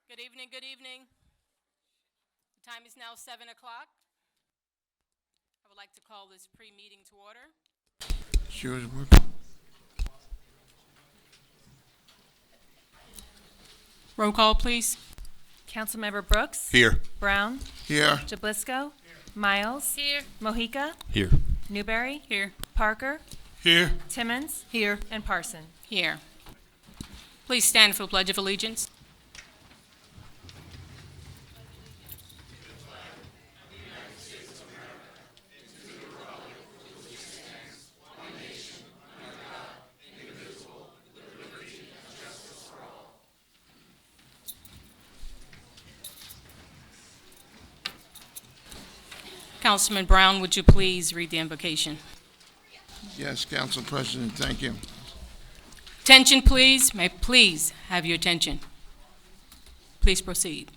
Good evening, good evening. The time is now 7 o'clock. I would like to call this pre-meeting to order. Sure is working. Roll call, please. Councilmember Brooks. Here. Brown. Here. Jablisco. Miles. Here. Mojica. Here. Newberry. Here. Parker. Here. Timmons. Here. And Parson. Here. Please stand for the Pledge of Allegiance. Councilman Brown, would you please read the invocation? Yes, Council President, thank you. Attention, please. May I please have your attention? Please proceed.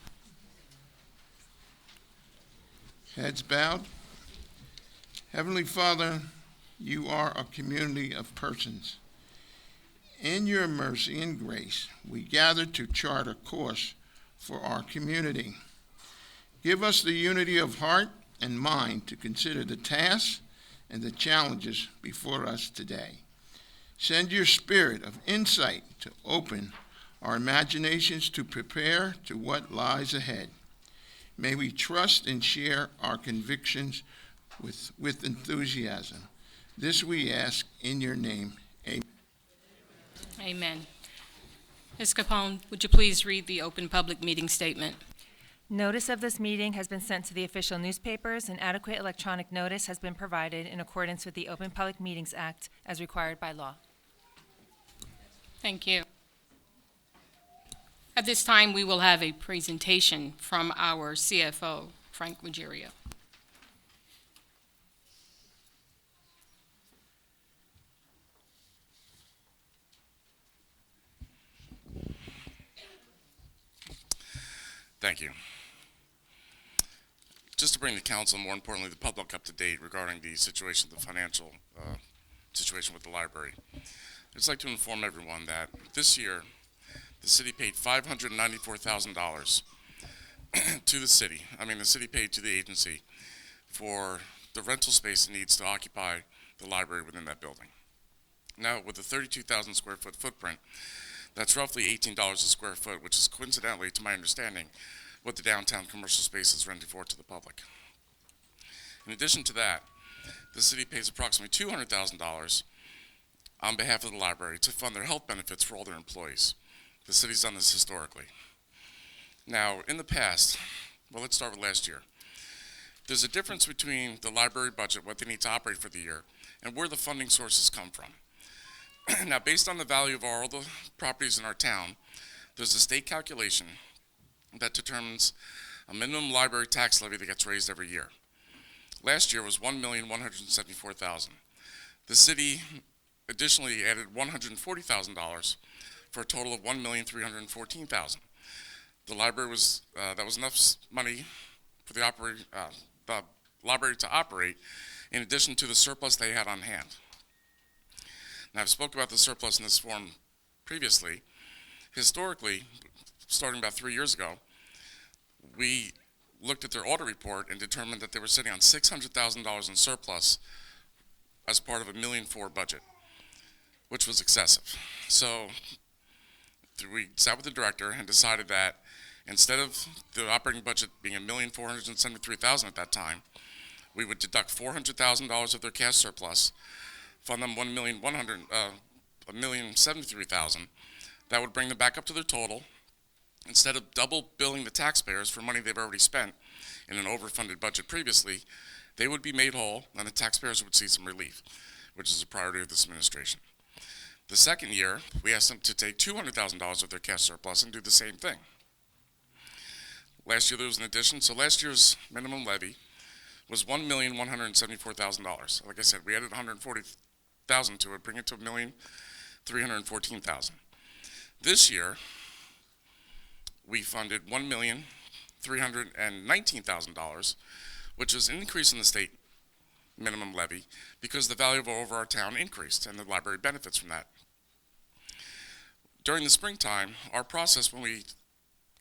Heads bowed. Heavenly Father, you are a community of persons. In your mercy and grace, we gather to chart a course for our community. Give us the unity of heart and mind to consider the tasks and the challenges before us today. Send your spirit of insight to open our imaginations to prepare to what lies ahead. May we trust and share our convictions with enthusiasm. This we ask in your name. Amen. Amen. Ms. Capone, would you please read the open public meeting statement? Notice of this meeting has been sent to the official newspapers, and adequate electronic notice has been provided in accordance with the Open Public Meetings Act as required by law. Thank you. At this time, we will have a presentation from our CFO, Frank Ruggiero. Thank you. Just to bring the council, more importantly the public, up to date regarding the situation, the financial situation with the library, I'd just like to inform everyone that this year the city paid $594,000 to the city. The city paid to the agency for the rental space it needs to occupy the library within that building. Now, with a 32,000 square foot footprint, that's roughly $18 a square foot, which is coincidentally, to my understanding, what the downtown commercial space is rented for to the public. In addition to that, the city pays approximately $200,000 on behalf of the library to fund their health benefits for all their employees. The city's done this historically. Now, in the past, well, let's start with last year. There's a difference between the library budget, what they need to operate for the year, and where the funding sources come from. Now, based on the value of all the properties in our town, there's a state calculation that determines a minimum library tax levy that gets raised every year. Last year was $1,174,000. The city additionally added $140,000 for a total of $1,314,000. The library was that was enough money for the library to operate, in addition to the surplus they had on hand. Now, I've spoken about the surplus in this form previously. Historically, starting about 3 years ago, we looked at their audit report and determined that they were sitting on $600,000 in surplus as part of a $1.4 million budget, which was excessive. So we sat with the director and decided that instead of the operating budget being $1,473,000 at that time, we would deduct $400,000 of their cash surplus, fund them $1,073,000. That would bring them back up to their total. Instead of double billing the taxpayers for money they've already spent in an overfunded budget previously, they would be made whole and the taxpayers would see some relief, which is a priority of this administration. The second year, we asked them to take $200,000 of their cash surplus and do the same thing. Last year there was an addition, so last year's minimum levy was $1,174,000. Like I said, we added $140,000 to it, bring it to $1,314,000. This year, we funded $1,319,000, which is an increase in the state minimum levy because the value of our town increased and the library benefits from that. During the springtime, our process when we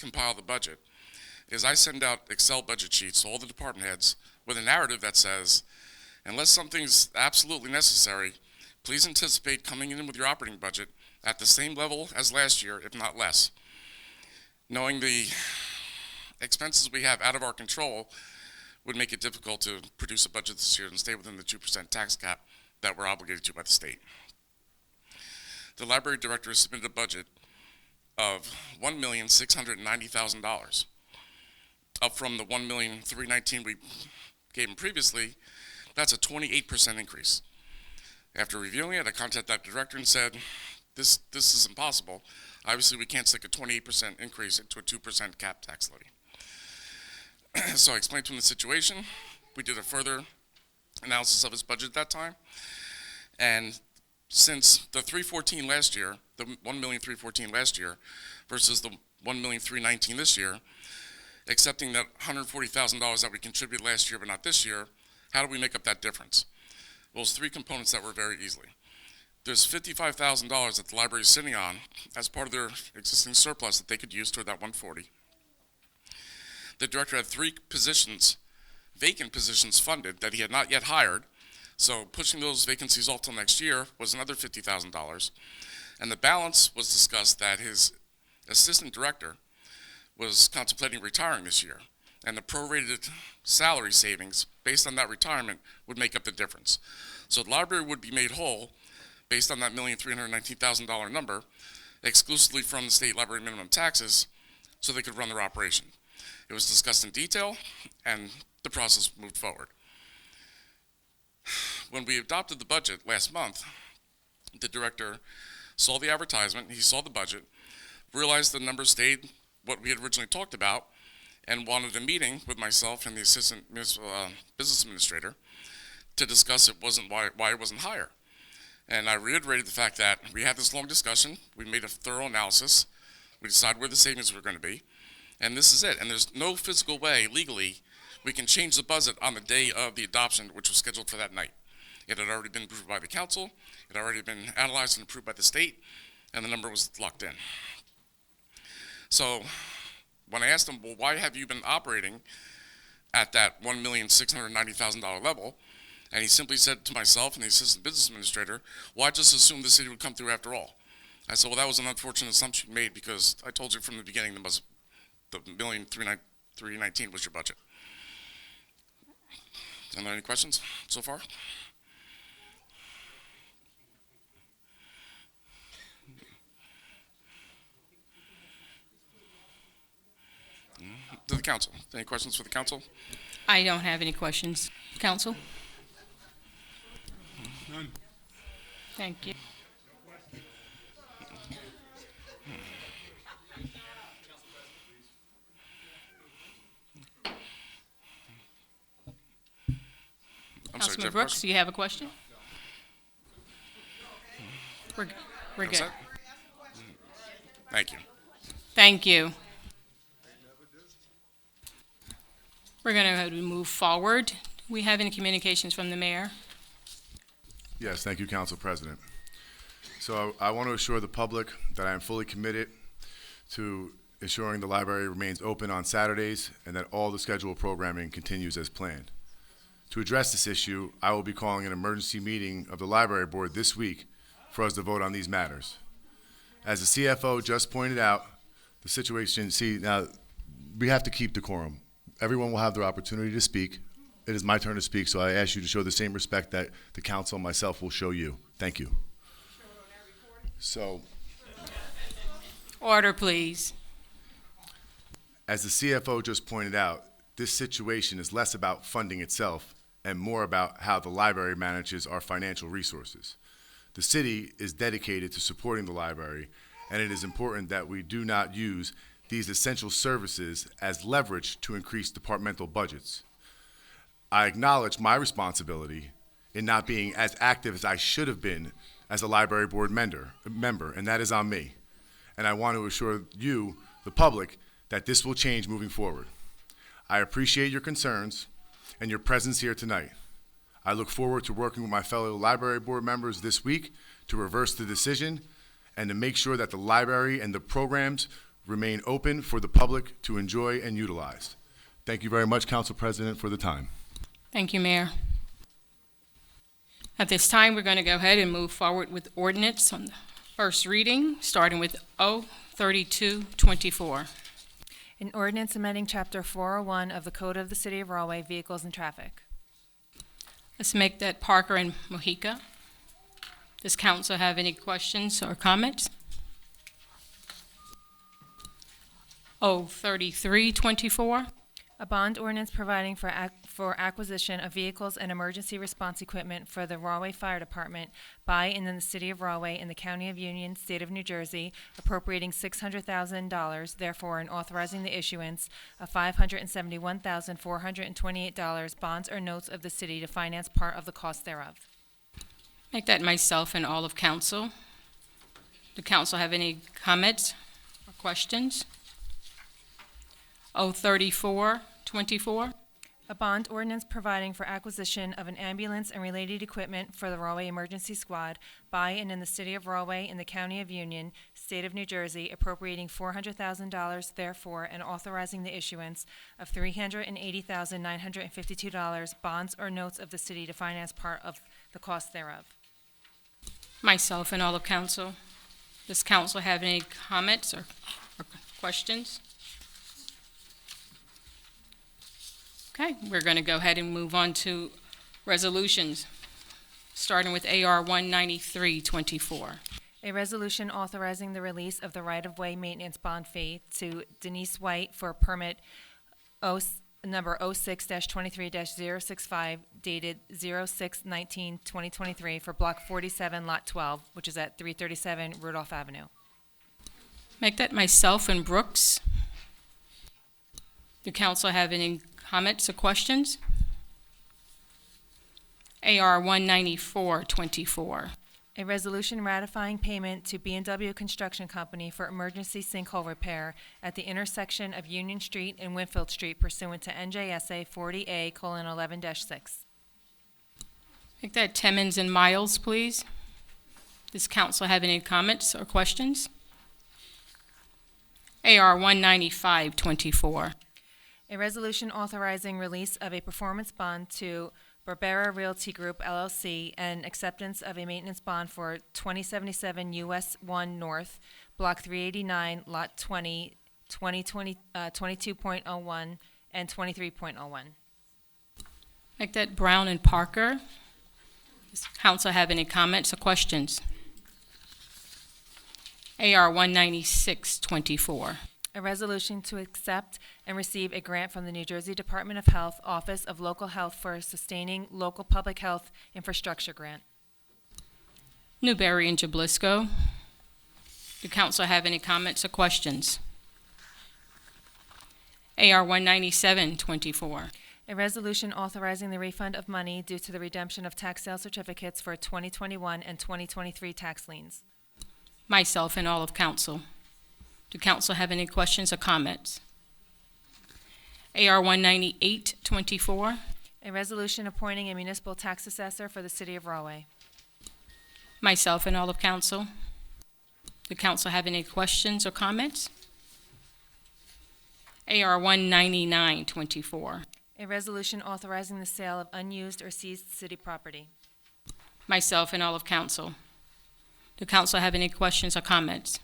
compile the budget is I send out Excel budget sheets to all the department heads with a narrative that says, unless something's absolutely necessary, please anticipate coming in with your operating budget at the same level as last year, if not less. Knowing the expenses we have out of our control would make it difficult to produce a budget this year and stay within the 2% tax cap that we're obligated to by the state. The library director has submitted a budget of $1,690,000, up from the $1,319,000 we gave him previously. That's a 28% increase. After reviewing it, I contacted that director and said, this is impossible. Obviously, we can't stick a 28% increase into a 2% cap tax levy. So I explained to him the situation. We did a further analysis of his budget at that time. And since the 314 last year, the 1,314,000 last year versus the 1,319,000 this year, accepting that $140,000 that we contributed last year but not this year, how do we make up that difference? Well, there's three components that work very easily. There's $55,000 that the library is sitting on as part of their existing surplus that they could use toward that 140. The director had 3 positions, vacant positions funded that he had not yet hired, so pushing those vacancies off till next year was another $50,000. And the balance was discussed that his assistant director was contemplating retiring this year, and the prorated salary savings based on that retirement would make up the difference. So the library would be made whole based on that $1,319,000 number, exclusively from the state library minimum taxes, so they could run their operation. It was discussed in detail, and the process moved forward. When we adopted the budget last month, the director saw the advertisement, he saw the budget, realized the numbers stayed what we had originally talked about, and wanted a meeting with myself and the assistant business administrator to discuss why it wasn't higher. And I reiterated the fact that we had this long discussion, we made a thorough analysis, we decided where the savings were going to be, and this is it. And there's no physical way, legally, we can change the budget on the day of the adoption, which was scheduled for that night. It had already been approved by the council, it had already been analyzed and approved by the state, and the number was locked in. So when I asked him, well, why have you been operating at that $1,690,000 level? And he simply said to myself and the assistant business administrator, well, I just assumed the city would come through after all. I said, well, that was an unfortunate assumption made because I told you from the beginning the $1,319,000 was your budget. Are there any questions so far? To the council. Any questions for the council? I don't have any questions. Council? None. Thank you. I'm sorry, Councilman Jeff Brooks, Carson? do you have a question? We're That was good. it? Thank you. Thank you. We're going to move forward. Do we have any communications from the mayor? Yes, thank you, Council President. So I want to assure the public that I am fully committed to ensuring the library remains open on Saturdays and that all the scheduled programming continues as planned. To address this issue, I will be calling an emergency meeting of the library board this week for us to vote on these matters. As the CFO just pointed out, the situation, now, we have to keep decorum. Everyone will have their opportunity to speak. It is my turn to speak, so I ask you to show the same respect that the council and myself will show you. Thank you. So, Order, please. as the CFO just pointed out, this situation is less about funding itself and more about how the library manages our financial resources. The city is dedicated to supporting the library, and it is important that we do not use these essential services as leverage to increase departmental budgets. I acknowledge my responsibility in not being as active as I should have been as a library board member, and that is on me. And I want to assure you, the public, that this will change moving forward. I appreciate your concerns and your presence here tonight. I look forward to working with my fellow library board members this week to reverse the decision and to make sure that the library and the programs remain open for the public to enjoy and utilize. Thank you very much, Council President, for the time. Thank you, Mayor. At this time, we're going to go ahead and move forward with ordinance on the first reading, starting with O3224. An ordinance amending Chapter 401 of the Code of the City of Rahway, Vehicles and Traffic. Let's make that Parker and Mojica. Does council have any questions or comments? O3324. A bond ordinance providing for acquisition of vehicles and emergency response equipment for the Rahway Fire Department by and in the City of Rahway in the County of Union, State of New Jersey, appropriating $600,000, therefore, and authorizing the issuance of $571,428 bonds or notes of the city to finance part of the cost thereof. Make that myself and all of council. Do council have any comments or questions? O3424. A bond ordinance providing for acquisition of an ambulance and related equipment for the Rahway Emergency Squad by and in the City of Rahway in the County of Union, State of New Jersey, appropriating $400,000, therefore, and authorizing the issuance of $380,952 bonds or notes of the city to finance part of the cost thereof. Myself and all of council. Does council have any comments or questions? Okay, we're going to go ahead and move on to resolutions, starting with AR 19324. A resolution authorizing the release of the right-of-way maintenance bond fee to Denise White for permit number 06-23-065 dated 06/19/2023 for Block 47, Lot 12, which is at 337 Rudolph Avenue. Make that myself and Brooks. Do council have any comments or questions? AR 19424. A resolution ratifying payment to B&W Construction Company for emergency sinkhole repair at the intersection of Union Street and Winfield Street pursuant to NJSA 40A:11-6. Make that Timmons and Miles, please. Does council have any comments or questions? AR 19524. A resolution authorizing release of a performance bond to Barbera Realty Group LLC and acceptance of a maintenance bond for 2077 US 1 North, Block 389, Lot 20, 22.01 and 23.01. Make that Brown and Parker. Does council have any comments or questions? AR 19624. A resolution to accept and receive a grant from the New Jersey Department of Health Office of Local Health for a sustaining local public health infrastructure grant. Newberry and Jablisco. Do council have any comments or questions? AR 19724. A resolution authorizing the refund of money due to the redemption of tax sale certificates for 2021 and 2023 tax liens. Myself and all of council. Do council have any questions or comments? AR 19824. A resolution appointing a municipal tax assessor for the City of Rahway. Myself and all of council. Do council have any questions or comments? AR 19924. A resolution authorizing the sale of unused or seized city property. Myself and all of council. Do council have any questions or comments?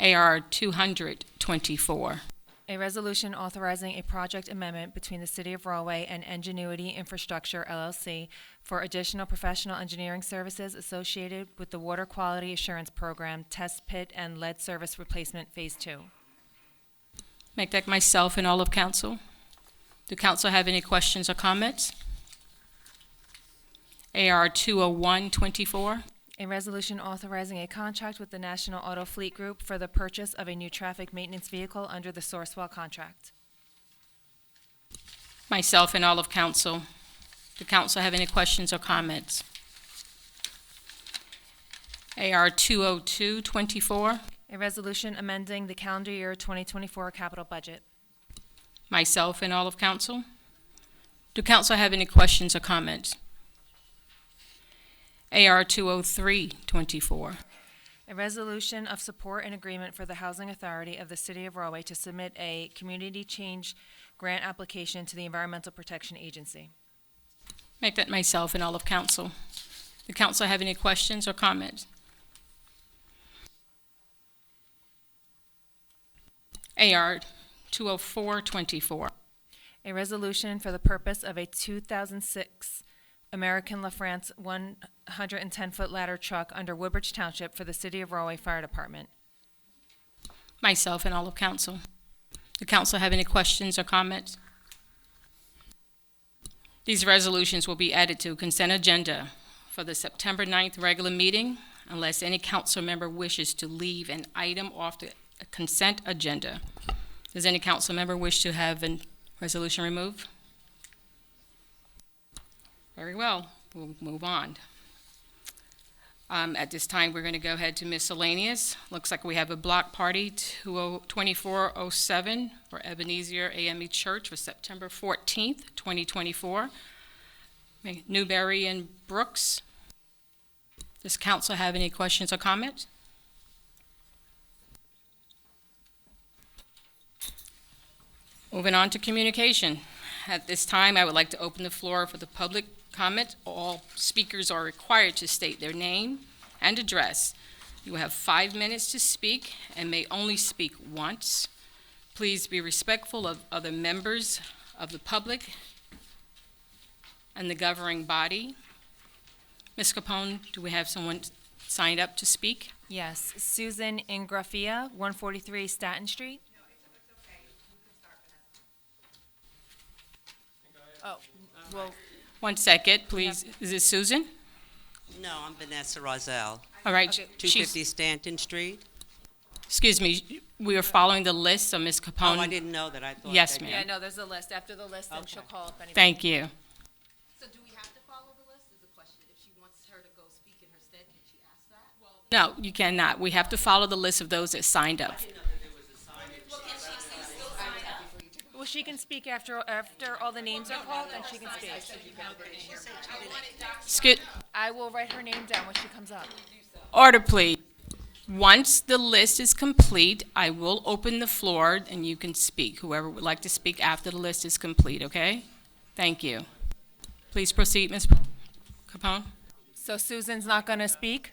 AR 224. A resolution authorizing a project amendment between the City of Rahway and Ingenuity Infrastructure LLC for additional professional engineering services associated with the Water Quality Assurance Program Test Pit and Lead Service Replacement Phase 2. Make that myself and all of council. Do council have any questions or comments? AR 20124. A resolution authorizing a contract with the National Auto Fleet Group for the purchase of a new traffic maintenance vehicle under the Sourcewell contract. Myself and all of council. Do council have any questions or comments? AR 20224. A resolution amending the calendar year 2024 capital budget. Myself and all of council. Do council have any questions or comments? AR 20324. A resolution of support and agreement for the Housing Authority of the City of Rahway to submit a community change grant application to the Environmental Protection Agency. Make that myself and all of council. The council have any questions or comments? AR 20424. A resolution for the purpose of a 2006 American LaFrance 110-foot ladder truck under Woodbridge Township for the City of Rahway Fire Department. Myself and all of council. The council have any questions or comments? These resolutions will be added to consent agenda for the September 9th regular meeting unless any council member wishes to leave an item off the consent agenda. Does any council member wish to have a resolution removed? Very well, we'll move on. At this time, we're going to go ahead to miscellaneous. Looks like we have a block party 2407 for Ebenezer AME Church for September 14th, 2024. Newberry and Brooks. Does council have any questions or comments? Moving on to communication. At this time, I would like to open the floor for the public comment. All speakers are required to state their name and address. You have 5 minutes to speak and may only speak once. Please be respectful of other members of the public and the governing body. Ms. Capone, do we have someone signed up to speak? Yes, Susan Ingrafia, 143 Staten Street. Oh, well, 1 second, please. Is it Susan? No, I'm Vanessa Rozelle, All right. Okay. 250 Stanton Street. Excuse me, we are following the list, so Ms. Capone. Oh, I didn't know that. I thought. Yes, that ma'am. you- yeah, no, there's a list. After the list, then she'll Okay. call if anybody. Thank you. So do we have to follow the list is the question. If she wants her to go speak in her stead, can she ask that? No, you cannot. We have to follow the list of those that signed up. Well, she can speak after all the names are called, then she can speak. I will write her name down when she comes up. Order, please. Once the list is complete, I will open the floor and you can speak. Whoever would like to speak after the list is complete, okay? Thank you. Please proceed, Ms. Capone. So Susan's not going to speak?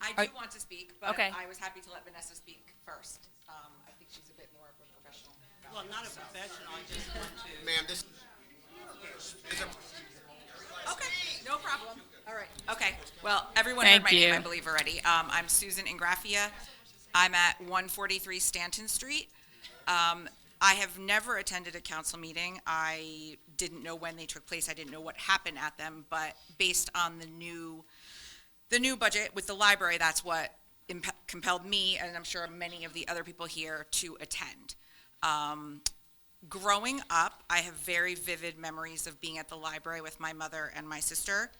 I Are- do want to speak, but Okay. I was happy to let Vanessa speak first. I think she's a bit more of a professional. Well, not a professional, I just want to. Ma'am, this Okay, no problem. All right. Okay, well, everyone Thank heard my name, you. I believe, already. I'm Susan Ingrafia. I'm at 143 Stanton Street. I have never attended a council meeting. I didn't know when they took place. I didn't know what happened at them, but based on the new budget with the library, that's what compelled me, and I'm sure many of the other people here, to attend. Growing up, I have very vivid memories of being at the library with my mother and my sister.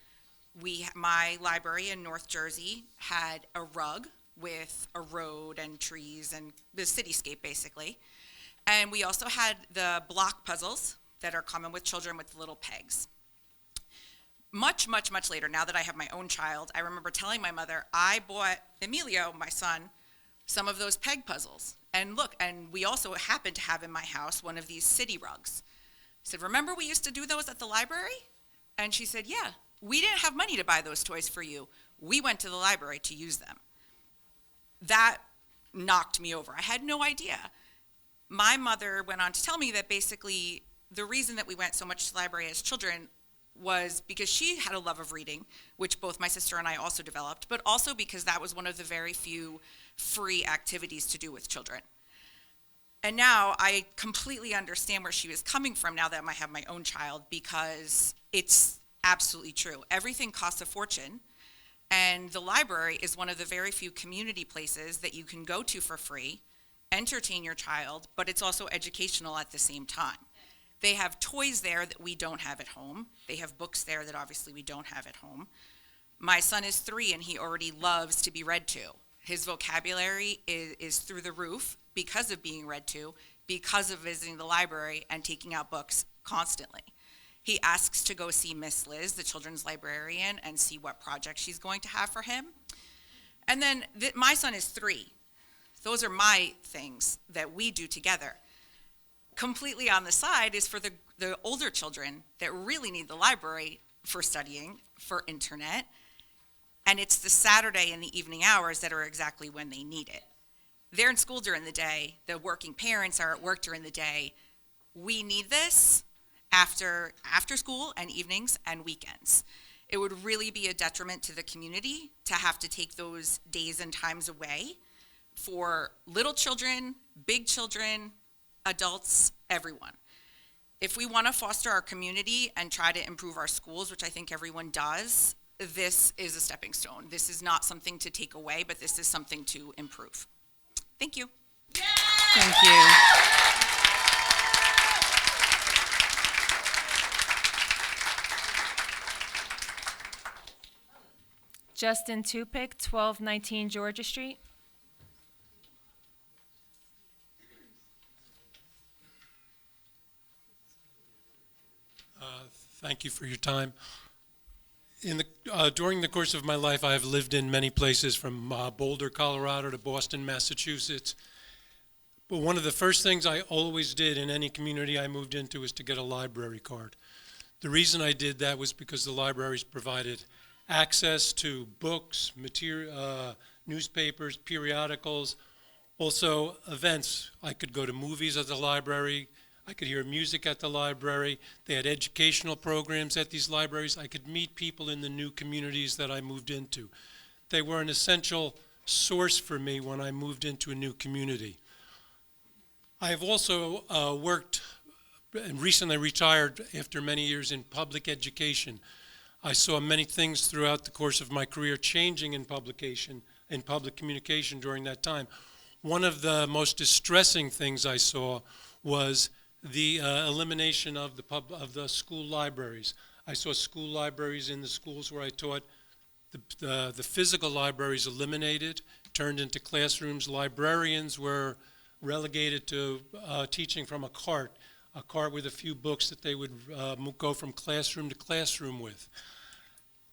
My library in North Jersey had a rug with a road and trees and the cityscape, basically. And we also had the block puzzles that are common with children with little pegs. Much, much, much later, now that I have my own child, I remember telling my mother, I bought Emilio, my son, some of those peg puzzles. And look, and we also happened to have in my house one of these city rugs. I said, remember we used to do those at the library? And she said, yeah, we didn't have money to buy those toys for you. We went to the library to use them. That knocked me over. I had no idea. My mother went on to tell me that basically the reason that we went so much to the library as children was because she had a love of reading, which both my sister and I also developed, but also because that was one of the very few free activities to do with children. And now I completely understand where she was coming from now that I have my own child, because it's absolutely true. Everything costs a fortune, and the library is one of the very few community places that you can go to for free, entertain your child, but it's also educational at the same time. They have toys there that we don't have at home. They have books there that obviously we don't have at home. My son is 3 and he already loves to be read to. His vocabulary is through the roof because of being read to, because of visiting the library and taking out books constantly. He asks to go see Miss Liz, the children's librarian, and see what project she's going to have for him. And then my son is 3. Those are my things that we do together. Completely on the side is for the older children that really need the library for studying, for internet. And it's the Saturday and the evening hours that are exactly when they need it. They're in school during the day. The working parents are at work during the day. We need this after school and evenings and weekends. It would really be a detriment to the community to have to take those days and times away for little children, big children, adults, everyone. If we want to foster our community and try to improve our schools, which I think everyone does, this is a stepping stone. This is not something to take away, but this is something to improve. Thank you. Thank you. Justin Tupick, 1219 Georgia Street. Thank you for your time. During the course of my life, I have lived in many places from Boulder, Colorado to Boston, Massachusetts. But one of the first things I always did in any community I moved into was to get a library card. The reason I did that was because the libraries provided access to books, material, newspapers, periodicals, also events. I could go to movies at the library. I could hear music at the library. They had educational programs at these libraries. I could meet people in the new communities that I moved into. They were an essential source for me when I moved into a new community. I have also worked and recently retired after many years in public education. I saw many things throughout the course of my career changing in public communication during that time. One of the most distressing things I saw was the elimination of the school libraries. I saw school libraries in the schools where I taught. The physical libraries eliminated, turned into classrooms. Librarians were relegated to teaching from a cart with a few books that they would go from classroom to classroom with.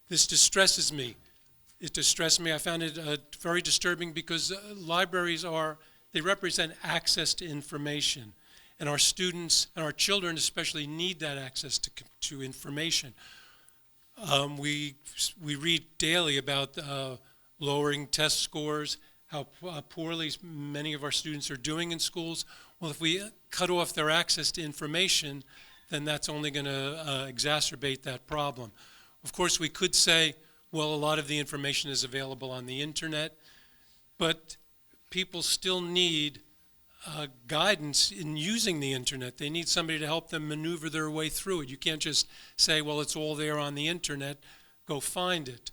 This distresses me. It distressed me. I found it very disturbing because libraries they represent access to information. And our students and our children especially need that access to information. We read daily about lowering test scores, how poorly many of our students are doing in schools. Well, if we cut off their access to information, then that's only going to exacerbate that problem. Of course, we could say, well, a lot of the information is available on the internet, but people still need guidance in using the internet. They need somebody to help them maneuver their way through it. You can't just say, well, it's all there on the internet, go find it.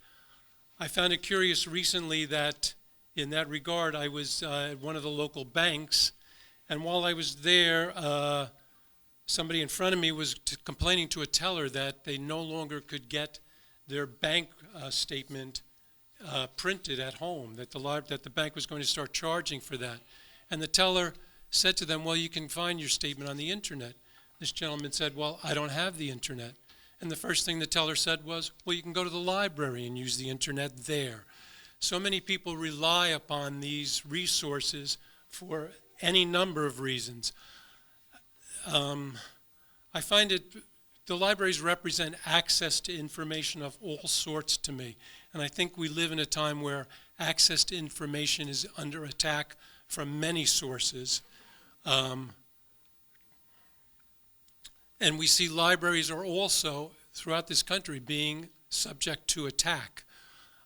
I found it curious recently that in that regard, I was at one of the local banks, and while I was there, somebody in front of me was complaining to a teller that they no longer could get their bank statement printed at home, that the bank was going to start charging for that. And the teller said to them, well, you can find your statement on the internet. This gentleman said, well, I don't have the internet. And the first thing the teller said was, well, you can go to the library and use the internet there. So many people rely upon these resources for any number of reasons. I find the libraries represent access to information of all sorts to me. And I think we live in a time where access to information is under attack from many sources. And we see libraries are also, throughout this country, being subject to attack.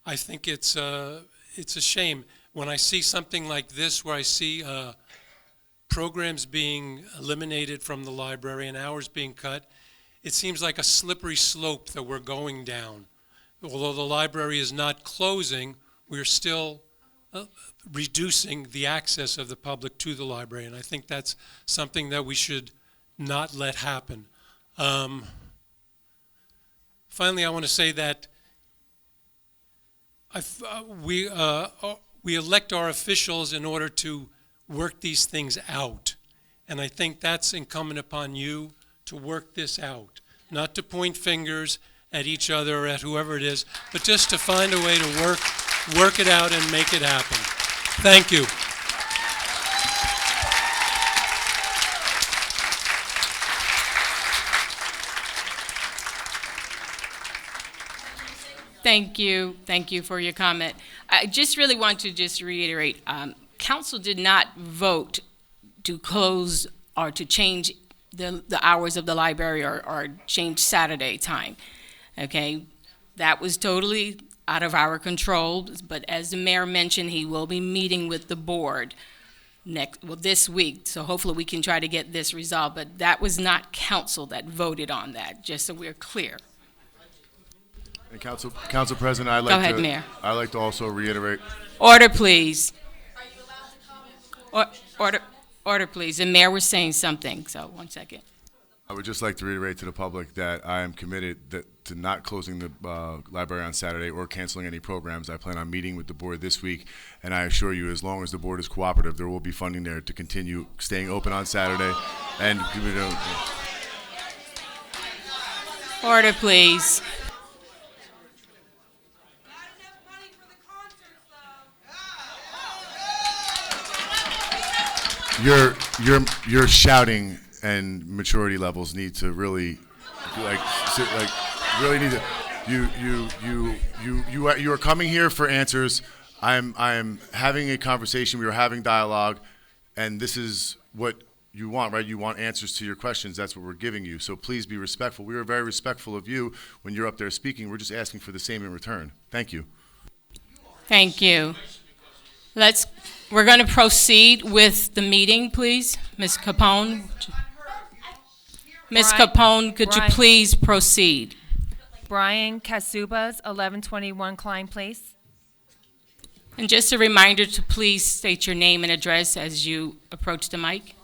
I think it's a shame. When I see something like this, where I see programs being eliminated from the library and hours being cut, it seems like a slippery slope that we're going down. Although the library is not closing, we're still reducing the access of the public to the library, and I think that's something that we should not let happen. Finally, I want to say that we elect our officials in order to work these things out, and I think that's incumbent upon you to work this out, not to point fingers at each other or at whoever it is, but just to find a way to work work it out, and make it happen. Thank you. Thank you for your comment. I just really want to just reiterate, council did not vote to close or to change the hours of the library or change Saturday time, okay? That was totally out of our control, but as the mayor mentioned, he will be meeting with the board this week, so hopefully we can try to get this resolved, but that was not council that voted on that, just so we're clear. And Council President, I'd Go ahead, Mayor. I'd like to also reiterate. Order, please. Order, please. The mayor was saying something, so 1 second. I would just like to reiterate to the public that I am committed to not closing the library on Saturday or canceling any programs. I plan on meeting with the board this week, and I assure you, as long as the board is cooperative, there will be funding there to continue staying open on Saturday. And Order, please. Your shouting and maturity levels need to really, really need to. You are coming here for answers. I'm having a conversation. We are having dialogue, and this is what you want, right? You want answers to your questions. That's what we're giving you. So please be respectful. We are very respectful of you when you're up there speaking. We're just asking for the same in return. Thank you. Thank you. We're going to proceed with the meeting, please. Ms. Capone. Ms. Capone, could you please proceed? Brian Kasubas, 1121 Klein Place. And just a reminder to please state your name and address as you approach the mic.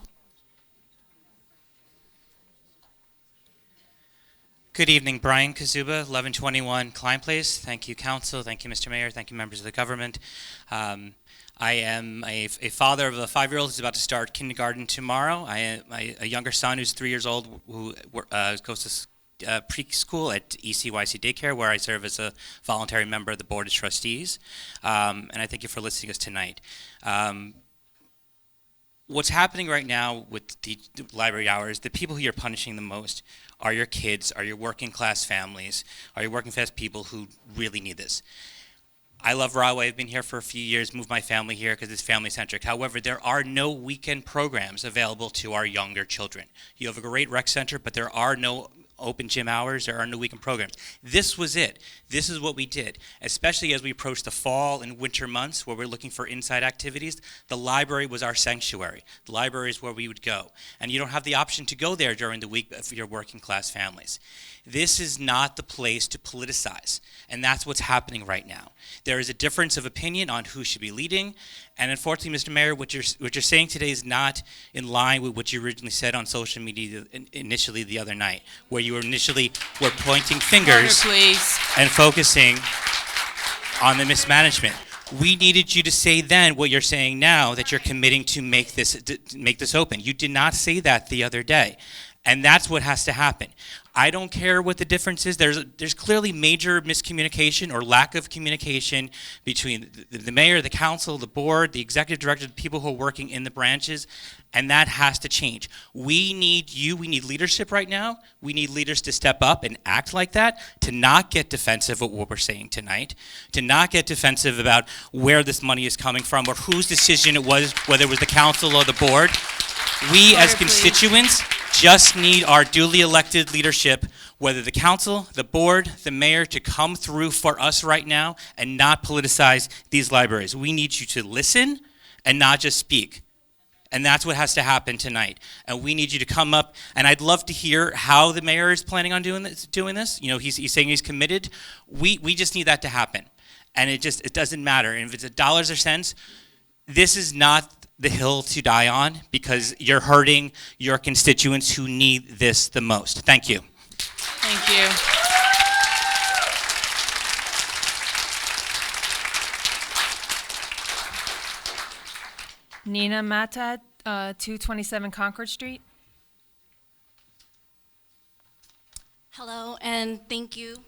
Good evening, Brian Kazuba, 1121 Klein Place. Thank you, Council. Thank you, Mr. Mayor. Thank you, members of the government. I am a father of a 5-year-old who's about to start kindergarten tomorrow. I have a younger son who's 3 years old who goes to preschool at ECYC Daycare, where I serve as a voluntary member of the Board of Trustees. And I thank you for listening to us tonight. What's happening right now with the library hours, the people who you're punishing the most are your kids, are your working class families, are your working class people who really need this. I love Rahway. I've been here for a few years, moved my family here because it's family-centric. However, there are no weekend programs available to our younger children. You have a great rec center, but there are no open gym hours, there are no weekend programs. This was it. This is what we did, especially as we approach the fall and winter months where we're looking for inside activities. The library was our sanctuary. The library is where we would go. And you don't have the option to go there during the week for your working class families. This is not the place to politicize, and that's what's happening right now. There is a difference of opinion on who should be leading, and unfortunately, Mr. Mayor, what you're saying today is not in line with what you originally said on social media initially the other night, where you initially were pointing fingers and focusing on the mismanagement. We needed you to say then what you're saying now, that you're committing to make this open. You did not say that the other day. And that's what has to happen. I don't care what the difference is. There's clearly major miscommunication or lack of communication between the mayor, the council, the board, the executive director, the people who are working in the branches, and that has to change. We need you. We need leadership right now. We need leaders to step up and act like that, to not get defensive of what we're saying tonight, to not get defensive about where this money is coming from or whose decision it was, whether it was the council or the board. We as constituents just need our duly elected leadership, whether the council, the board, the mayor, to come through for us right now and not politicize these libraries. We need you to listen and not just speak. And that's what has to happen tonight. And we need you to come up, and I'd love to hear how the mayor is planning on doing this. You know, he's saying he's committed. We just need that to happen. And it doesn't matter. And if it's dollars or cents, this is not the hill to die on, because you're hurting your constituents who need this the most. Thank you. Thank you. Nina Mata, 227 Concord Street. Hello, and thank you.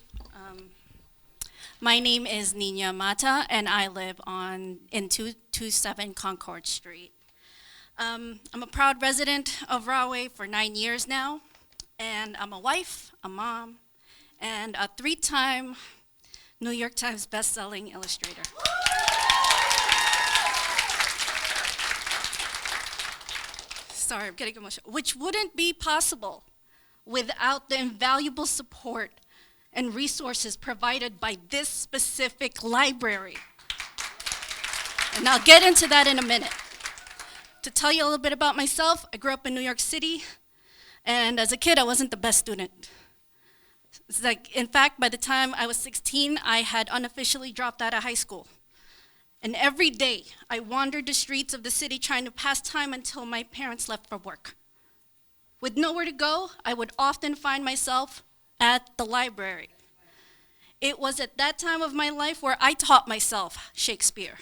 My name is Nina Mata, and I live in 227 Concord Street. I'm a proud resident of Rahway for 9 years now, and I'm a wife, a mom, and a 3-time New York Times best-selling illustrator. Sorry, I'm getting emotional. Which wouldn't be possible without the invaluable support and resources provided by this specific library. And I'll get into that in a minute. To tell you a little bit about myself, I grew up in New York City, and as a kid, I wasn't the best student. It's like, in fact, by the time I was 16, I had unofficially dropped out of high school. And every day, I wandered the streets of the city trying to pass time until my parents left for work. With nowhere to go, I would often find myself at the library. It was at that time of my life where I taught myself Shakespeare.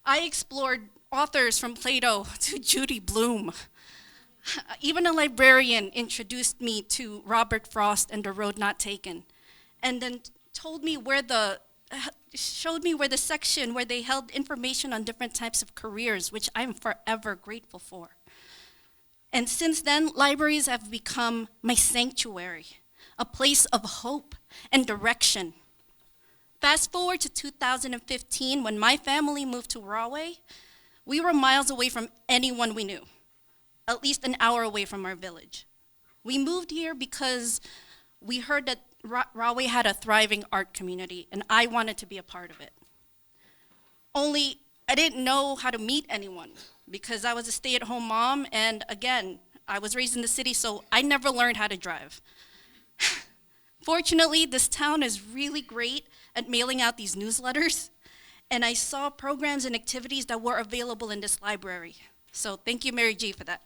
I explored authors from Plato to Judy Blume. Even a librarian introduced me to Robert Frost and The Road Not Taken, and then showed me where the section where they held information on different types of careers, which I'm forever grateful for. And since then, libraries have become my sanctuary, a place of hope and direction. Fast forward to 2015, when my family moved to Rahway, we were miles away from anyone we knew, at least an hour away from our village. We moved here because we heard that Rahway had a thriving art community, and I wanted to be a part of it. Only I didn't know how to meet anyone because I was a stay-at-home mom, and again, I was raised in the city, so I never learned how to drive. Fortunately, this town is really great at mailing out these newsletters, and I saw programs and activities that were available in this library. So thank you, Mary G, for that.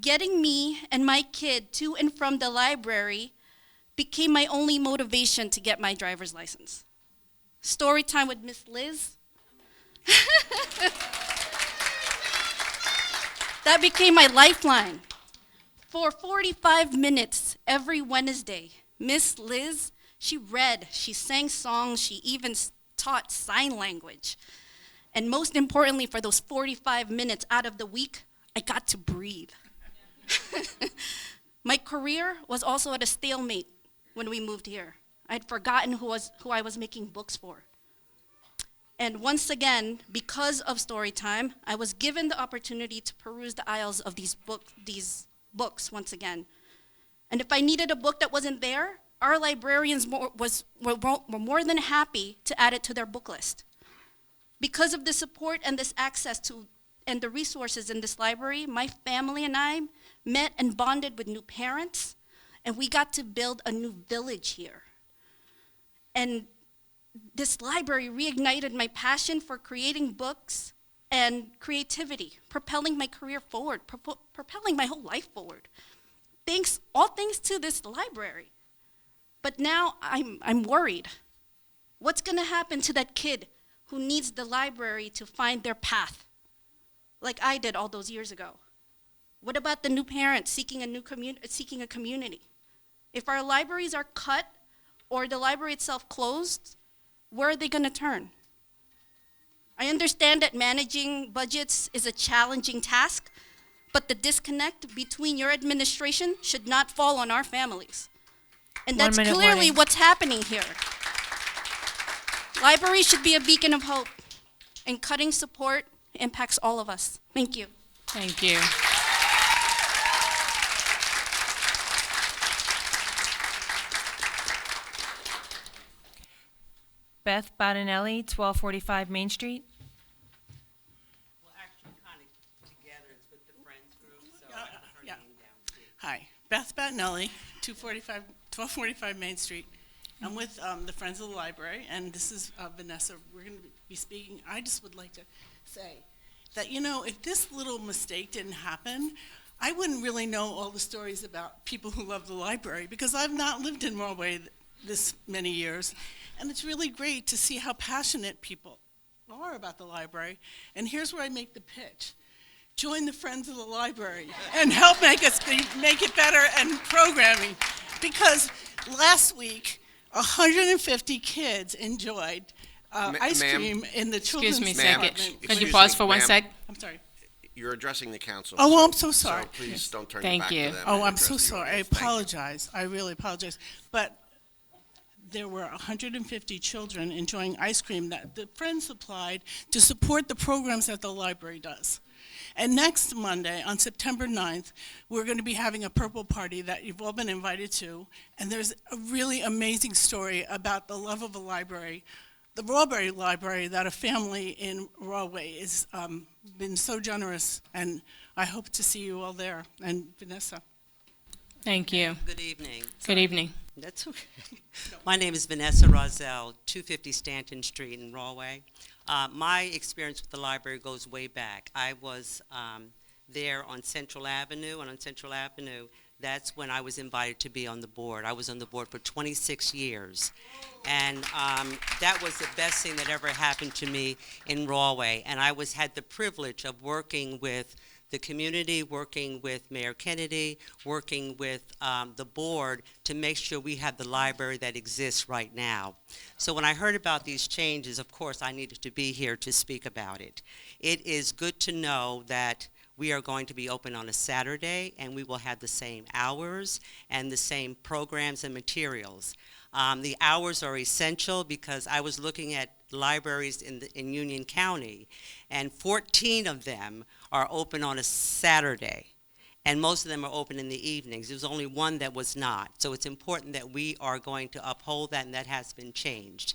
Getting me and my kid to and from the library became my only motivation to get my driver's license. Story time with Miss Liz. That became my lifeline. For 45 minutes every Wednesday, Miss Liz, she read, she sang songs, she even taught sign language. And most importantly, for those 45 minutes out of the week, I got to breathe. My career was also at a stalemate when we moved here. I'd forgotten who I was making books for. And once again, because of story time, I was given the opportunity to peruse the aisles of these books once again. And if I needed a book that wasn't there, our librarians were more than happy to add it to their book list. Because of the support and this access to and the resources in this library, my family and I met and bonded with new parents, and we got to build a new village here. And this library reignited my passion for creating books and creativity, propelling my career forward, propelling my whole life forward. All thanks to this library. But now I'm worried. What's gonna happen to that kid who needs the library to find their path, like I did all those years ago? What about the new parents seeking a community? If our libraries are cut or the library itself closed, where are they gonna turn? I understand that managing budgets is a challenging task, but the disconnect between your administration should not fall on our families. And that's clearly what's happening here. Libraries should be a beacon of hope, and cutting support impacts all of us. Thank you. Thank you. Beth Badinelli, 1245 Main Street. Well, actually, kind of together, it's with the Friends group, so I put her yeah. name down too. Hi, Beth Battinelli, 1245 Main Street. I'm with the Friends of the Library, and this is Vanessa. We're going to be speaking. I just would like to say that, you know, if this little mistake didn't happen, I wouldn't really know all the stories about people who love the library, because I've not lived in Rahway this many years. And it's really great to see how passionate people are about the library. And here's where I make the pitch. Join the Friends of the Library and help make it better and programming. Because last week, 150 kids enjoyed ice ma'am? cream in the children's Excuse me a second. department. Could you Excuse pause me, for one ma'am. sec? I'm sorry. You're addressing the council. Oh, I'm so sorry. So please Yes. don't turn Thank it back you. to them. Oh, and I'm so address the sorry. I audience. Thank you. apologize. I really apologize. But there were 150 children enjoying ice cream that the Friends supplied to support the programs that the library does. And next Monday, on September 9th, we're going to be having a purple party that you've all been invited to. And there's a really amazing story about the love of a library, the Rawberry Library, that a family in Rahway has been so generous. And I hope to see you all there. And Vanessa. Thank you. Good evening. Good evening. That's okay. My name is Vanessa Rozelle, 250 Stanton Street in Rahway. My experience with the library goes way back. I was there on Central Avenue, and on Central Avenue, that's when I was invited to be on the board. I was on the board for 26 years. And that was the best thing that ever happened to me in Rahway. And I had the privilege of working with the community, working with Mayor Kennedy, working with the board to make sure we have the library that exists right now. So when I heard about these changes, of course, I needed to be here to speak about it. It is good to know that we are going to be open on a Saturday, and we will have the same hours and the same programs and materials. The hours are essential because I was looking at libraries in Union County, and 14 of them are open on a Saturday, and most of them are open in the evenings. There's only one that was not. So it's important that we are going to uphold that, and that has been changed.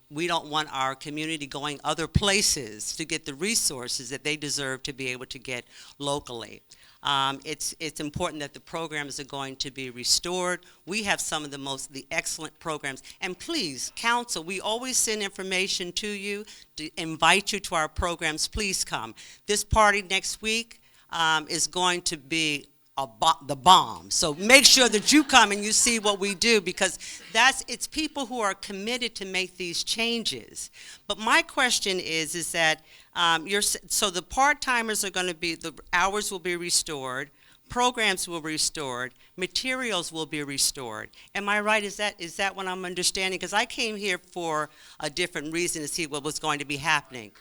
We don't want our community going other places to get the resources that they deserve to be able to get locally. It's important that the programs are going to be restored. We have some of the excellent programs. And please, council, we always send information to you to invite you to our programs. Please come. This party next week is going to be the bomb. So make sure that you come and you see what we do, because it's people who are committed to make these changes. But my question is that so the part-timers are going to be, the hours will be restored, programs will be restored, materials will be restored. Am I right? Is that what I'm understanding? Because I came here for a different reason, to see what was going to be happening.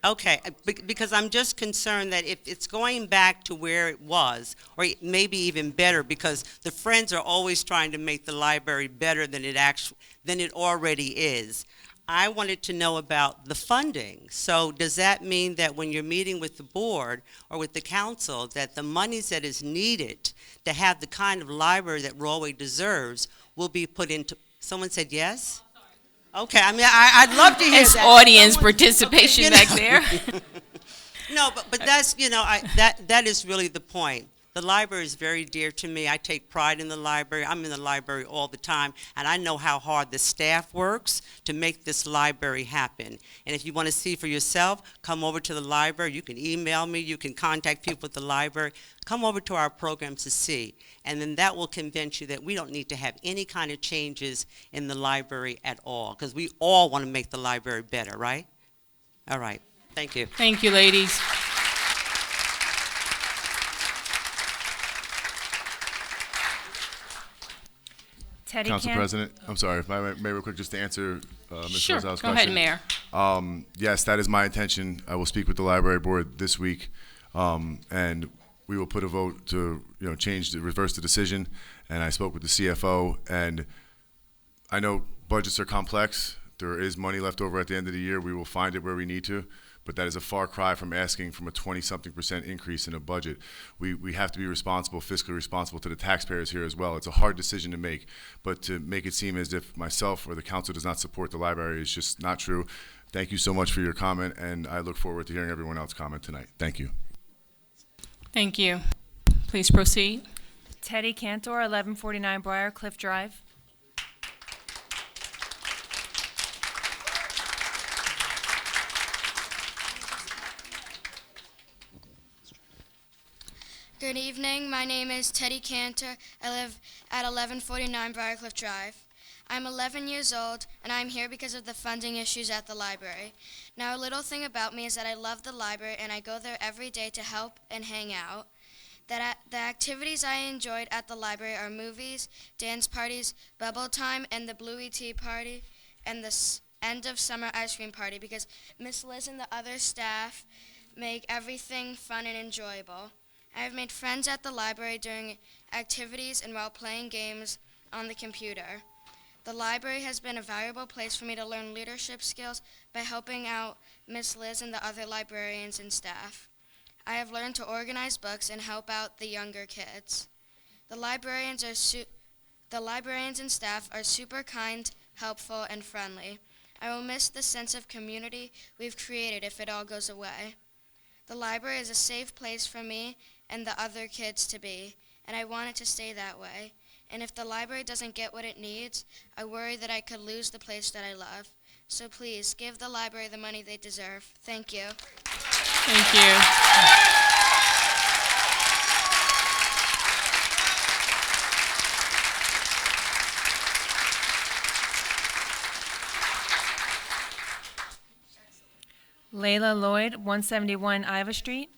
Okay, because I'm just concerned that if it's going back to where it was, or maybe even better, because the Friends are always trying to make the library better than it already is. I wanted to know about the funding. So does that mean that when you're meeting with the board or with the council, that the monies that is needed to have the kind of library that Rahway deserves will be put into? Someone said yes? Okay, I mean, I'd love to hear It's that. audience participation back there. No, but that's, that is really the point. The library is very dear to me. I take pride in the library. I'm in the library all the time, and I know how hard the staff works to make this library happen. And if you want to see for yourself, come over to the library. You can email me. You can contact people at the library. Come over to our program to see. And then that will convince you that we don't need to have any kind of changes in the library at all, because we all want to make the library better, right? All right. Thank you. Thank you, ladies. Teddy Council Can- President, I'm sorry, if I may real quick, just to answer Ms. Sure, Rozelle's go question. ahead, Mayor. Yes, that is my intention. I will speak with the library board this week, and we will put a vote to, reverse the decision. And I spoke with the CFO, and I know budgets are complex. There is money left over at the end of the year. We will find it where we need to, but that is a far cry from asking from a 20-something% increase in a budget. We have to be responsible, fiscally responsible to the taxpayers here as well. It's a hard decision to make, but to make it seem as if myself or the council does not support the library is just not true. Thank you so much for your comment, and I look forward to hearing everyone else comment tonight. Thank you. Thank you. Please proceed. Teddy Cantor, 1149 Briar Cliff Drive. Good evening. My name is Teddy Cantor. I live at 1149 Briarcliff Drive. I'm 11 years old, and I'm here because of the funding issues at the library. Now, a little thing about me is that I love the library, and I go there every day to help and hang out. The activities I enjoyed at the library are movies, dance parties, bubble time, and the Bluey Tea Party, and the end of summer ice cream party, because Miss Liz and the other staff make everything fun and enjoyable. I have made friends at the library during activities and while playing games on the computer. The library has been a valuable place for me to learn leadership skills by helping out Miss Liz and the other librarians and staff. I have learned to organize books and help out the younger kids. The librarians and staff are super kind, helpful, and friendly. I will miss the sense of community we've created if it all goes away. The library is a safe place for me and the other kids to be, and I want it to stay that way. And if the library doesn't get what it needs, I worry that I could lose the place that I love. So please, give the library the money they deserve. Thank you. Thank you. Layla Lloyd, 171 Iva Street.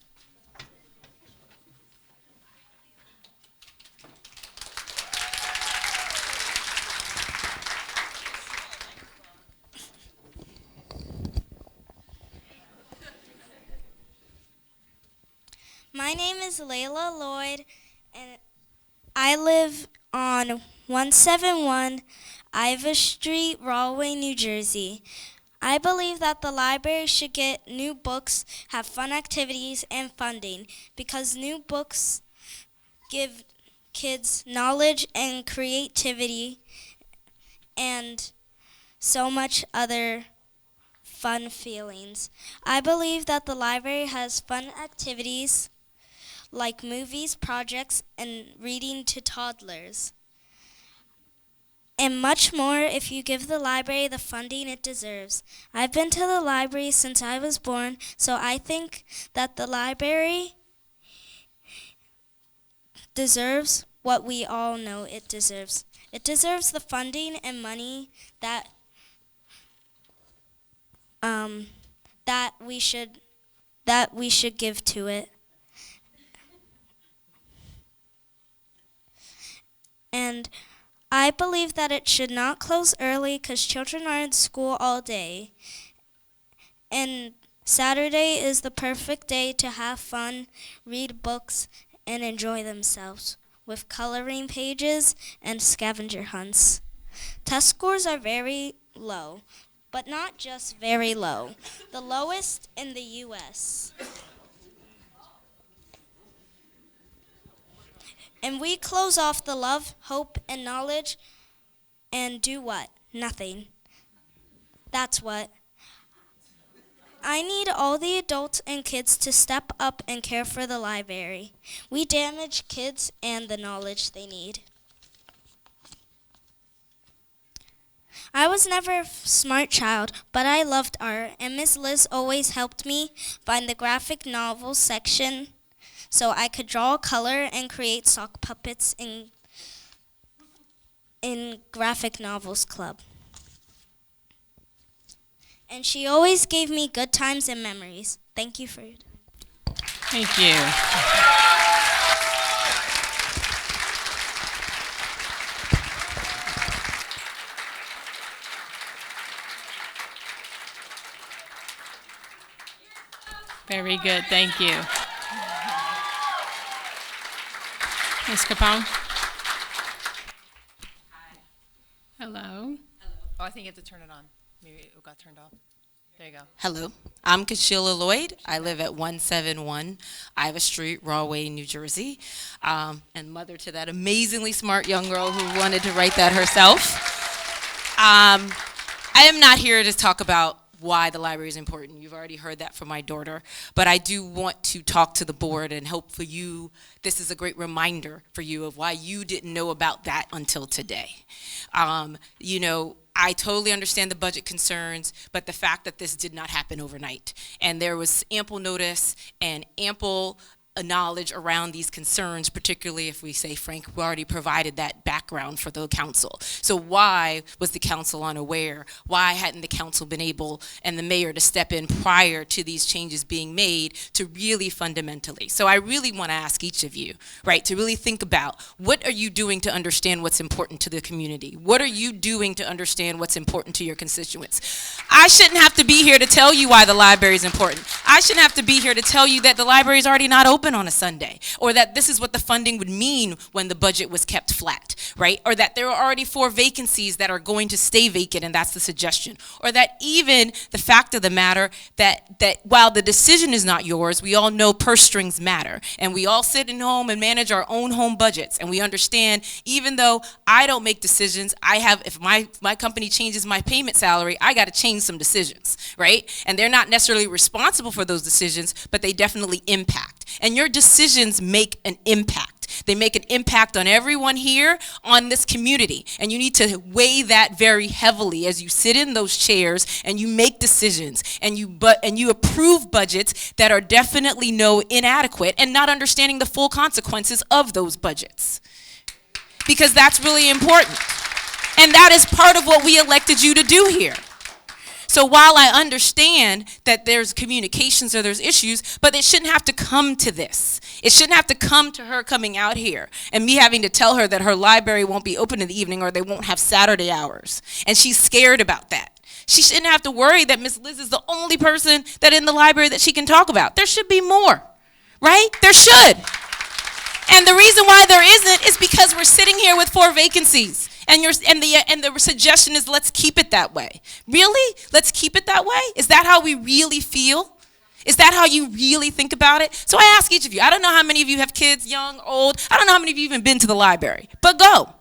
My name is Layla Lloyd, and I live on 171 Iva Street, Rahway, New Jersey. I believe that the library should get new books, have fun activities, and funding, because new books give kids knowledge and creativity and so much other fun feelings. I believe that the library has fun activities like movies, projects, and reading to toddlers, and much more if you give the library the funding it deserves. I've been to the library since I was born, so I think that the library deserves what we all know it deserves. It deserves the funding and money that we should give to it. And I believe that it should not close early because children are in school all day. And Saturday is the perfect day to have fun, read books, and enjoy themselves with coloring pages and scavenger hunts. Test scores are very low, but not just very low, the lowest in the U.S. And we close off the love, hope, and knowledge and do what? Nothing. That's what. I need all the adults and kids to step up and care for the library. We damage kids and the knowledge they need. I was never a smart child, but I loved art, and Miss Liz always helped me find the graphic novels section so I could draw color and create sock puppets in Graphic Novels Club. And she always gave me good times and memories. Thank you for your time. Thank you. Very good, thank you. Ms. Capone? Hello. Oh, I think you have to turn it on. Maybe it got turned off. There you go. Hello, I'm Kashila Lloyd. I live at 171 Iva Street, Rahway, New Jersey, and mother to that amazingly smart young girl who wanted to write that herself. I am not here to talk about why the library is important. You've already heard that from my daughter, but I do want to talk to the board and hope for you, this is a great reminder for you of why you didn't know about that until today. You know, I totally understand the budget concerns, but the fact that this did not happen overnight, and there was ample notice and ample a knowledge around these concerns, particularly if we say, Frank, we already provided that background for the council. So why was the council unaware? Why hadn't the council been able and the mayor to step in prior to these changes being made to really fundamentally? So I really want to ask each of you, right, to really think about what are you doing to understand what's important to the community? What are you doing to understand what's important to your constituents? I shouldn't have to be here to tell you why the library is important. I shouldn't have to be here to tell you that the library is already not open on a Sunday, or that this is what the funding would mean when the budget was kept flat, right? Or that there are already 4 vacancies that are going to stay vacant, and that's the suggestion. Or that even the fact of the matter that while the decision is not yours, we all know purse strings matter, and we all sit in home and manage our own home budgets, and we understand even though I don't make decisions, if my company changes my payment salary, I got to change some decisions, right? And they're not necessarily responsible for those decisions, but they definitely impact. And your decisions make an impact. They make an impact on everyone here, on this community. And you need to weigh that very heavily as you sit in those chairs and you make decisions and you approve budgets that are definitely inadequate and not understanding the full consequences of those budgets. Because that's really important. And that is part of what we elected you to do here. So while I understand that there's communications or there's issues, but it shouldn't have to come to this. It shouldn't have to come to her coming out here and me having to tell her that her library won't be open in the evening or they won't have Saturday hours. And she's scared about that. She shouldn't have to worry that Miss Liz is the only person that in the library that she can talk about. There should be more, right? There should. And the reason why there isn't is because we're sitting here with 4 vacancies. And the suggestion is let's keep it that way. Really? Let's keep it that way? Is that how we really feel? Is that how you really think about it? So I ask each of you, I don't know how many of you have kids, young, old. I don't know how many of you have even been to the library. But go.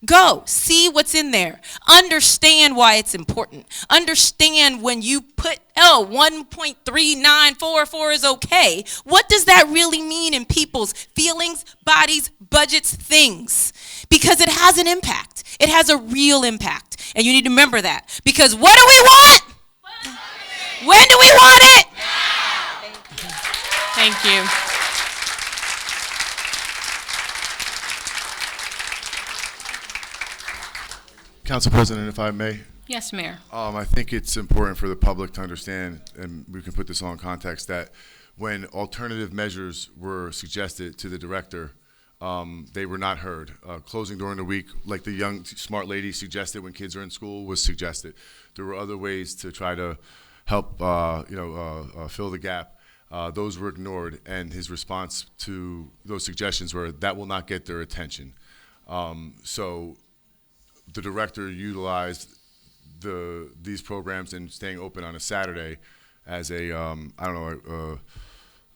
Go. See what's in there. Understand why it's important. Understand when you put, 1.3944 is okay. What does that really mean in people's feelings, bodies, budgets, things? Because it has an impact. It has a real impact. And you need to remember that. Because what do we want? When do we want it? Now. Thank you. Council President, if I may. Yes, Mayor. I think it's important for the public to understand, and we can put this on context, that when alternative measures were suggested to the director, they were not heard. Closing during the week, like the young, smart lady suggested when kids are in school, was suggested. There were other ways to try to help, fill the gap. Those were ignored, and his response to those suggestions were, that will not get their attention. So the director utilized these programs and staying open on a Saturday as a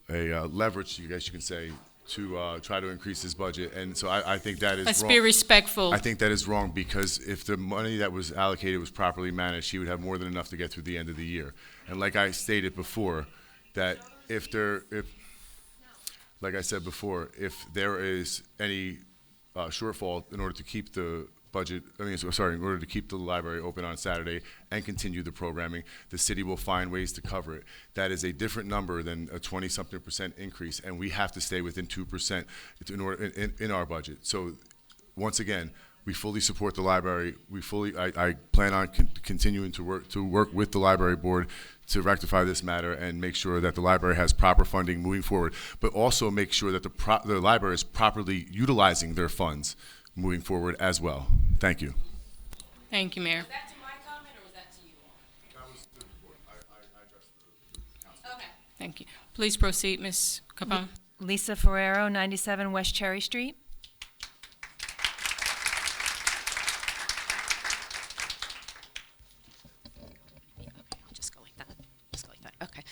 leverage, I guess you can say, to try to increase his budget. And so I think that is wrong. Let's be respectful. I think that is wrong because if the money that was allocated was properly managed, he would have more than enough to get through the end of the year. And like I stated before, that if there is any shortfall in order to keep the in order to keep the library open on Saturday and continue the programming, the city will find ways to cover it. That is a different number than a 20-something% increase, and we have to stay within 2% in our budget. So, once again, we fully support the library. I plan on continuing to work with the library board to rectify this matter and make sure that the library has proper funding moving forward, but also make sure that the library is properly utilizing their funds moving forward as well. Thank you. Thank you, Mayor. Was that to my comment or was that to you all? That was the board. I addressed the council. Okay. Thank you. Please proceed, Ms. Capone. Lisa Ferrero, 97 West Cherry Street. Just go like that. Okay.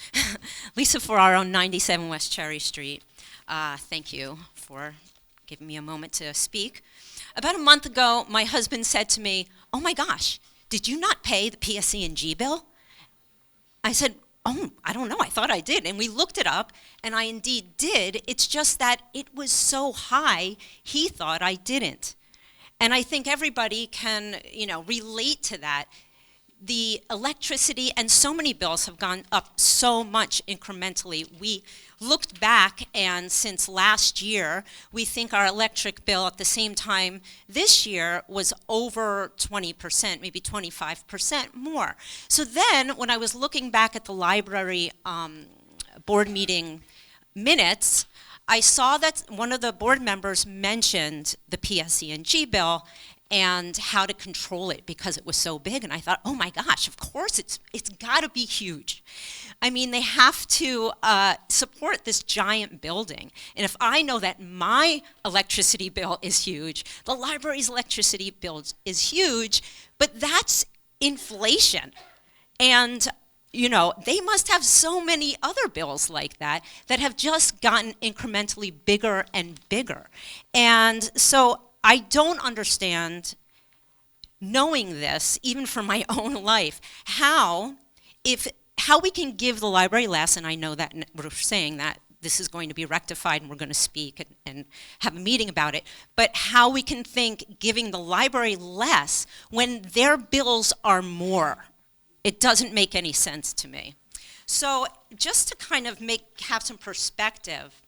Lisa Ferraro, 97 West Cherry Street. Thank you for giving me a moment to speak. About a month ago, my husband said to me, "Oh my gosh, did you not pay the PSE&G bill?" I said, "Oh, I don't know, I thought I did." And we looked it up, and I indeed did. It's just that it was so high, he thought I didn't. And I think everybody can, relate to that. the electricity and so many bills have gone up so much incrementally. We looked back, and since last year, we think our electric bill at the same time this year was over 20%, maybe 25% more. So then, when I was looking back at the library board meeting minutes, I saw that one of the board members mentioned the PSE&G bill and how to control it because it was so big. And I thought, oh my gosh, of course it's got to be huge. I mean, they have to support this giant building. And if I know that my electricity bill is huge, the library's electricity bill is huge, but that's inflation. And you know, they must have so many other bills like that that have just gotten incrementally bigger and bigger. And so I don't understand, knowing this, even from my own life, how we can give the library less, and I know that we're saying that this is going to be rectified and we're going to speak and have a meeting about it, but how we can think giving the library less when their bills are more. It doesn't make any sense to me. So just to kind of have some perspective,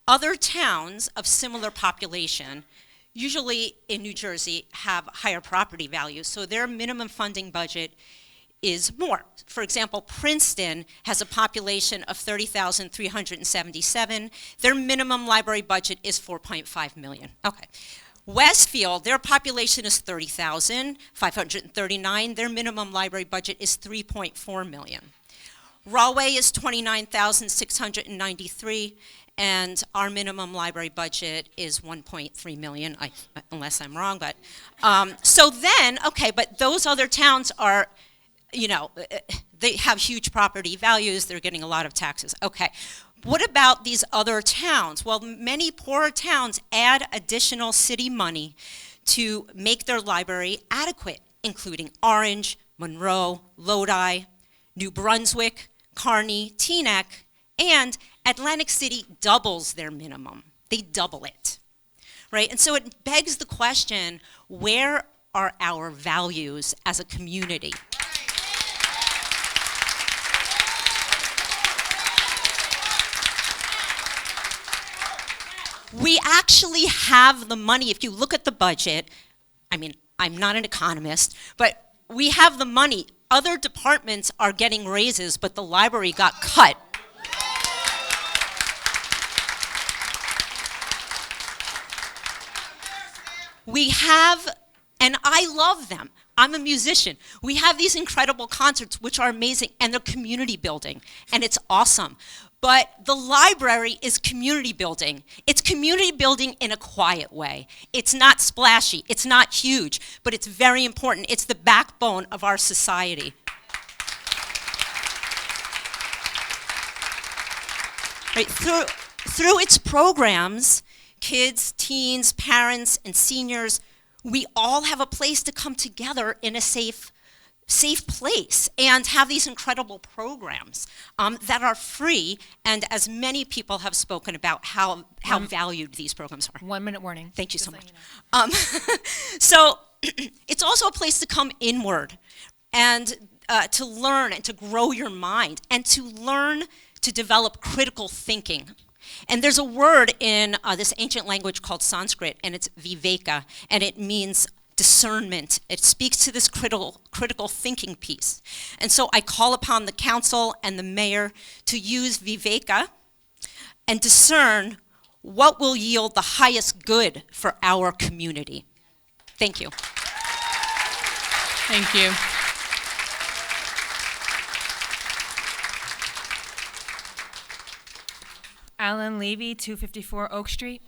other towns of similar population, usually in New Jersey, have higher property values, so their minimum funding budget is more. For example, Princeton has a population of 30,377. Their minimum library budget is $4.5 million. Okay. Westfield, their population is 30,539. Their minimum library budget is $3.4 million. Rahway is 29,693, and our minimum library budget is $1.3 million, unless I'm wrong. But so then, okay, but those other towns are, you know, they have huge property values. They're getting a lot of taxes. Okay. What about these other towns? Well, many poorer towns add additional city money to make their library adequate, including Orange, Monroe, Lodi, New Brunswick, Kearney, Teaneck, and Atlantic City doubles their minimum. They double it, right? And so it begs the question, where are our values as a community? We actually have the money. If you look at the budget, I mean, I'm not an economist, but we have the money. Other departments are getting raises, but the library got cut. We have, and I love them. I'm a musician. We have these incredible concerts, which are amazing, and they're community building, and it's awesome. But the library is community building. It's community building in a quiet way. It's not splashy. It's not huge, but it's very important. It's the backbone of our society. Right, through its programs, kids, teens, parents, and seniors, we all have a place to come together in a safe place and have these incredible programs that are free, and as many people have spoken about how valued these programs are. 1 minute warning. Thank you so much. So it's also a place to come inward and to learn and to grow your mind and to learn to develop critical thinking. And there's a word in this ancient language called Sanskrit, and it's viveka, and it means discernment. It speaks to this critical thinking piece. And so I call upon the council and the mayor to use viveka and discern what will yield the highest good for our community. Thank you. Thank you. Alan Levy, 254 Oak Street.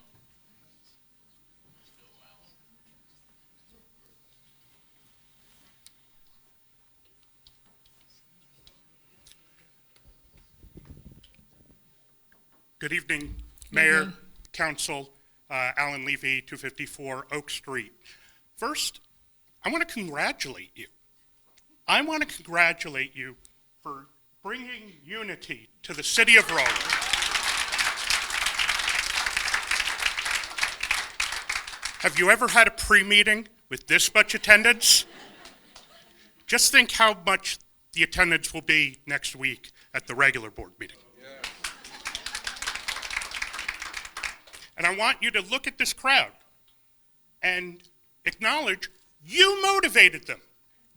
Good evening, Mayor, Council, Alan Levy, 254 Oak Street. First, I want to congratulate you. I want to congratulate you for bringing unity to the city of Rahway. Have you ever had a pre-meeting with this much attendance? Just think how much the attendance will be next week at the regular board meeting. And I want you to look at this crowd and acknowledge you motivated them.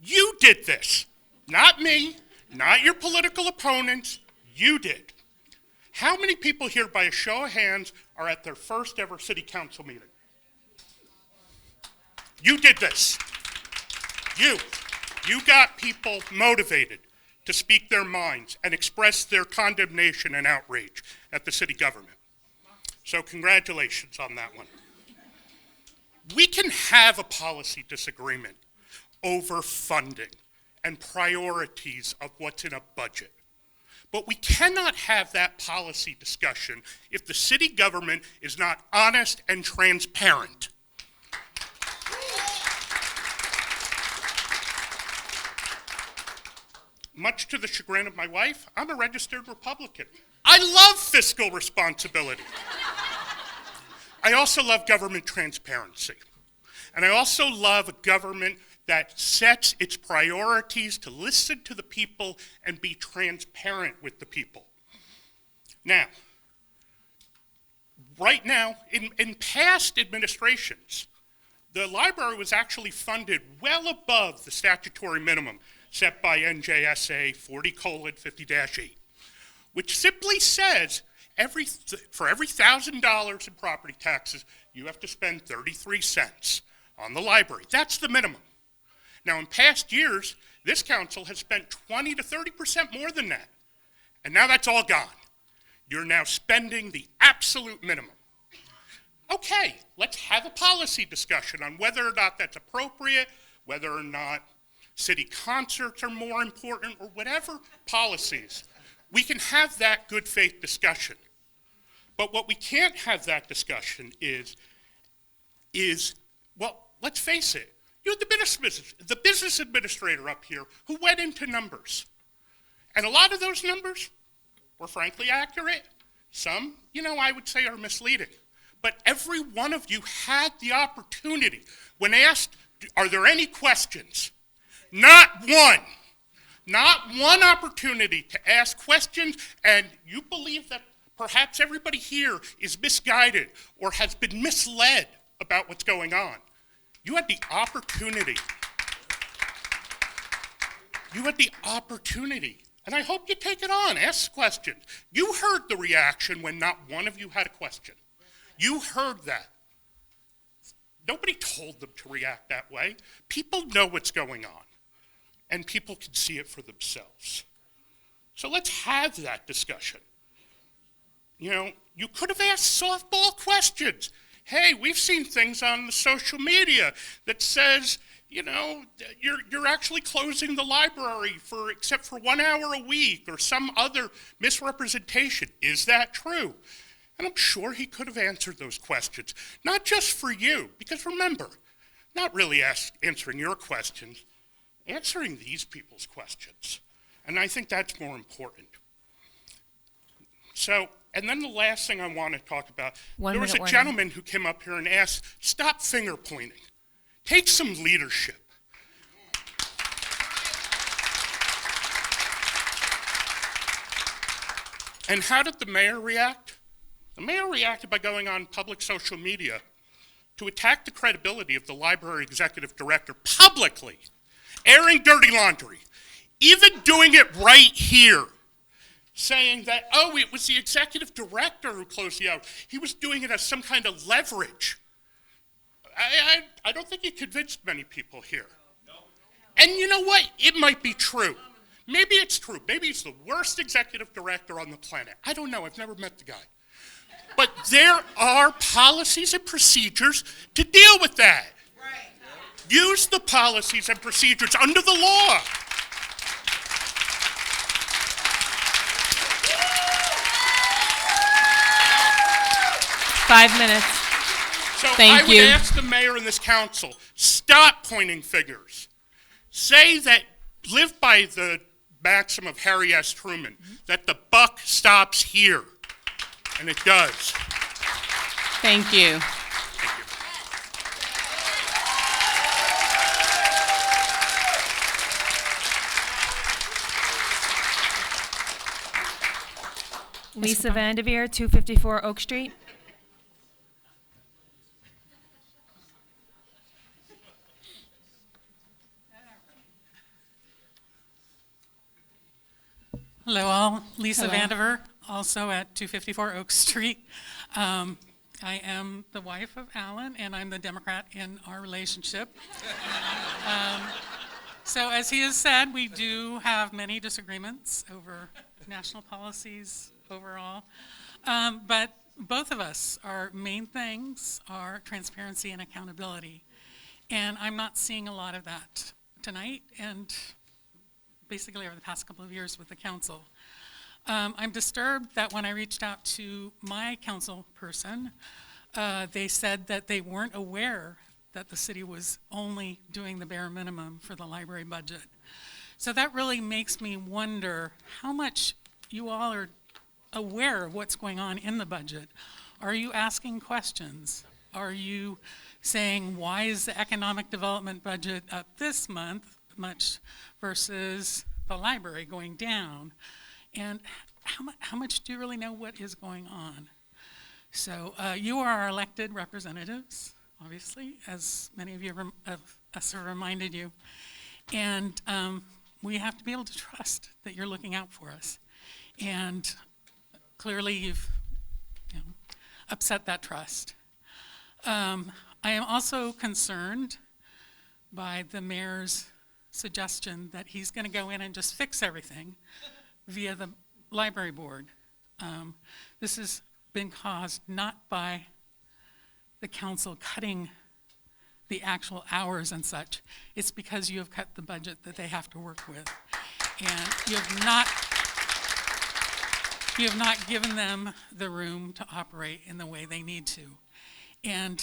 You did this. Not me, not your political opponents. You did. How many people here, by a show of hands, are at their first ever city council meeting? You did this. You got people motivated to speak their minds and express their condemnation and outrage at the city government. So congratulations on that one. We can have a policy disagreement over funding and priorities of what's in a budget. But we cannot have that policy discussion if the city government is not honest and transparent. Much to the chagrin of my wife, I'm a registered Republican. I love fiscal responsibility. I also love government transparency. And I also love a government that sets its priorities to listen to the people and be transparent with the people. Now, right now, in past administrations, the library was actually funded well above the statutory minimum set by NJSA 40:50-8, which simply says for every $1,000 in property taxes, you have to spend 33 cents on the library. That's the minimum. Now, in past years, this council has spent 20 to 30% more than that. And now that's all gone. You're now spending the absolute minimum. Okay, let's have a policy discussion on whether or not that's appropriate, whether or not city concerts are more important, or whatever policies. We can have that good faith discussion. But what we can't have that discussion is, well, let's face it, you're the business administrator up here who went into numbers. And a lot of those numbers were frankly accurate. Some, I would say are misleading. But every one of you had the opportunity, when asked, are there any questions? Not one opportunity to ask questions, and you believe that perhaps everybody here is misguided or has been misled about what's going on. You had the opportunity. And I hope you take it on, ask questions. You heard the reaction when not one of you had a question. You heard that. Nobody told them to react that way. People know what's going on, and people can see it for themselves. So let's have that discussion. You could have asked softball questions. Hey, we've seen things on the social media that says, you're actually closing the library except for 1 hour a week or some other misrepresentation. Is that true? And I'm sure he could have answered those questions, not just for you, because remember, not really answering your questions, answering these people's questions. And I think that's more important. So, and then the last thing I want to talk about, there was a gentleman who came up here and asked, stop finger pointing. Take some leadership. And how did the mayor react? The mayor reacted by going on public social media to attack the credibility of the library executive director publicly, airing dirty laundry, even doing it right here, saying that, oh, it was the executive director who closed the hour. He was doing it as some kind of leverage. I don't think he convinced many people here. And you know what? It might be true. Maybe it's true. Maybe he's the worst executive director on the planet. I don't know. I've never met the guy. But there are policies and procedures to deal with that. Use the policies and procedures under the law. Five minutes. So Thank you. I would ask the mayor and this council, stop pointing fingers. Say that, live by the maxim of Harry S. Truman, that the buck stops here. And it does. Thank you. Thank you. Lisa Vanderveer, 254 Oak Street. Hello all, Lisa Hello. Vandiver, also at 254 Oak Street. I am the wife of Alan, and I'm the Democrat in our relationship. So as he has said, we do have many disagreements over national policies overall. But both of us, our main things are transparency and accountability. And I'm not seeing a lot of that tonight, and basically over the past couple of years with the council. I'm disturbed that when I reached out to my council person, they said that they weren't aware that the city was only doing the bare minimum for the library budget. So that really makes me wonder how much you all are aware of what's going on in the budget. Are you asking questions? Are you saying, why is the economic development budget up this month much versus the library going down? And how much do you really know what is going on? So you are our elected representatives, obviously, as many of us have reminded you. And we have to be able to trust that you're looking out for us. And clearly you've upset that trust. I am also concerned by the mayor's suggestion that he's going to go in and just fix everything via the library board. This has been caused not by the council cutting the actual hours and such. It's because you have cut the budget that they have to work with. And you have not given them the room to operate in the way they need to. And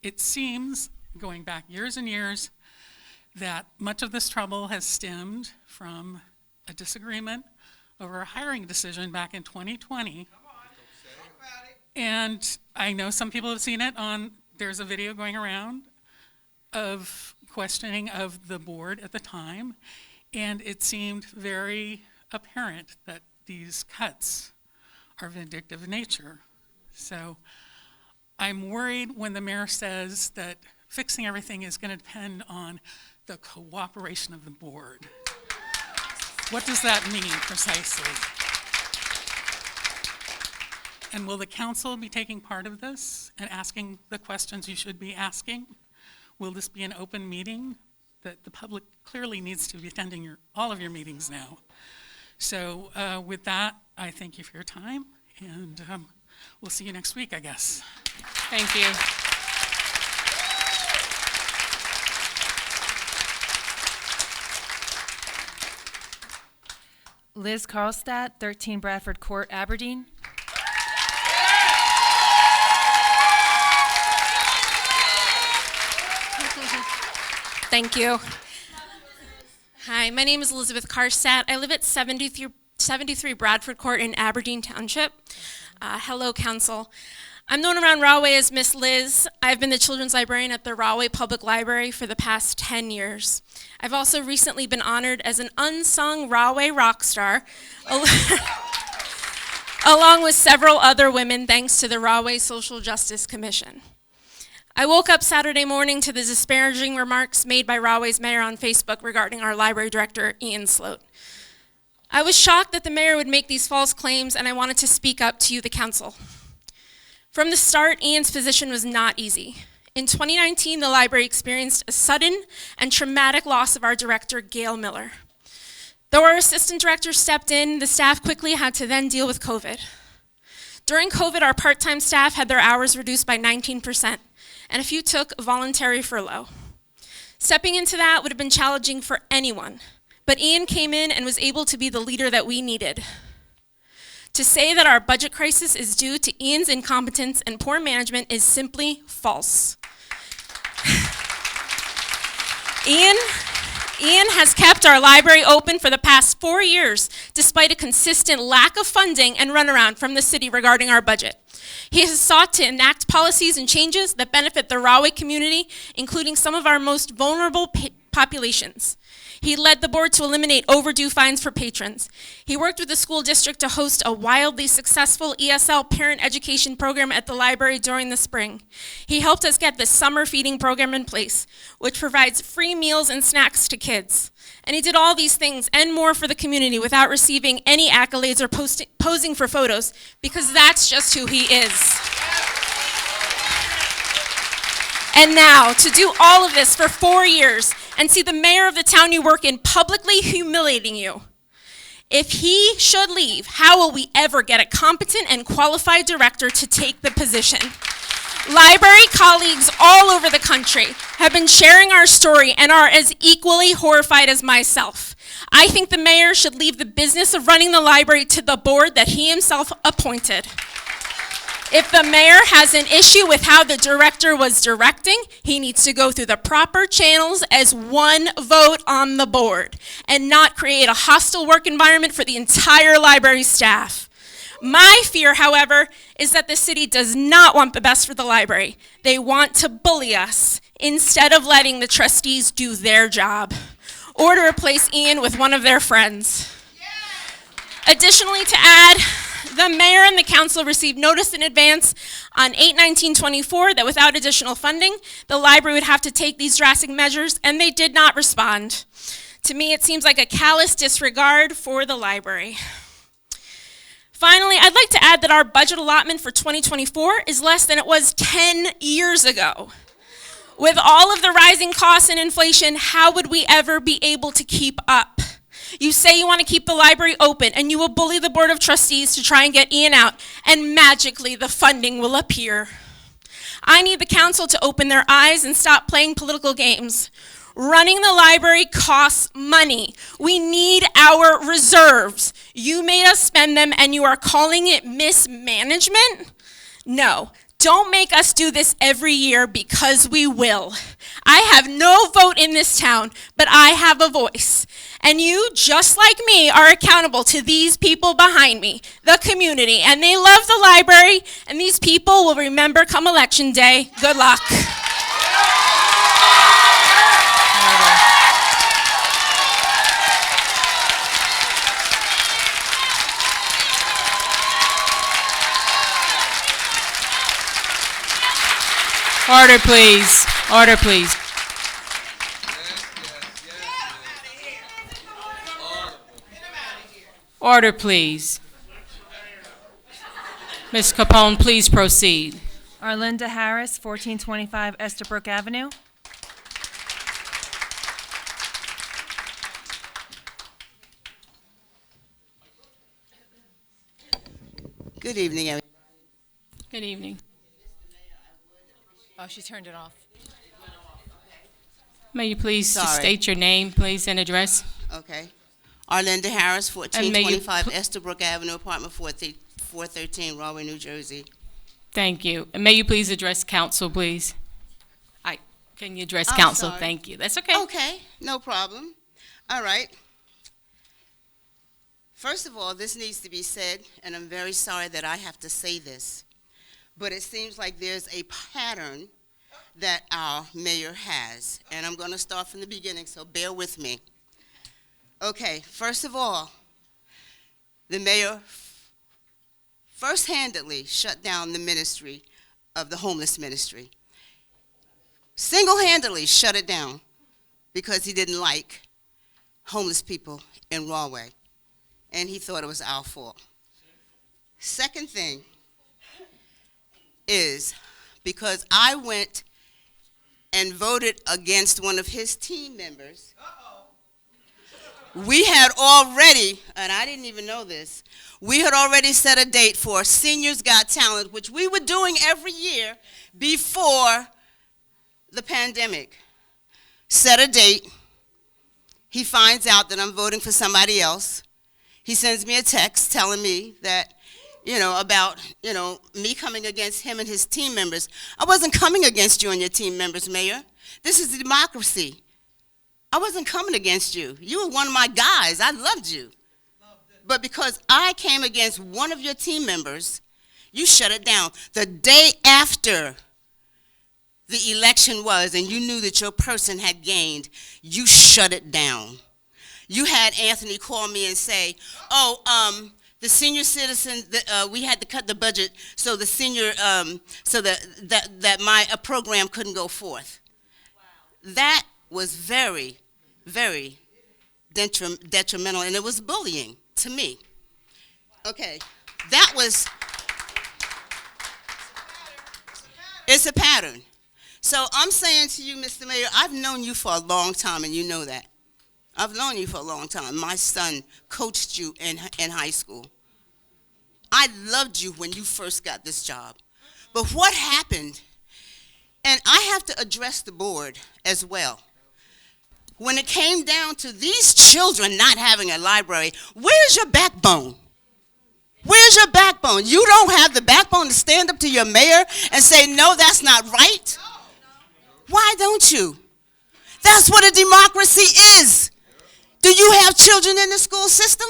it seems, going back years and years, that much of this trouble has stemmed from a disagreement over a hiring decision back in 2020. And I know some people have seen it there's a video going around of questioning of the board at the time, and it seemed very apparent that these cuts are vindictive in nature. So I'm worried when the mayor says that fixing everything is going to depend on the cooperation of the board. What does that mean precisely? And will the council be taking part of this and asking the questions you should be asking? Will this be an open meeting that the public clearly needs to be attending all of your meetings now? So with that, I thank you for your time, and we'll see you next week, I guess. Thank you. Liz Carlstadt, 13 Bradford Court, Aberdeen. Thank you. Hi, my name is Elizabeth Karstadt. I live at 73 Bradford Court in Aberdeen Township. Hello, Council. I'm known around Rahway as Miss Liz. I've been the children's librarian at the Rahway Public Library for the past 10 years. I've also recently been honored as an unsung Rahway rock star, along with several other women, thanks to the Rahway Social Justice Commission. I woke up Saturday morning to the disparaging remarks made by Rahway's mayor on Facebook regarding our library director, Ian Sloat. I was shocked that the mayor would make these false claims, and I wanted to speak up to you, the council. From the start, Ian's position was not easy. In 2019, the library experienced a sudden and traumatic loss of our director, Gail Miller. Though our assistant director stepped in, the staff quickly had to then deal with COVID. During COVID, our part-time staff had their hours reduced by 19%, and a few took voluntary furlough. Stepping into that would have been challenging for anyone, but Ian came in and was able to be the leader that we needed. To say that our budget crisis is due to Ian's incompetence and poor management is simply false. Ian has kept our library open for the past 4 years, despite a consistent lack of funding and runaround from the city regarding our budget. He has sought to enact policies and changes that benefit the Rahway community, including some of our most vulnerable populations. He led the board to eliminate overdue fines for patrons. He worked with the school district to host a wildly successful ESL parent education program at the library during the spring. He helped us get the summer feeding program in place, which provides free meals and snacks to kids. And he did all these things and more for the community without receiving any accolades or posing for photos, because that's just who he is. And now, to do all of this for 4 years and see the mayor of the town you work in publicly humiliating you. If he should leave, how will we ever get a competent and qualified director to take the position? Library colleagues all over the country have been sharing our story and are as equally horrified as myself. I think the mayor should leave the business of running the library to the board that he himself appointed. If the mayor has an issue with how the director was directing, he needs to go through the proper channels as one vote on the board and not create a hostile work environment for the entire library staff. My fear, however, is that the city does not want the best for the library. They want to bully us instead of letting the trustees do their job or to replace Ian with one of their friends. Additionally, to add, the mayor and the council received notice in advance on 8/19/24 that without additional funding, the library would have to take these drastic measures, and they did not respond. To me, it seems like a callous disregard for the library. Finally, I'd like to add that our budget allotment for 2024 is less than it was 10 years ago. With all of the rising costs and inflation, how would we ever be able to keep up? You say you want to keep the library open, and you will bully the Board of Trustees to try and get Ian out, and magically the funding will appear. I need the council to open their eyes and stop playing political games. Running the library costs money. We need our reserves. You made us spend them, and you are calling it mismanagement? No. Don't make us do this every year, because we will. I have no vote in this town, but I have a voice. And you, just like me, are accountable to these people behind me, the community, and they love the library, and these people will remember come election day. Good luck. Order, please. Order, please. Order, please. Ms. Capone, please proceed. Arlinda Harris, 1425 Estabrook Avenue. Good evening, everyone. Good evening. Oh, she turned it off. May you please Sorry. state your name, please, and address? Okay. Arlinda Harris, And may you 1425 Estabrook Avenue, apartment 413, Rahway, New Jersey. Thank you. And may you please address council, please? Can you address I'm council? sorry. Thank you. That's okay. Okay, no problem. All right. First of all, this needs to be said, and I'm very sorry that I have to say this, but it seems like there's a pattern that our mayor has, and I'm going to start from the beginning, so bear with me. Okay, first of all, the mayor first-handedly shut down the ministry of the homeless ministry. Single-handedly shut it down because he didn't like homeless people in Rahway, and he thought it was our fault. Second thing is because I went and voted against one of his team members, we had already, and I didn't even know this, we had already set a date for Seniors Got Talent, which we were doing every year before the pandemic. Set a date. He finds out that I'm voting for somebody else. He sends me a text telling me that, about, me coming against him and his team members. I wasn't coming against you and your team members, Mayor. This is a democracy. I wasn't coming against you. You were one of my guys. I loved you. But because I came against one of your team members, you shut it down. The day after the election was and you knew that your person had gained, you shut it down. you had Anthony call me and say, oh, the senior citizen, we had to cut the budget so the senior, so that my program couldn't go forth. Wow. That was very, very detrimental, and it was bullying to me. Okay, that was, it's a pattern. So I'm saying to you, Mr. Mayor, I've known you for a long time, and you know that. I've known you for a long time. My son coached you in high school. I loved you when you first got this job. But what happened, and I have to address the board as well. When it came down to these children not having a library, where's your backbone? Where's your backbone? You don't have the backbone to stand up to your mayor and say, no, that's not right? Why don't you? That's what a democracy is. Do you have children in the school system?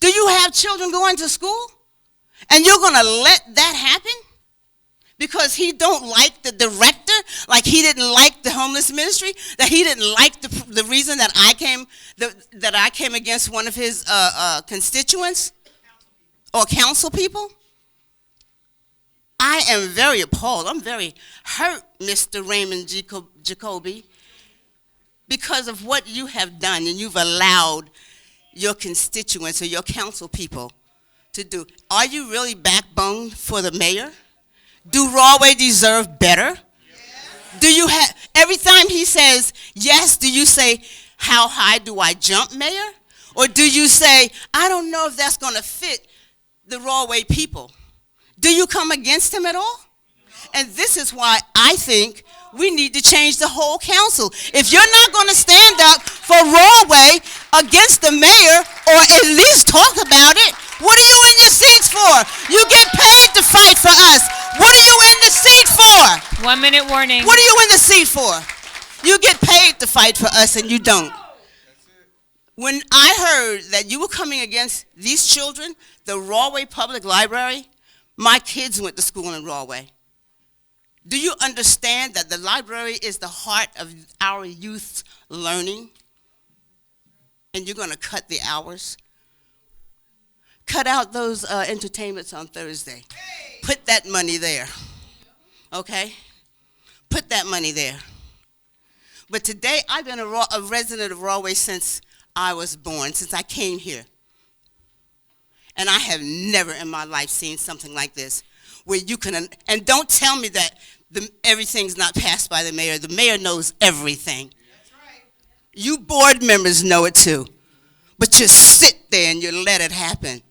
Do you have children going to school? And you're going to let that happen? Because he don't like the director, like he didn't like the homeless ministry, that he didn't like the reason that I came against one of his constituents or council people? I am very appalled. I'm very hurt, Mr. Raymond Jacoby, because of what you have done, and you've allowed your constituents or your council people to do. Are you really backbone for the mayor? Do Rahway deserve better? Yes. Do you have, every time he says yes, do you say, how high do I jump, Mayor? Or do you say, I don't know if that's going to fit the Rahway people? Do you come against him at all? And this is why I think we need to change the whole council. If you're not going to stand up for Rahway against the mayor, or at least talk about it, what are you in your seats for? You get paid to fight for us. What are you in the seat for? 1 minute warning. What are you in the seat for? You get paid to fight for us, and you don't. When I heard that you were coming against these children, the Rahway Public Library, my kids went to school in Rahway. Do you understand that the library is the heart of our youth's learning? And you're going to cut the hours? Cut out those entertainments on Thursday. Put that money there, okay? Put that money there. But today, I've been a resident of Rahway since I was born, since I came here. And I have never in my life seen something like this, where you can, and don't tell me that everything's not passed by the mayor. The mayor knows everything. That's right. You board members know it too. But you sit there and you let it happen.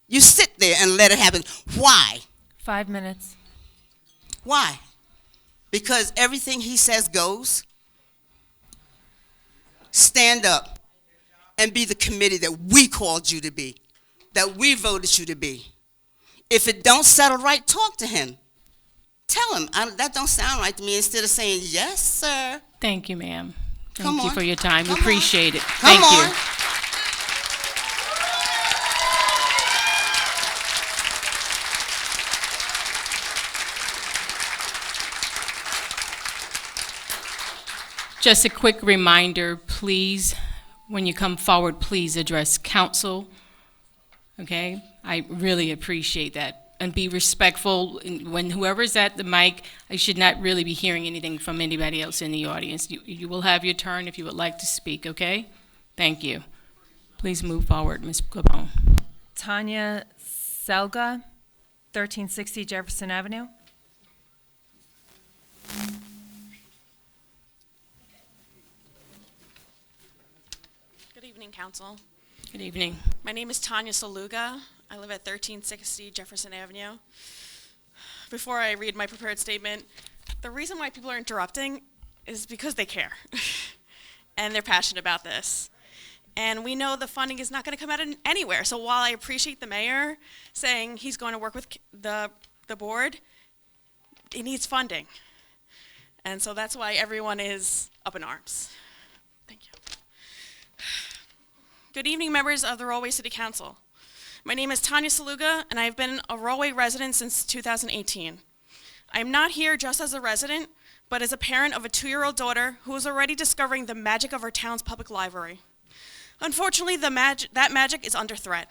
You sit there and let it happen. Why? 5 minutes. Why? Because everything he says goes. Stand up and be the committee that we called you to be, that we voted you to be. If it don't settle right, talk to him. Tell him, that don't sound right to me, instead of saying, yes, sir. Thank you, ma'am. Come Thank you on. for your time. We Come appreciate on. it. Come Thank on. you. Just a quick reminder, please, when you come forward, please address council, okay? I really appreciate that. And be respectful. When whoever's at the mic, I should not really be hearing anything from anybody else in the audience. You will have your turn if you would like to speak, okay? Thank you. Please move forward, Ms. Gabon. Tanya Selga, 1360 Jefferson Avenue. Good evening, Council. Good evening. My name is Tanya Saluga. I live at 1360 Jefferson Avenue. Before I read my prepared statement, the reason why people are interrupting is because they care. And they're passionate about this. And we know the funding is not going to come out of anywhere. So while I appreciate the mayor saying he's going to work with the board, it needs funding. And so that's why everyone is up in arms. Thank you. Good evening, members of the Rahway City Council. My name is Tanya Saluga, and I've been a Rahway resident since 2018. I am not here just as a resident, but as a parent of a 2-year-old daughter who is already discovering the magic of our town's public library. Unfortunately, that magic is under threat.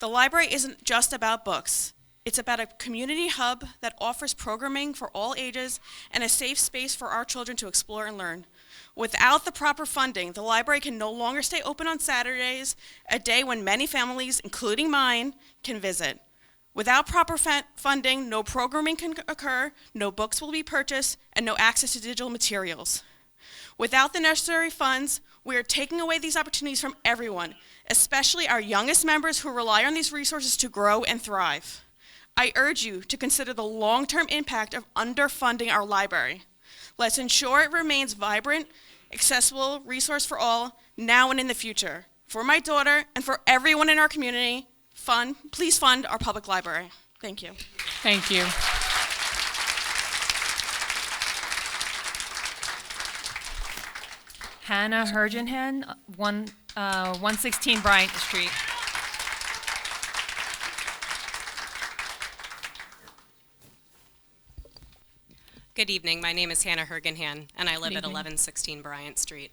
The library isn't just about books. It's about a community hub that offers programming for all ages and a safe space for our children to explore and learn. Without the proper funding, the library can no longer stay open on Saturdays, a day when many families, including mine, can visit. Without proper funding, no programming can occur, no books will be purchased, and no access to digital materials. Without the necessary funds, we are taking away these opportunities from everyone, especially our youngest members who rely on these resources to grow and thrive. I urge you to consider the long-term impact of underfunding our library. Let's ensure it remains vibrant, accessible resource for all, now and in the future. For my daughter and for everyone in our community, please fund our public library. Thank you. Thank you. Hannah Hergenhen, 116 Bryant Street. Good evening. My name is Hannah Hergenhan, and I live Good at evening. 1116 Bryant Street.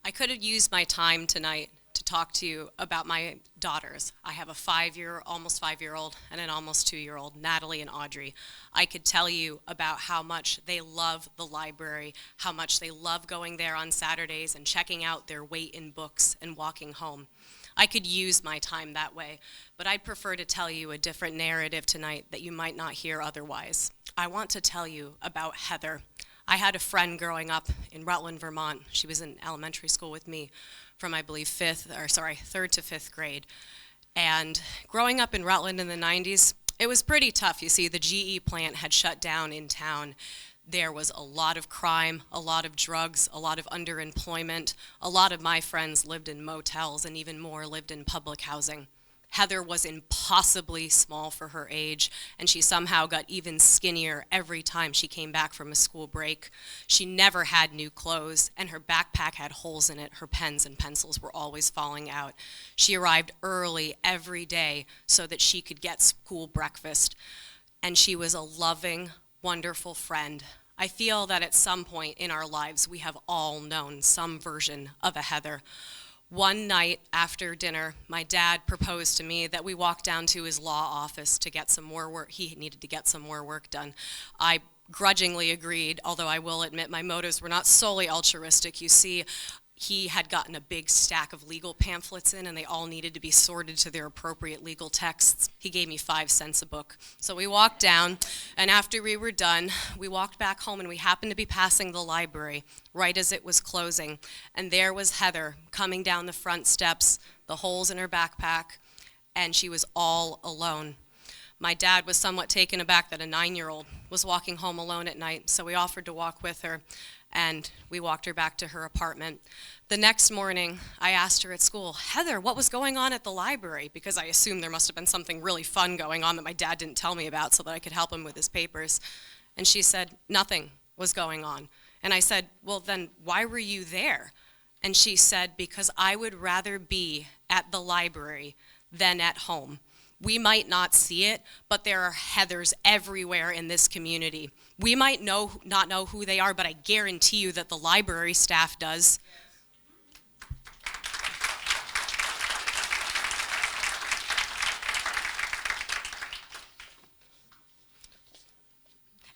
I could have used my time tonight to talk to you about my daughters. I have a almost five-year-old, and an almost 2-year-old, Natalie and Audrey. I could tell you about how much they love the library, how much they love going there on Saturdays and checking out their weight in books and walking home. I could use my time that way, but I'd prefer to tell you a different narrative tonight that you might not hear otherwise. I want to tell you about Heather. I had a friend growing up in Rutland, Vermont. She was in elementary school with me from, I believe, 3rd to 5th grade. And growing up in Rutland in the 90s, it was pretty tough. You see, the GE plant had shut down in town. There was a lot of crime, a lot of drugs, a lot of underemployment. A lot of my friends lived in motels, and even more lived in public housing. Heather was impossibly small for her age, and she somehow got even skinnier every time she came back from a school break. She never had new clothes, and her backpack had holes in it. Her pens and pencils were always falling out. She arrived early every day so that she could get school breakfast, and she was a loving, wonderful friend. I feel that at some point in our lives, we have all known some version of a Heather. One night after dinner, my dad proposed to me that we walk down to his law office to get some more work. He needed to get some more work done. I grudgingly agreed, although I will admit my motives were not solely altruistic. You see, he had gotten a big stack of legal pamphlets in, and they all needed to be sorted to their appropriate legal texts. He gave me 5 cents a book. So we walked down, and after we were done, we walked back home, and we happened to be passing the library right as it was closing. And there was Heather coming down the front steps, the holes in her backpack, and she was all alone. My dad was somewhat taken aback that a 9-year-old was walking home alone at night, so we offered to walk with her, and we walked her back to her apartment. The next morning, I asked her at school, Heather, what was going on at the library? Because I assumed there must have been something really fun going on that my dad didn't tell me about so that I could help him with his papers. And she said, nothing was going on. And I said, well, then why were you there? And she said, because I would rather be at the library than at home. We might not see it, but there are Heathers everywhere in this community. We might not know who they are, but I guarantee you that the library staff does.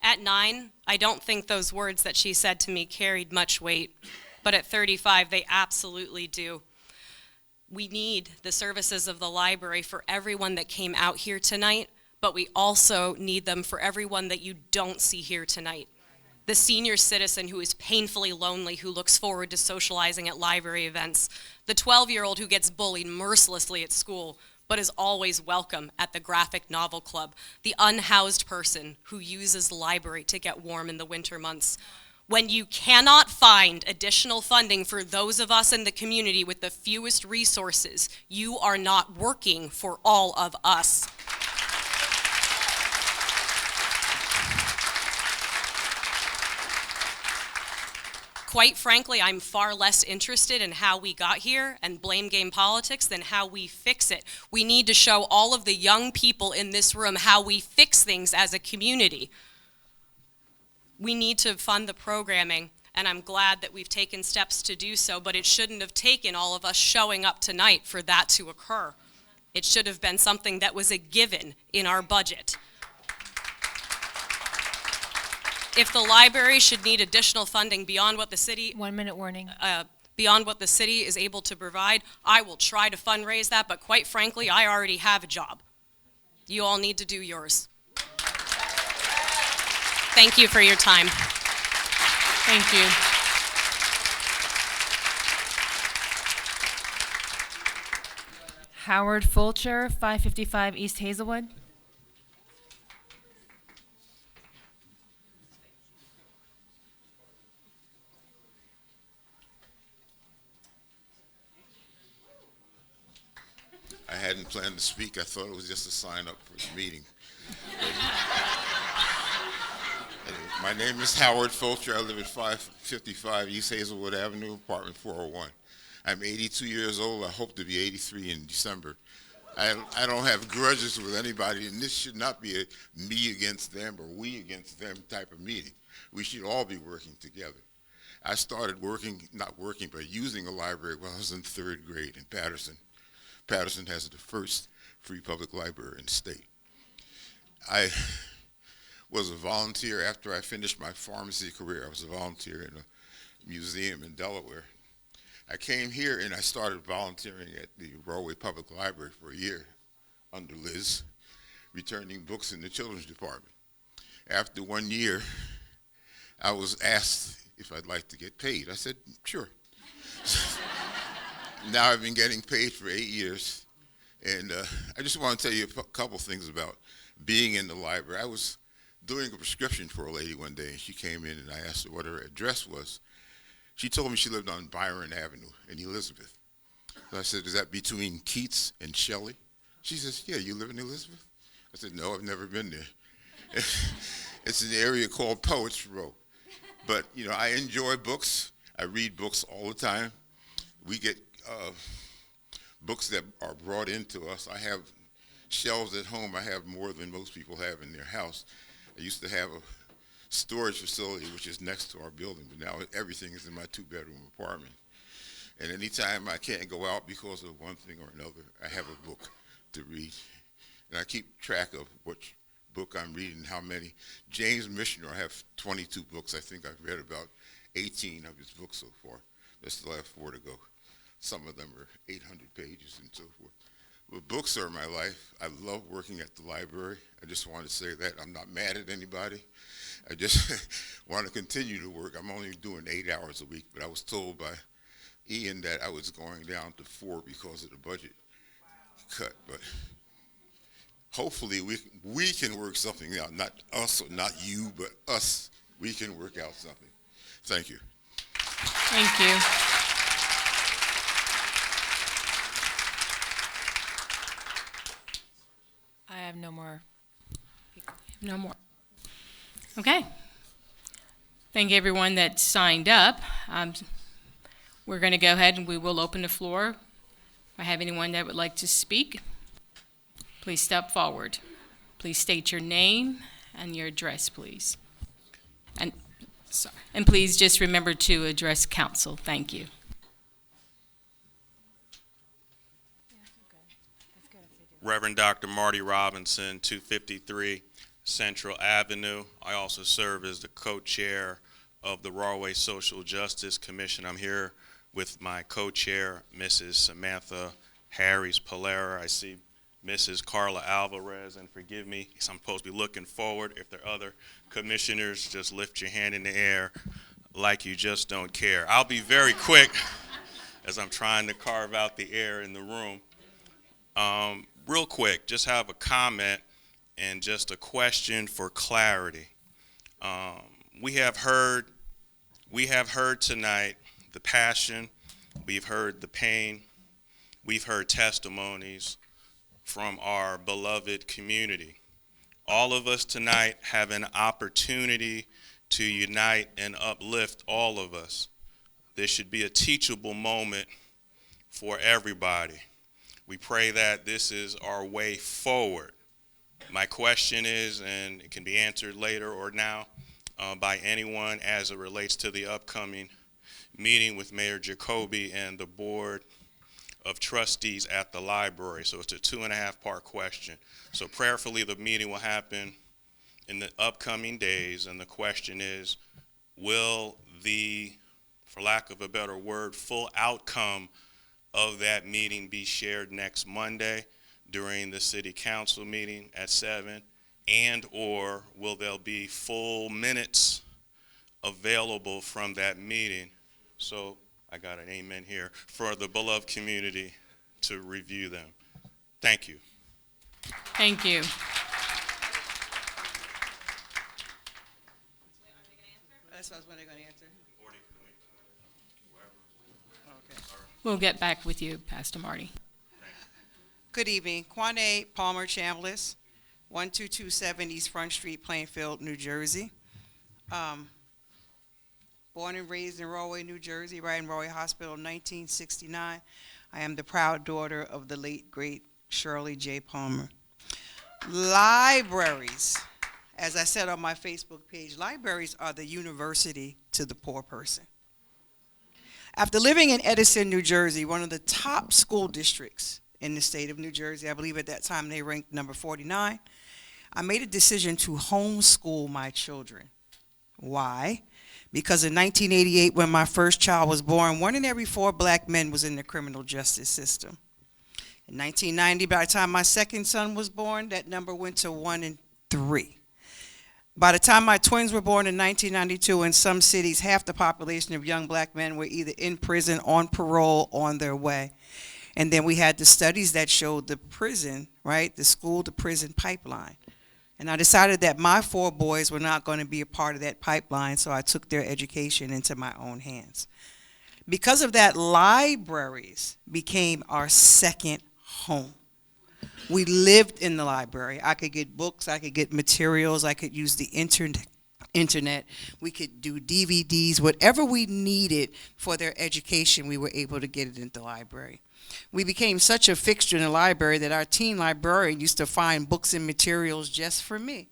At 9, I don't think those words that she said to me carried much weight, but at 35, they absolutely do. We need the services of the library for everyone that came out here tonight, but we also need them for everyone that you don't see here tonight. The senior citizen who is painfully lonely, who looks forward to socializing at library events. The 12-year-old who gets bullied mercilessly at school, but is always welcome at the graphic novel club. The unhoused person who uses the library to get warm in the winter months. When you cannot find additional funding for those of us in the community with the fewest resources, you are not working for all of us. Quite frankly, I'm far less interested in how we got here and blame game politics than how we fix it. We need to show all of the young people in this room how we fix things as a community. We need to fund the programming, and I'm glad that we've taken steps to do so, but it shouldn't have taken all of us showing up tonight for that to occur. It should have been something that was a given in our budget. If the library should need additional funding beyond what the city— 1 minute warning. Beyond what the city is able to provide, I will try to fundraise that, but quite frankly, I already have a job. You all need to do yours. Thank you for your time. Thank you. Howard Fulcher, 555 East Hazelwood. I hadn't planned to speak. I thought it was just a sign up for the meeting. My name is Howard Fulcher. I live at 555 East Hazelwood Avenue, apartment 401. I'm 82 years old. I hope to be 83 in December. I don't have grudges with anybody, and this should not be a me against them or we against them type of meeting. We should all be working together. I started using a library when I was in 3rd grade in Patterson. Patterson has the first free public library in the state. I was a volunteer after I finished my pharmacy career. I was a volunteer in a museum in Delaware. I came here and I started volunteering at the Rahway Public Library for a year under Liz, returning books in the children's department. After 1 year, I was asked if I'd like to get paid. I said, sure. Now I've been getting paid for 8 years, and I just want to tell you a couple things about being in the library. I was doing a prescription for a lady one day, and she came in and I asked her what her address was. She told me she lived on Byron Avenue in Elizabeth. So I said, is that between Keats and Shelley? She says, yeah, you live in Elizabeth? I said, no, I've never been there. It's an area called Poets Row. But, you know, I enjoy books. I read books all the time. We get books that are brought into us. I have shelves at home. I have more than most people have in their house. I used to have a storage facility which is next to our building, but now everything is in my 2-bedroom apartment. And anytime I can't go out because of one thing or another, I have a book to read. And I keep track of which book I'm reading, how many. James Michener, I have 22 books. I think I've read about 18 of his books so far. I still have 4 to go. Some of them are 800 pages and so forth. But books are my life. I love working at the library. I just want to say that. I'm not mad at anybody. I just want to continue to work. I'm only doing 8 hours a week, but I was told by Ian that I was going down to 4 because of the budget cut. But hopefully we can work something out. Not us or not you, but us. We can work out something. Thank you. Thank you. I have no more. No more. Okay. Thank everyone that signed up. We're going to go ahead and we will open the floor. If I have anyone that would like to speak, please step forward. Please state your name and your address, please. And please just remember to address council. Thank you. Reverend Dr. Marty Robinson, 253 Central Avenue. I also serve as the co-chair of the Rahway Social Justice Commission. I'm here with my co-chair, Mrs. Samantha Harris-Polera. I see Mrs. Carla Alvarez, and forgive me, I'm supposed to be looking forward. If there are other commissioners, just lift your hand in the air like you just don't care. I'll be very quick as I'm trying to carve out the air in the room. Real quick, just have a comment and just a question for clarity. We have heard tonight the passion, we've heard the pain, we've heard testimonies from our beloved community. All of us tonight have an opportunity to unite and uplift all of us. This should be a teachable moment for everybody. We pray that this is our way forward. My question is, and it can be answered later or now, by anyone as it relates to the upcoming meeting with Mayor Jacoby and the Board of Trustees at the library. So it's a 2.5-part question. So prayerfully, the meeting will happen in the upcoming days, and the question is, will the, for lack of a better word, full outcome of that meeting be shared next Monday during the city council meeting at 7, and or will there be full minutes available from that meeting? So I got an amen here for the beloved community to review them. Thank you. Thank you. That's what I was going to answer. We'll get back with you, Pastor Marty. Good evening. Quanae Palmer Chambliss, 1227 East Front Street, Plainfield, New Jersey. Born and raised in Rahway, New Jersey, right in Rahway Hospital in 1969. I am the proud daughter of the late, great Shirley J. Palmer. Libraries, as I said on my Facebook page, libraries are the university to the poor person. After living in Edison, New Jersey, one of the top school districts in the state of New Jersey, I believe at that time they ranked number 49, I made a decision to homeschool my children. Why? Because in 1988, when my first child was born, 1 in every 4 black men was in the criminal justice system. In 1990, by the time my second son was born, that number went to 1 in 3. By the time my twins were born in 1992, in some cities, half the population of young black men were either in prison, on parole, on their way. And then we had the studies that showed the prison, right, the school to prison pipeline. And I decided that my 4 boys were not going to be a part of that pipeline, so I took their education into my own hands. Because of that, libraries became our second home. We lived in the library. I could get books, I could get materials, I could use the internet. We could do DVDs, whatever we needed for their education, we were able to get it in the library. We became such a fixture in the library that our teen librarian used to find books and materials just for me.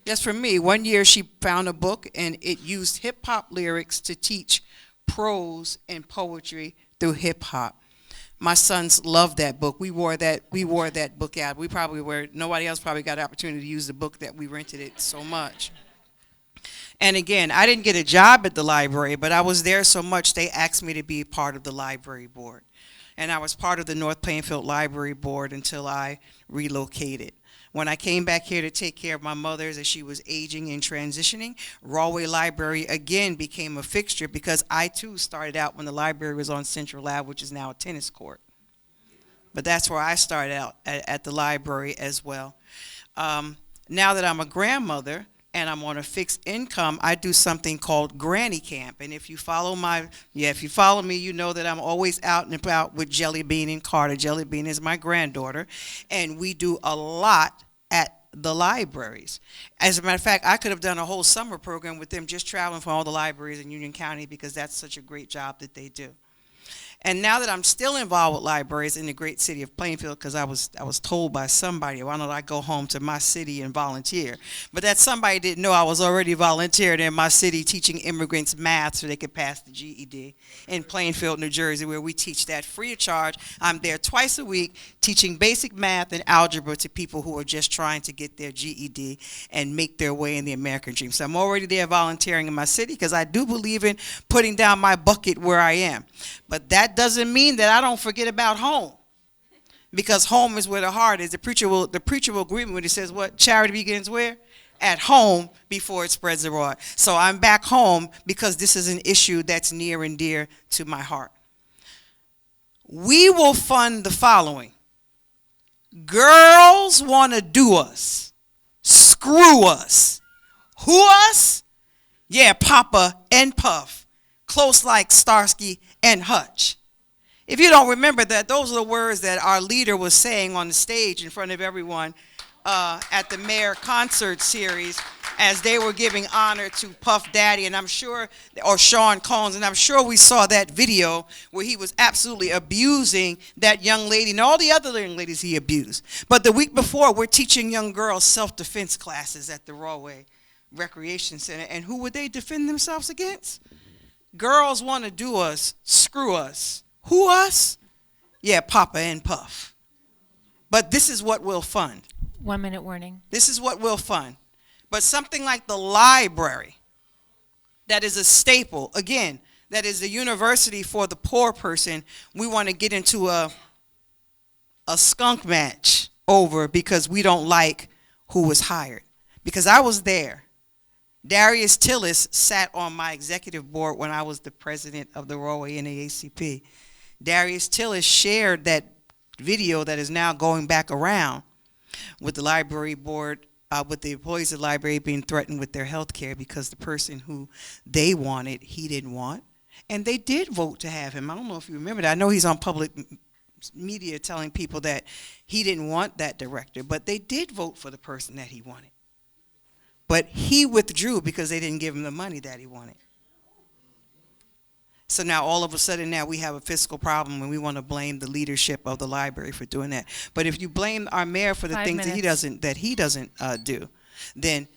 Just for me. One year she found a book and it used hip-hop lyrics to teach prose and poetry through hip-hop. My sons loved that book. We wore that book out. Nobody else probably got the opportunity to use the book that we rented it so much. And again, I didn't get a job at the library, but I was there so much they asked me to be part of the library board. And I was part of the North Plainfield Library Board until I relocated. When I came back here to take care of my mother as she was aging and transitioning, Rahway Library again became a fixture because I too started out when the library was on Central Ave, which is now a tennis court. But that's where I started out, at the library as well. Now that I'm a grandmother and I'm on a fixed income, I do something called Granny Camp. And if you follow me, you know that I'm always out and about with Jelly Bean and Carter. Jelly Bean is my granddaughter. And we do a lot at the libraries. As a matter of fact, I could have done a whole summer program with them just traveling from all the libraries in Union County because that's such a great job that they do. And now that I'm still involved with libraries in the great city of Plainfield, because I was told by somebody, why don't I go home to my city and volunteer? But that somebody didn't know I was already volunteering in my city teaching immigrants math so they could pass the GED in Plainfield, New Jersey, where we teach that free of charge. I'm there twice a week teaching basic math and algebra to people who are just trying to get their GED and make their way in the American dream. So I'm already there volunteering in my city because I do believe in putting down my bucket where I am. But that doesn't mean that I don't forget about home, because home is where the heart is. The preacher will agree with me when he says, what? Charity begins where? At home before it spreads abroad. So I'm back home because this is an issue that's near and dear to my heart. We will fund the following. Girls want to do us, screw us. Who us? Yeah, Papa and Puff, close like Starsky and Hutch. If you don't remember that, those are the words that our leader was saying on the stage in front of everyone at the Mayor concert series as they were giving honor to Puff Daddy, and I'm sure, or Sean Combs, and I'm sure we saw that video where he was absolutely abusing that young lady and all the other young ladies he abused. But the week before, we're teaching young girls self-defense classes at the Rahway recreation center. And who would they defend themselves against? Girls want to do us, screw us. Who us? Yeah, Papa and Puff. But this is what we'll fund. 1 minute warning. This is what we'll fund. But something like the library, that is a staple, again, that is a university for the poor person, we want to get into a skunk match over because we don't like who was hired. Because I was there. Darius Tillis sat on my executive board when I was the president of the Rahway NAACP. Darius Tillis shared that video that is now going back around with the library board, with the employees of the library being threatened with their health care because the person who they wanted, he didn't want. And they did vote to have him. I don't know if you remember that. I know he's on public media telling people that he didn't want that director, but they did vote for the person that he wanted. But he withdrew because they didn't give him the money that he wanted. So now all of a sudden now we have a fiscal problem and we want to blame the leadership of the library for doing that. But if you blame our mayor for the 5 things minutes. that he doesn't do, then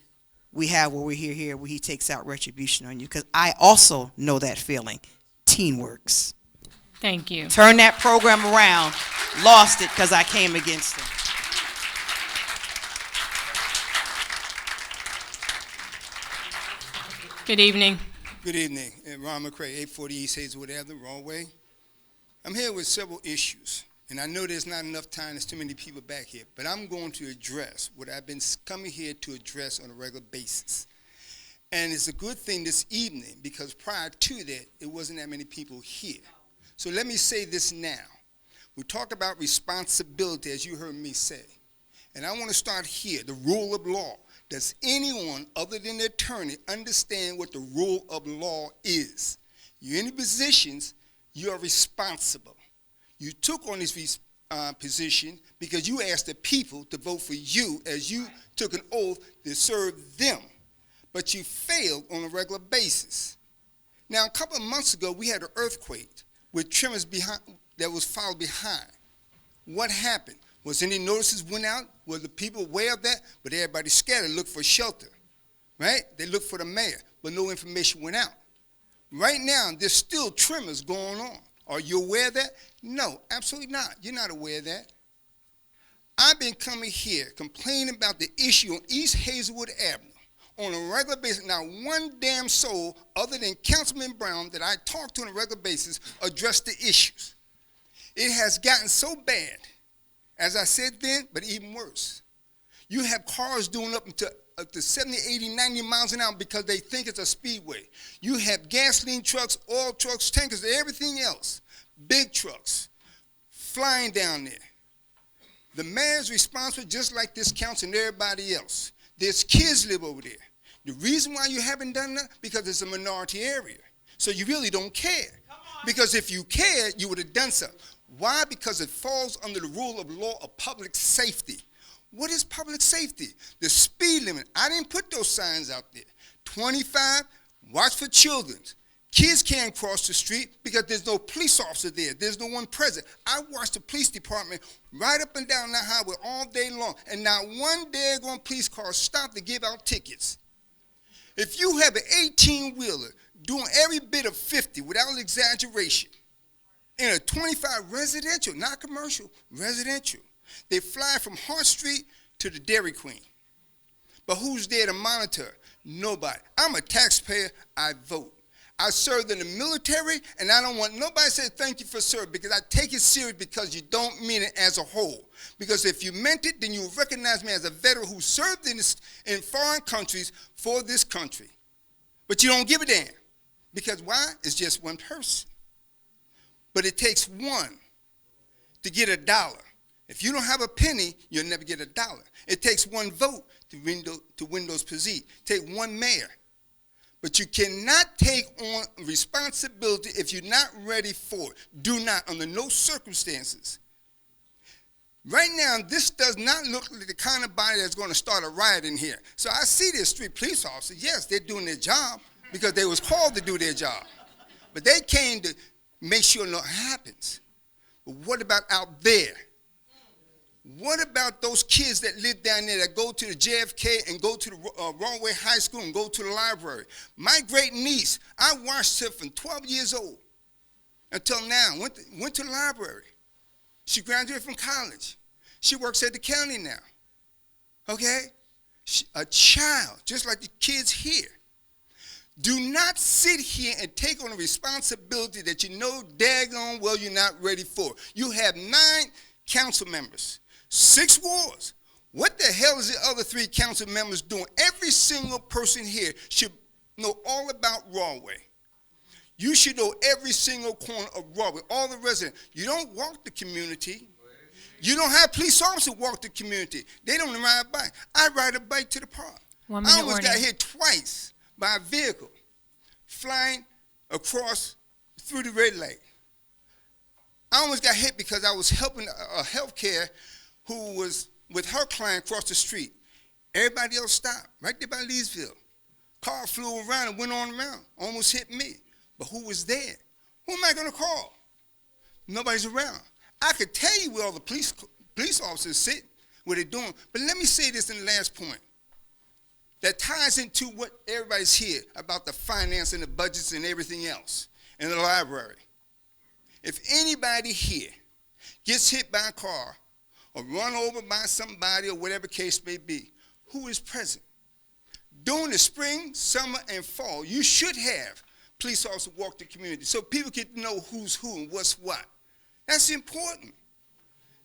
we have what we hear here where he takes out retribution on you. Because I also know that feeling. Teen Works. Thank you. Turn that program around. Lost it because I came against him. Good evening. Good evening. Ron McCray, 840 East Hazelwood Avenue, Rahway. I'm here with several issues, and I know there's not enough time. There's too many people back here, but I'm going to address what I've been coming here to address on a regular basis. And it's a good thing this evening because prior to that, it wasn't that many people here. So let me say this now. We talk about responsibility, as you heard me say. And I want to start here, the rule of law. Does anyone other than the attorney understand what the rule of law is? You're in the positions, you are responsible. You took on this position because you asked the people to vote for you as you took an oath to serve them. But you failed on a regular basis. Now, a couple of months ago, we had an earthquake with tremors behind, that was followed behind. What happened? Was any notices went out? Were the people aware of that? But everybody scattered, looked for shelter, right? They looked for the mayor, but no information went out. Right now, there's still tremors going on. Are you aware of that? No, absolutely not. You're not aware of that. I've been coming here complaining about the issue on East Hazelwood Avenue on a regular basis. Not one damn soul other than Councilman Brown that I talk to on a regular basis addressed the issues. It has gotten so bad, as I said then, but even worse. You have cars doing up to 70, 80, 90 miles an hour because they think it's a speedway. You have gasoline trucks, oil trucks, tankers, everything else, big trucks, flying down there. The mayor's responsible just like this council and everybody else. There's kids live over there. The reason why you haven't done that, because it's a minority area. So you really don't care. Because if you cared, you would have done something. Why? Because it falls under the rule of law of public safety. What is public safety? The speed limit. I didn't put those signs out there. 25, watch for children. Kids can't cross the street because there's no police officer there. There's no one present. I watched the police department right up and down that highway all day long, and not one daggone police car stopped to give out tickets. If you have an 18-wheeler doing every bit of 50 without exaggeration, in a 25 residential, not commercial, residential, they fly from Hart Street to the Dairy Queen. But who's there to monitor? Nobody. I'm a taxpayer, I vote. I served in the military, and I don't want nobody to say thank you for serving because I take it serious because you don't mean it as a whole. Because if you meant it, then you would recognize me as a veteran who served in foreign countries for this country. But you don't give a damn. Because why? It's just one person. But it takes one to get $1. If you don't have a penny, you'll never get $1. It takes one vote to win those positions. Take one mayor. But you cannot take on responsibility if you're not ready for it. Do not, under no circumstances. Right now, this does not look like the kind of body that's going to start a riot in here. So I see these street police officers. Yes, they're doing their job because they was called to do their job. But they came to make sure nothing happens. But what about out there? What about those kids that live down there that go to the JFK and go to the Rahway High School and go to the library? My great niece, I watched her from 12 years old until now, went to the library. She graduated from college. She works at the county now, okay? A child, just like the kids here. Do not sit here and take on a responsibility that you know daggone well you're not ready for. You have 9 council members, 6 wards. What the hell is the other 3 council members doing? Every single person here should know all about Rahway. You should know every single corner of Rahway, all the residents. You don't walk the community. You don't have police officers walk the community. They don't ride a bike. I ride a bike to the park. 1 minute I almost warning. got hit twice by a vehicle flying across through the red light. I almost got hit because I was helping a healthcare who was with her client across the street. Everybody else stopped right there by Leesville. Car flew around and went on around, almost hit me. But who was there? Who am I going to call? Nobody's around. I could tell you where all the police officers sit, what they're doing. But let me say this in the last point that ties into what everybody's here about the finance and the budgets and everything else in the library. If anybody here gets hit by a car or run over by somebody or whatever case may be, who is present? During the spring, summer, and fall, you should have police officers walk the community so people get to know who's who and what's what. That's important.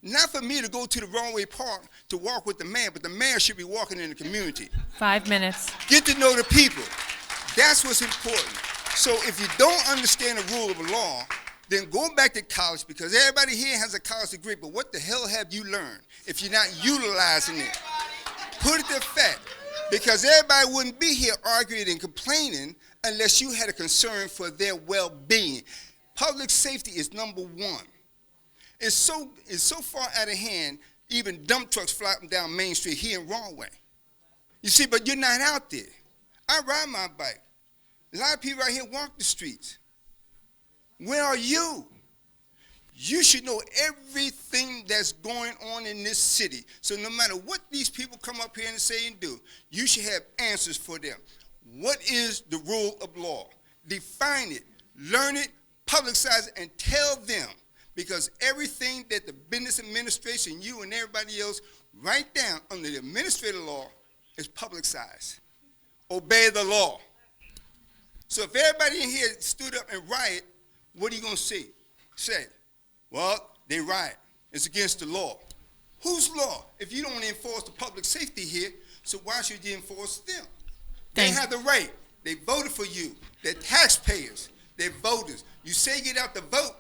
Not for me to go to the Rahway Park to walk with the mayor, but the mayor should be walking in the community. 5 minutes. Get to know the people. That's what's important. So if you don't understand the rule of law, then go back to college, because everybody here has a college degree, but what the hell have you learned if you're not utilizing it? Put it to effect, because everybody wouldn't be here arguing and complaining unless you had a concern for their well-being. Public safety is number 1. It's so far out of hand, even dump trucks fly up and down Main Street here in Rahway. You see, but you're not out there. I ride my bike. A lot of people out here walk the streets. Where are you? You should know everything that's going on in this city. So no matter what these people come up here and say and do, you should have answers for them. What is the rule of law? Define it, learn it, publicize it, and tell them. Because everything that the business administration, you and everybody else, write down under the administrative law is publicized. Obey the law. So if everybody in here stood up and riot, what are you going to say? Well, they riot. It's against the law. Whose law? If you don't enforce the public safety here, so why should you enforce them? They have the right. They voted for you. They're taxpayers. They're voters. You say get out the vote.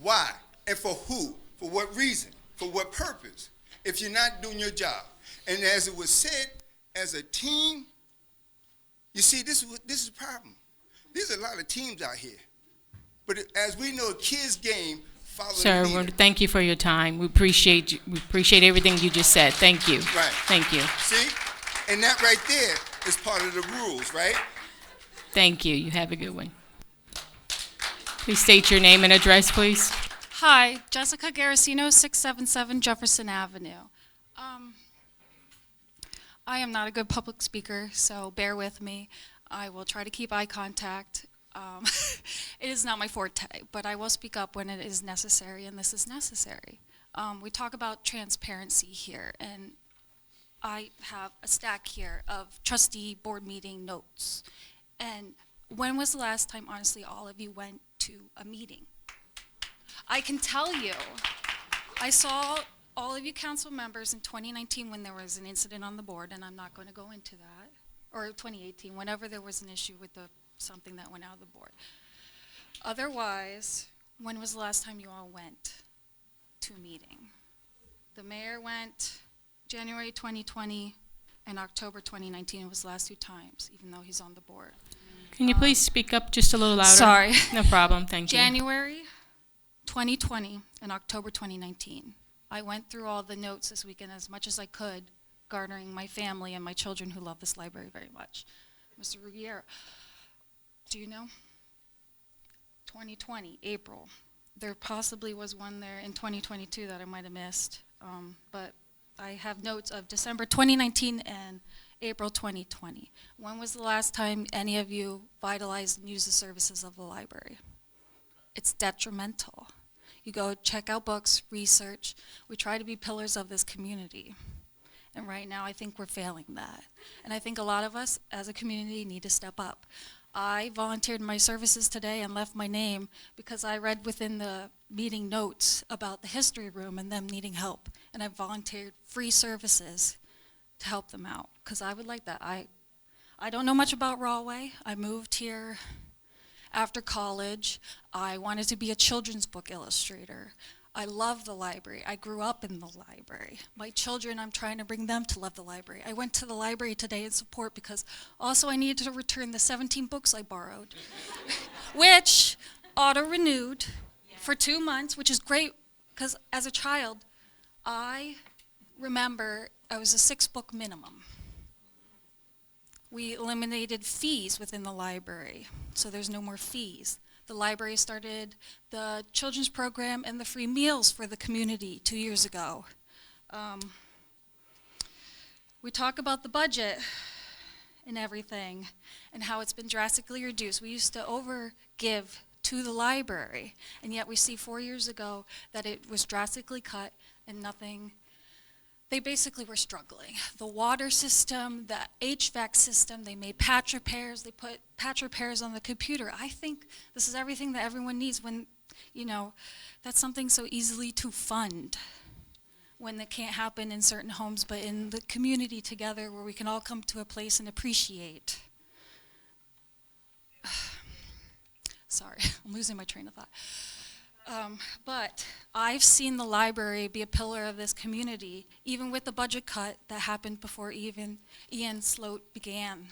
Why? And for who? For what reason? For what purpose? If you're not doing your job. And as it was said, as a team, you see, this is a problem. There's a lot of teams out here. But as we know, a kid's game follows the leader. Sir, thank you for your time. We appreciate you. We appreciate everything you just said. Thank you. Right. Thank you. See? And that right there is part of the rules, right? Thank you. You have a good one. Please state your name and address, please. Hi, Jessica Garasino, 677 Jefferson Avenue. I am not a good public speaker, so bear with me. I will try to keep eye contact. It is not my forte, but I will speak up when it is necessary, and this is necessary. We talk about transparency here, and I have a stack here of trustee board meeting notes. And when was the last time, honestly, all of you went to a meeting? I can tell you, I saw all of you council members in 2019 when there was an incident on the board, and I'm not going to go into that, or 2018, whenever there was an issue with something that went out of the board. Otherwise, when was the last time you all went to a meeting? The mayor went January 2020 and October 2019. It was the last 2 times, even though he's on the board. Can you please speak up just a little louder? Sorry. No problem. Thank you. January 2020 and October 2019. I went through all the notes this weekend as much as I could, garnering my family and my children who love this library very much. Mr. Ruggiero, do you know? 2020, April. There possibly was one there in 2022 that I might have missed. But I have notes of December 2019 and April 2020. When was the last time any of you vitalized and used the services of the library? It's detrimental. You go check out books, research. We try to be pillars of this community. And right now I think we're failing that. And I think a lot of us as a community need to step up. I volunteered my services today and left my name because I read within the meeting notes about the history room and them needing help. And I volunteered free services to help them out because I would like that. I don't know much about Rahway. I moved here after college. I wanted to be a children's book illustrator. I love the library. I grew up in the library. My children, I'm trying to bring them to love the library. I went to the library today in support because also I needed to return the 17 books I borrowed, which auto-renewed for 2 months, which is great because as a child, I remember I was a 6-book minimum. We eliminated fees within the library, so there's no more fees. The library started the children's program and the free meals for the community 2 years ago. We talk about the budget and everything and how it's been drastically reduced. We used to overgive to the library, and yet we see 4 years ago that it was drastically cut and nothing. They basically were struggling. The water system, the HVAC system, they made patch repairs, they put patch repairs on the computer. I think this is everything that everyone needs when, that's something so easily to fund when it can't happen in certain homes, but in the community together where we can all come to a place and appreciate. Sorry, I'm losing my train of thought. But I've seen the library be a pillar of this community, even with the budget cut that happened before even Ian Sloat began.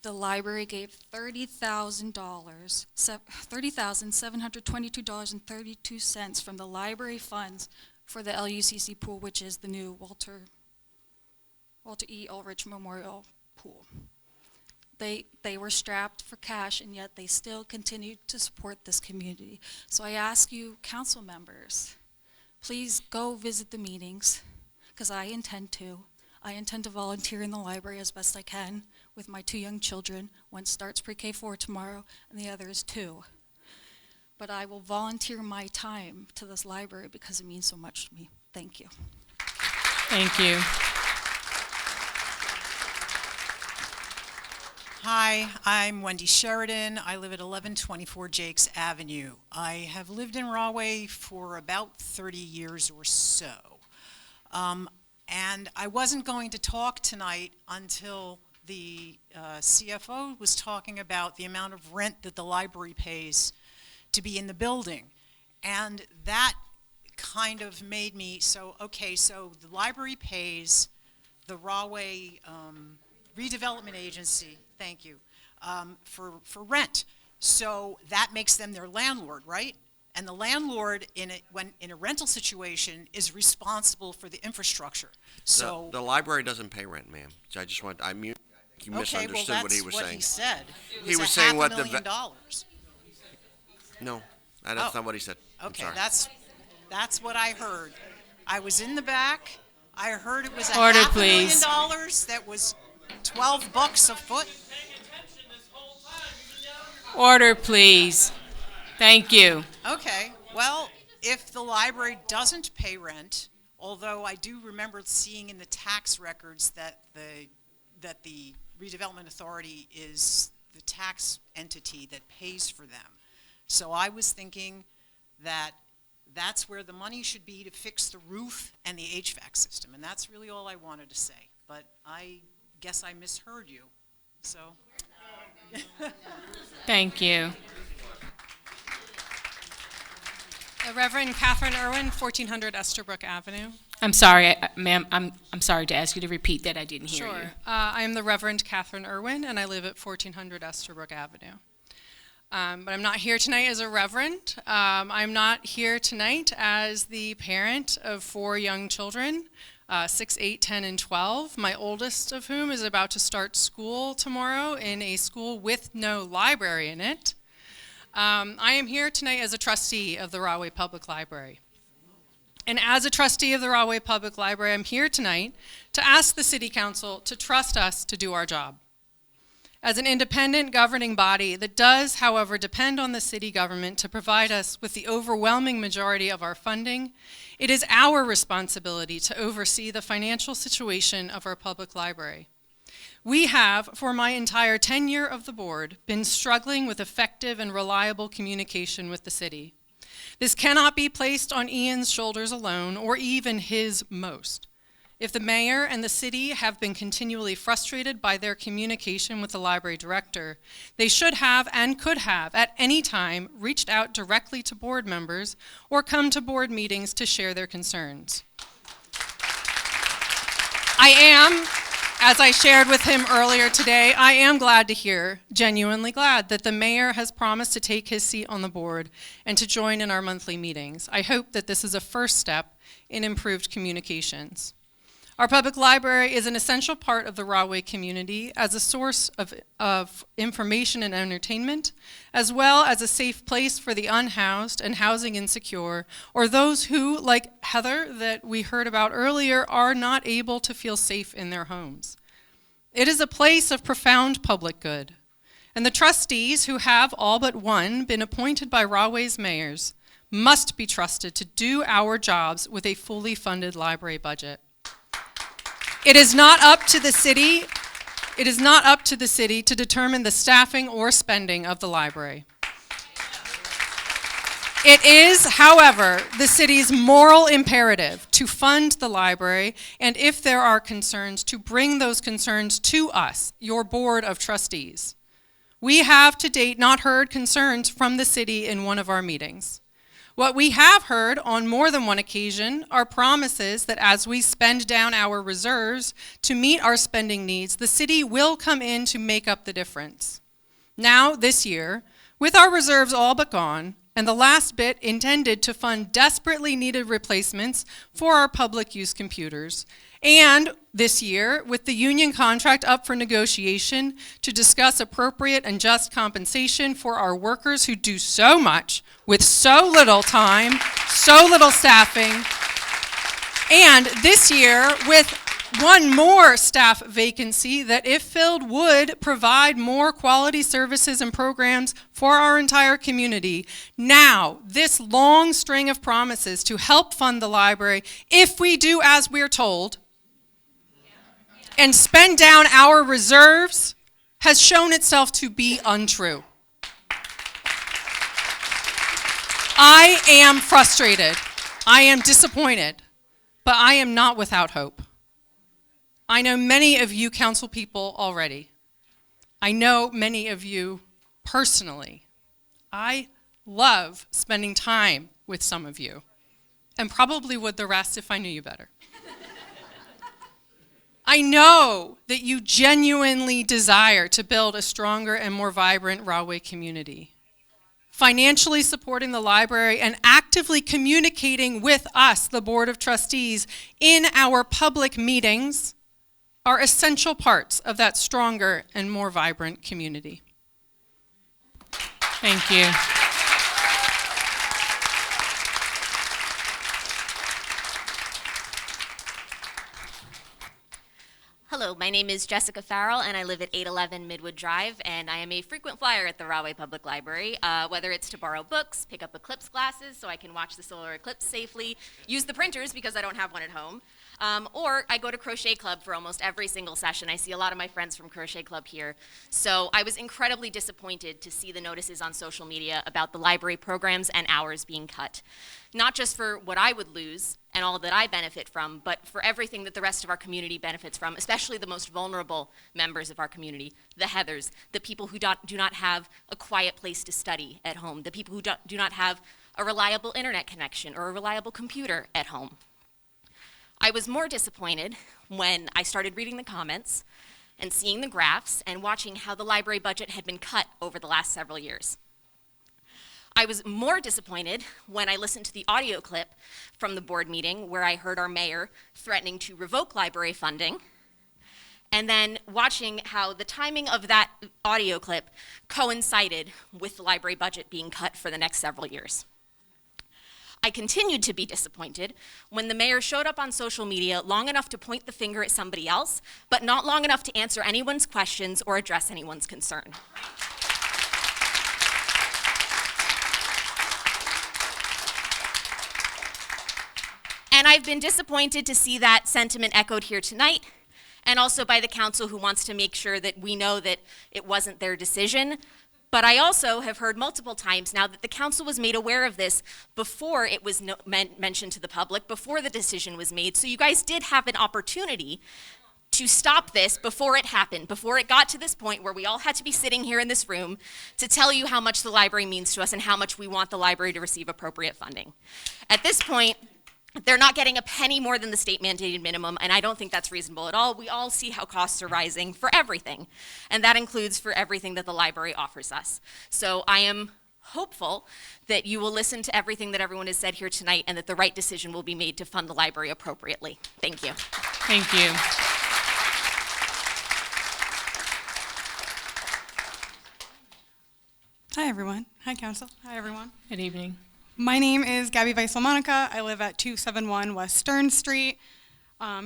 The library gave $30,722.32 from the library funds for the LUCC pool, which is the new Walter E. Ulrich Memorial Pool. They were strapped for cash, and yet they still continued to support this community. So I ask you, council members, please go visit the meetings, because I intend to. I intend to volunteer in the library as best I can with my 2 young children. One starts pre-K4 tomorrow, and the other is 2. But I will volunteer my time to this library because it means so much to me. Thank you. Thank you. Hi, I'm Wendy Sheridan. I live at 1124 Jakes Avenue. I have lived in Rahway for about 30 years or so. And I wasn't going to talk tonight until the CFO was talking about the amount of rent that the library pays to be in the building. And that kind of made me, so the library pays the Rahway Redevelopment Agency, thank you, for rent. So that makes them their landlord, right? And the landlord in a rental situation is responsible for the infrastructure. So the library doesn't pay rent, ma'am. So I just want you misunderstood what he was saying. He said. He was saying what the $500,000. No, that's not what he said. Okay, I'm sorry. that's what I heard. I was in the back. I heard it was a Order, $500,000 that was $12 a foot. Order, please. Thank you. Okay, well, if the library doesn't pay rent, although I do remember seeing in the tax records that the redevelopment authority is the tax entity that pays for them. So I was thinking that that's where the money should be to fix the roof and the HVAC system, and that's really all I wanted to say. But I guess I misheard you, so. Thank you. Reverend Catherine Irwin, 1400 Esterbrook Avenue. I'm sorry, ma'am. I'm sorry to ask you to repeat that. I didn't hear you. I am the Reverend Catherine Irwin, and I live at 1400 Esterbrook Avenue. But I'm not here tonight as a reverend. I'm not here tonight as the parent of 4 young children, 6, 8, 10, and 12, my oldest of whom is about to start school tomorrow in a school with no library in it. I am here tonight as a trustee of the Rahway Public Library. And as a trustee of the Rahway Public Library, I'm here tonight to ask the City Council to trust us to do our job. As an independent governing body that does, however, depend on the city government to provide us with the overwhelming majority of our funding, it is our responsibility to oversee the financial situation of our public library. We have, for my entire tenure of the board, been struggling with effective and reliable communication with the city. This cannot be placed on Ian's shoulders alone, or even his most. If the mayor and the city have been continually frustrated by their communication with the library director, they should have and could have at any time reached out directly to board members or come to board meetings to share their concerns. I am, as I shared with him earlier today, I am glad to hear, genuinely glad, that the mayor has promised to take his seat on the board and to join in our monthly meetings. I hope that this is a first step in improved communications. Our public library is an essential part of the Rahway community as a source of information and entertainment, as well as a safe place for the unhoused and housing insecure, or those who, like Heather that we heard about earlier, are not able to feel safe in their homes. It is a place of profound public good, and the trustees, who have all but one been appointed by Rahway's mayors, must be trusted to do our jobs with a fully funded library budget. It is not up to the city to determine the staffing or spending of the library. It is, however, the city's moral imperative to fund the library, and if there are concerns, to bring those concerns to us, your board of trustees. We have to date not heard concerns from the city in one of our meetings. What we have heard on more than one occasion are promises that as we spend down our reserves to meet our spending needs, the city will come in to make up the difference. Now, this year, with our reserves all but gone, and the last bit intended to fund desperately needed replacements for our public use computers, and this year, with the union contract up for negotiation to discuss appropriate and just compensation for our workers who do so much with so little time, so little staffing, and this year with one more staff vacancy that, if filled, would provide more quality services and programs for our entire community. Now, this long string of promises to help fund the library, if we do as we're told, and spend down our reserves, has shown itself to be untrue. I am frustrated. I am disappointed, but I am not without hope. I know many of you council people already. I know many of you personally. I love spending time with some of you, and probably would the rest if I knew you better. I know that you genuinely desire to build a stronger and more vibrant Rahway community. Financially supporting the library and actively communicating with us, the Board of Trustees, in our public meetings are essential parts of that stronger and more vibrant community. Thank you. Hello, my name is Jessica Farrell, and I live at 811 Midwood Drive, and I am a frequent flyer at the Rahway Public Library, whether it's to borrow books, pick up eclipse glasses so I can watch the solar eclipse safely, use the printers because I don't have one at home, or I go to Crochet Club for almost every single session. I see a lot of my friends from Crochet Club here. So I was incredibly disappointed to see the notices on social media about the library programs and hours being cut. Not just for what I would lose and all that I benefit from, but for everything that the rest of our community benefits from, especially the most vulnerable members of our community, the Heathers, the people who do not have a quiet place to study at home, the people who do not have a reliable internet connection or a reliable computer at home. I was more disappointed when I started reading the comments and seeing the graphs and watching how the library budget had been cut over the last several years. I was more disappointed when I listened to the audio clip from the board meeting where I heard our mayor threatening to revoke library funding, and then watching how the timing of that audio clip coincided with the library budget being cut for the next several years. I continued to be disappointed when the mayor showed up on social media long enough to point the finger at somebody else, but not long enough to answer anyone's questions or address anyone's concern. And I've been disappointed to see that sentiment echoed here tonight, and also by the council who wants to make sure that we know that it wasn't their decision. But I also have heard multiple times now that the council was made aware of this before it was mentioned to the public, before the decision was made. So you guys did have an opportunity to stop this before it happened, before it got to this point where we all had to be sitting here in this room to tell you how much the library means to us and how much we want the library to receive appropriate funding. At this point, they're not getting a penny more than the state mandated minimum, and I don't think that's reasonable at all. We all see how costs are rising for everything, and that includes for everything that the library offers us. So I am hopeful that you will listen to everything that everyone has said here tonight and that the right decision will be made to fund the library appropriately. Thank you. Thank you. Hi, everyone. Hi, Council. Hi, everyone. Good evening. My name is Gabby Weissel-Monica. I live at 271 West Stern Street.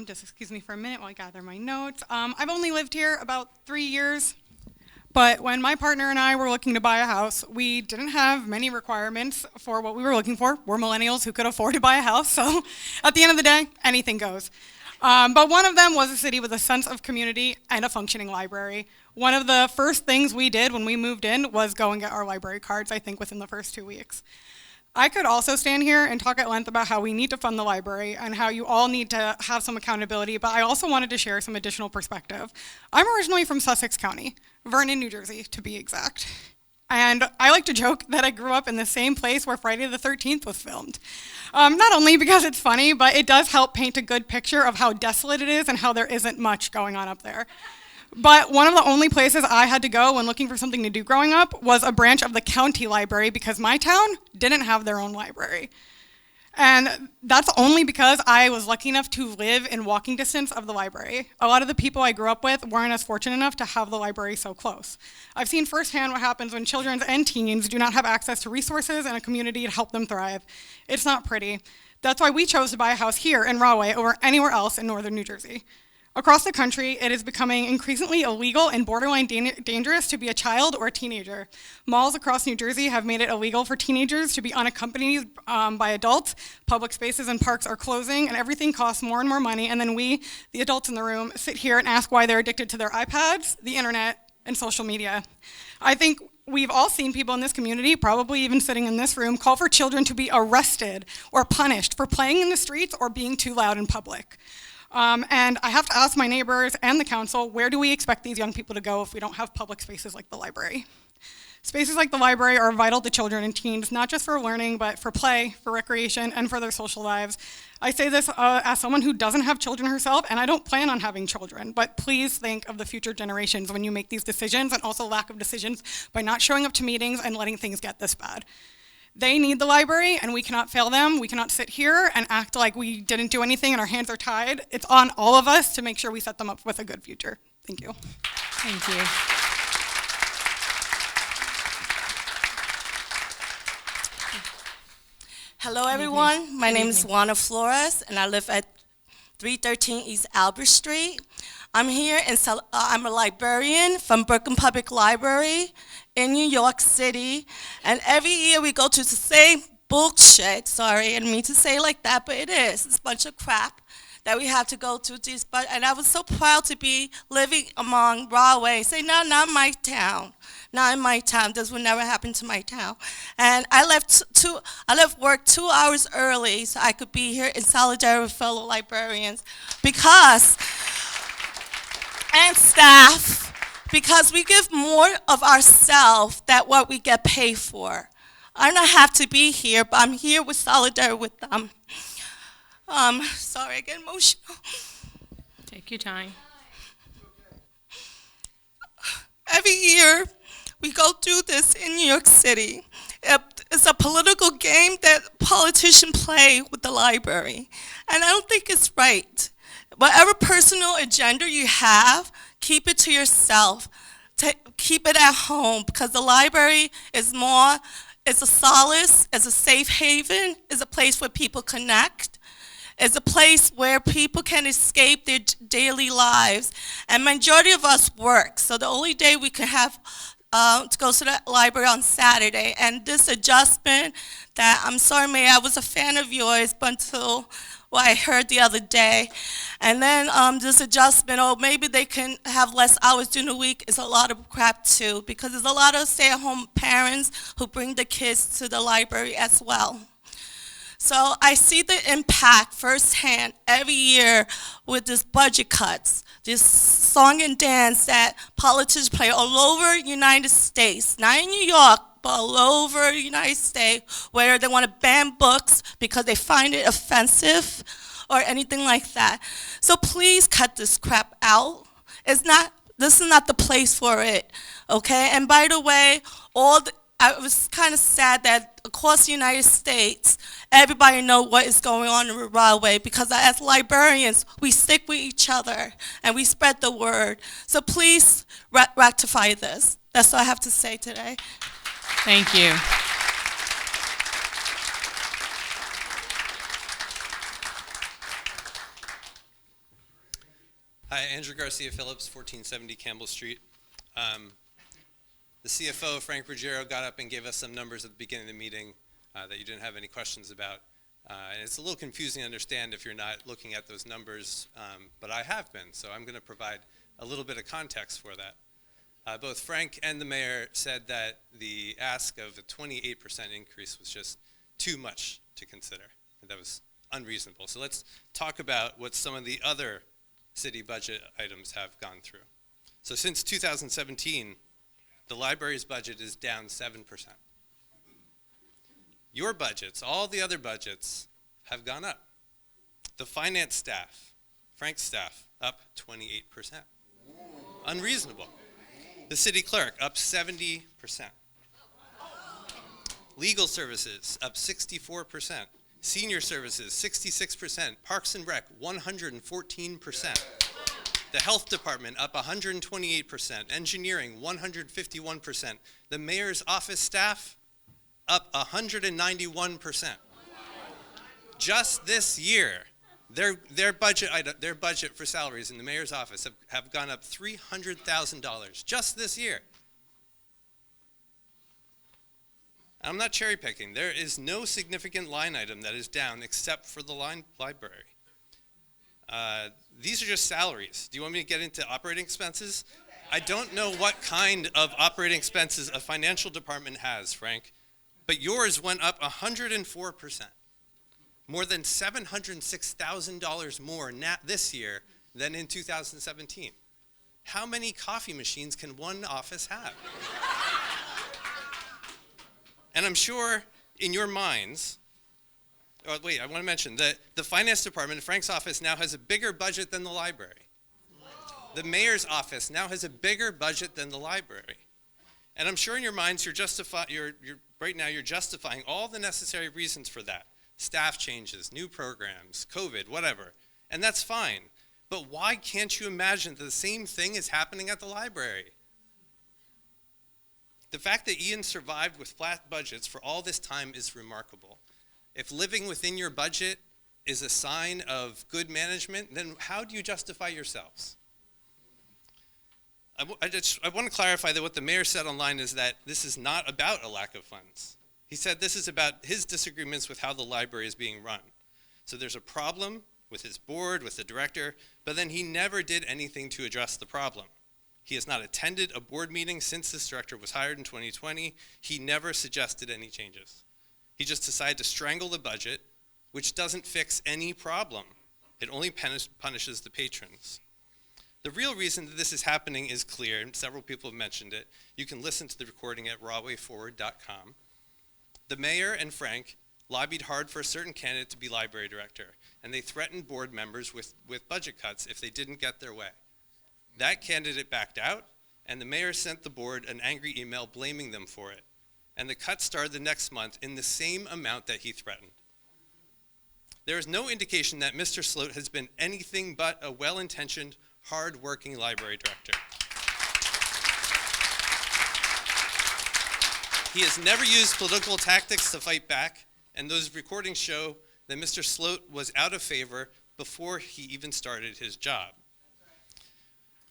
Just excuse me for a minute while I gather my notes. I've only lived here about 3 years, but when my partner and I were looking to buy a house, we didn't have many requirements for what we were looking for. We're millennials who could afford to buy a house, so at the end of the day, anything goes. But one of them was a city with a sense of community and a functioning library. One of the first things we did when we moved in was go and get our library cards, I think within the first 2 weeks. I could also stand here and talk at length about how we need to fund the library and how you all need to have some accountability, but I also wanted to share some additional perspective. I'm originally from Sussex County, Vernon, New Jersey, to be exact. And I like to joke that I grew up in the same place where Friday the 13th was filmed. Not only because it's funny, but it does help paint a good picture of how desolate it is and how there isn't much going on up there. But one of the only places I had to go when looking for something to do growing up was a branch of the county library because my town didn't have their own library. And that's only because I was lucky enough to live in walking distance of the library. A lot of the people I grew up with weren't as fortunate enough to have the library so close. I've seen firsthand what happens when children and teens do not have access to resources and a community to help them thrive. It's not pretty. That's why we chose to buy a house here in Rahway over anywhere else in northern New Jersey. Across the country, it is becoming increasingly illegal and borderline dangerous to be a child or a teenager. Malls across New Jersey have made it illegal for teenagers to be unaccompanied by adults. Public spaces and parks are closing, and everything costs more and more money, and then we, the adults in the room, sit here and ask why they're addicted to their iPads, the internet, and social media. I think we've all seen people in this community, probably even sitting in this room, call for children to be arrested or punished for playing in the streets or being too loud in public. And I have to ask my neighbors and the council, where do we expect these young people to go if we don't have public spaces like the library? Spaces like the library are vital to children and teens, not just for learning, but for play, for recreation, and for their social lives. I say this as someone who doesn't have children herself, and I don't plan on having children, but please think of the future generations when you make these decisions, and also lack of decisions by not showing up to meetings and letting things get this bad. They need the library, and we cannot fail them. We cannot sit here and act like we didn't do anything and our hands are tied. It's on all of us to make sure we set them up with a good future. Thank you. Thank you. Hello, everyone. My name is Juana Flores, and I live at 313 East Albert Street. I'm here, I'm a librarian from Brooklyn Public Library in New York City, and every year we go to the same bullshit. Sorry, I didn't mean to say it like that, but it is. It's a bunch of crap that we have to go to. And I was so proud to be living among Rahway. Say, no, not my town. Not in my town. This would never happen to my town. And I left work 2 hours early so I could be here in solidarity with fellow librarians and staff, because we give more of ourselves than what we get paid for. I don't have to be here, but I'm here with solidarity with them. Sorry, I get emotional. Take your time. Every year, we go through this in New York City. It's a political game that politicians play with the library, and I don't think it's right. Whatever personal agenda you have, keep it to yourself. Keep it at home, because the library is more It's a solace, it's a safe haven, it's a place where people connect. It's a place where people can escape their daily lives. And majority of us work, so the only day we can have to go to the library on Saturday. And this adjustment that, I'm sorry, Mayor, I was a fan of yours, but until what I heard the other day. And then this adjustment, oh, maybe they can have less hours during the week, is a lot of crap too, because there's a lot of stay-at-home parents who bring the kids to the library as well. So I see the impact firsthand every year with this budget cuts, this song and dance that politicians play all over the United States, not in New York, but all over the United States, where they want to ban books because they find it offensive or anything like that. So please cut this crap out. This is not the place for it, okay? And by the way, I was kind of sad that across the United States, everybody know what is going on in Rahway, because as librarians, we stick with each other and we spread the word. So please rectify this. That's all I have to say today. Thank you. Hi, Andrew Garcia Phillips, 1470 Campbell Street. The CFO, Frank Ruggiero, got up and gave us some numbers at the beginning of the meeting that you didn't have any questions about. And it's a little confusing to understand if you're not looking at those numbers, but I have been, so I'm going to provide a little bit of context for that. Both Frank and the mayor said that the ask of a 28% increase was just too much to consider. That was unreasonable. So let's talk about what some of the other city budget items have gone through. So since 2017, the library's budget is down 7%. Your budgets, all the other budgets, have gone up. The finance staff, Frank's staff, up 28%. Unreasonable. The city clerk, up 70%. Legal services, up 64%. Senior services, 66%. Parks and Rec, 114%. The health department, up 128%. Engineering, 151%. The mayor's office staff, up 191%. Just this year, their budget for salaries in the mayor's office have gone up $300,000 just this year. I'm not cherry picking. There is no significant line item that is down except for the library. These are just salaries. Do you want me to get into operating expenses? I don't know what kind of operating expenses a financial department has, Frank, but yours went up 104%. More than $706,000 more this year than in 2017. How many coffee machines can one office have? And I'm sure in your minds, oh wait, I want to mention that the finance department, Frank's office, now has a bigger budget than the library. The mayor's office now has a bigger budget than the library. And I'm sure in your minds right now you're justifying all the necessary reasons for that. Staff changes, new programs, COVID, whatever. And that's fine. But why can't you imagine that the same thing is happening at the library? The fact that Ian survived with flat budgets for all this time is remarkable. If living within your budget is a sign of good management, then how do you justify yourselves? I want to clarify that what the mayor said online is that this is not about a lack of funds. He said this is about his disagreements with how the library is being run. So there's a problem with his board, with the director, but then he never did anything to address the problem. He has not attended a board meeting since this director was hired in 2020. He never suggested any changes. He just decided to strangle the budget, which doesn't fix any problem. It only punishes the patrons. The real reason that this is happening is clear, and several people have mentioned it. You can listen to the recording at rahwayforward.com. The mayor and Frank lobbied hard for a certain candidate to be library director, and they threatened board members with budget cuts if they didn't get their way. That candidate backed out, and the mayor sent the board an angry email blaming them for it. And the cut started the next month in the same amount that he threatened. There is no indication that Mr. Sloat has been anything but a well-intentioned, hard-working library director. He has never used political tactics to fight back, and those recordings show that Mr. Sloat was out of favor before he even started his job.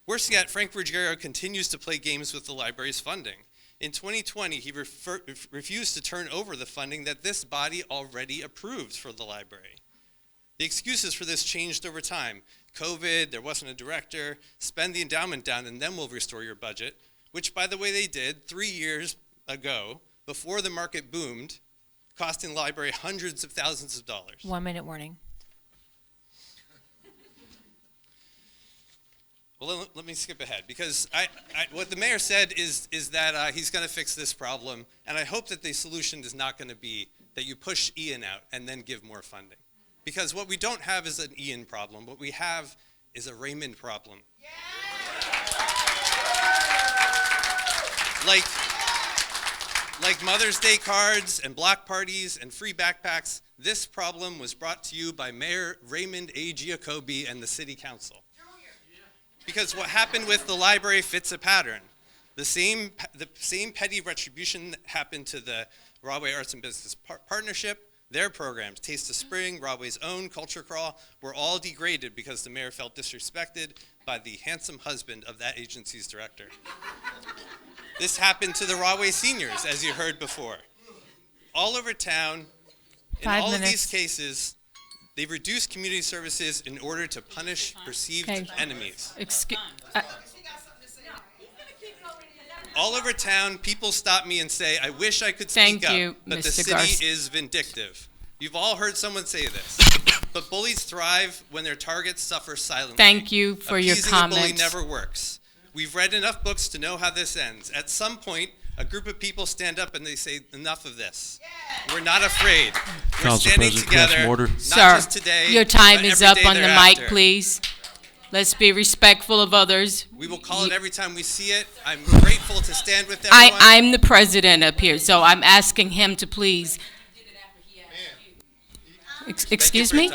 Worse yet, Frank Ruggiero continues to play games with the library's funding. In 2020, he refused to turn over the funding that this body already approved for the library. The excuses for this changed over time. COVID, there wasn't a director, spend the endowment down and then we'll restore your budget, which by the way they did 3 years ago before the market boomed, costing the library hundreds of thousands of dollars. 1 minute warning. Well, let me skip ahead because what the mayor said is that he's going to fix this problem, and I hope that the solution is not going to be that you push Ian out and then give more funding. Because what we don't have is an Ian problem. What we have is a Raymond problem. Like Mother's Day cards and block parties and free backpacks, this problem was brought to you by Mayor Raymond A. Giacobbe and the City Council. Because what happened with the library fits a pattern. The same petty retribution that happened to the Rahway Arts and Business Partnership, their programs, Taste of Spring, Rahway's own Culture Crawl, were all degraded because the mayor felt disrespected by the handsome husband of that agency's director. This happened to the Rahway seniors, as you heard before. All over town, in all of these cases, they reduce community services in order to punish perceived enemies. All over town, people stop me and say, I wish I could speak up, but the city is vindictive. You've all heard someone say this. But bullies thrive when their targets suffer silently. Thank you for your comment. Appeasing a bully never works. We've read enough books to know how this ends. At some point, a group of people stand up and they say, enough of this. We're not afraid. We're standing together, not just today, your time but is every up day on the thereafter. mic, please. Let's be respectful of others. We will call it every time we see it. I'm grateful to stand with everyone. I'm the president up here, so I'm asking him to please. Excuse me?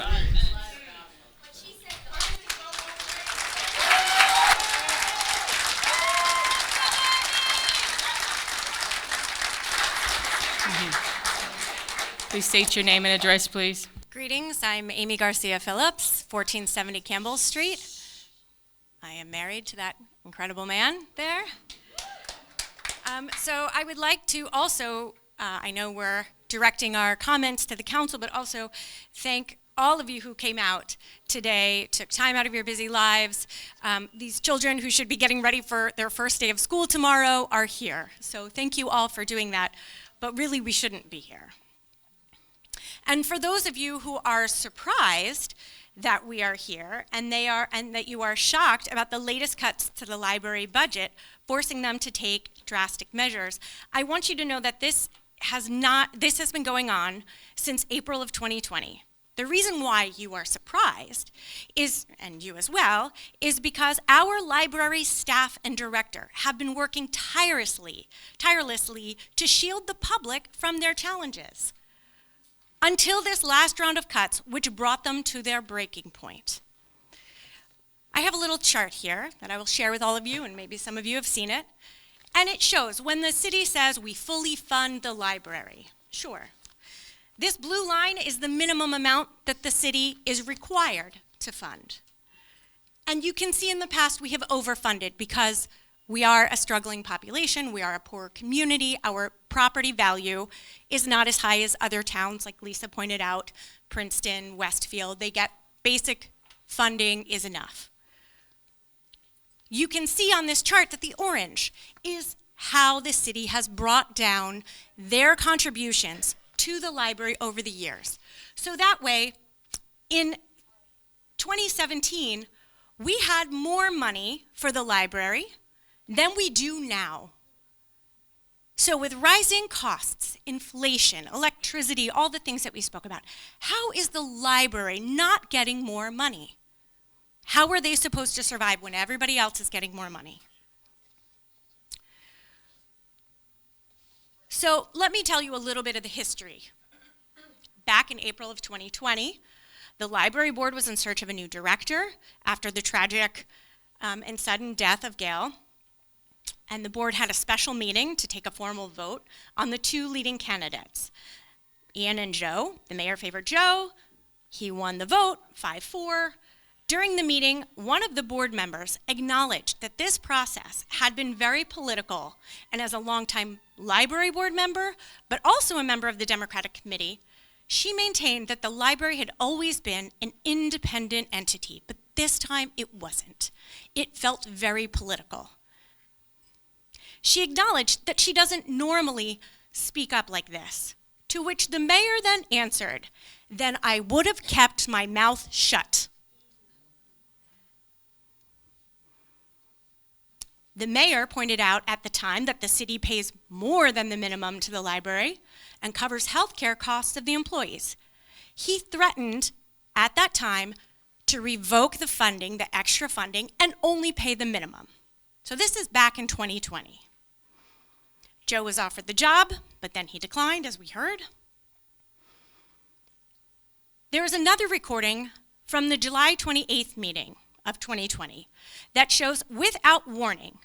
Please state your name and address, please. Greetings, I'm Amy Garcia Phillips, 1470 Campbell Street. I am married to that incredible man there. So I would like to also, I know we're directing our comments to the council, but also thank all of you who came out today, took time out of your busy lives. These children who should be getting ready for their first day of school tomorrow are here. So thank you all for doing that, but really we shouldn't be here. And for those of you who are surprised that we are here and that you are shocked about the latest cuts to the library budget, forcing them to take drastic measures, I want you to know that this has been going on since April of 2020. The reason why you are surprised is, and you as well, is because our library staff and director have been working tirelessly to shield the public from their challenges, until this last round of cuts, which brought them to their breaking point. I have a little chart here that I will share with all of you, and maybe some of you have seen it, and it shows when the city says we fully fund the library. Sure. This blue line is the minimum amount that the city is required to fund. And you can see in the past we have overfunded because we are a struggling population, we are a poor community, our property value is not as high as other towns, like Lisa pointed out, Princeton, Westfield. They get basic funding is enough. You can see on this chart that the orange is how the city has brought down their contributions to the library over the years. So that way, in 2017, we had more money for the library than we do now. So with rising costs, inflation, electricity, all the things that we spoke about, how is the library not getting more money? How are they supposed to survive when everybody else is getting more money? So let me tell you a little bit of the history. Back in April of 2020, the library board was in search of a new director after the tragic and sudden death of Gail. And the board had a special meeting to take a formal vote on the two leading candidates. Ian and Joe, the mayor favored Joe. He won the vote, 5-4. During the meeting, one of the board members acknowledged that this process had been very political, and as a longtime library board member, but also a member of the Democratic Committee, she maintained that the library had always been an independent entity, but this time it wasn't. It felt very political. She acknowledged that she doesn't normally speak up like this, to which the mayor then answered, "Then I would have kept my mouth shut." The mayor pointed out at the time that the city pays more than the minimum to the library and covers health care costs of the employees. He threatened at that time to revoke the funding, the extra funding, and only pay the minimum. So this is back in 2020. Joe was offered the job, but then he declined, as we heard. There is another recording from the July 28th meeting of 2020 that shows, without warning,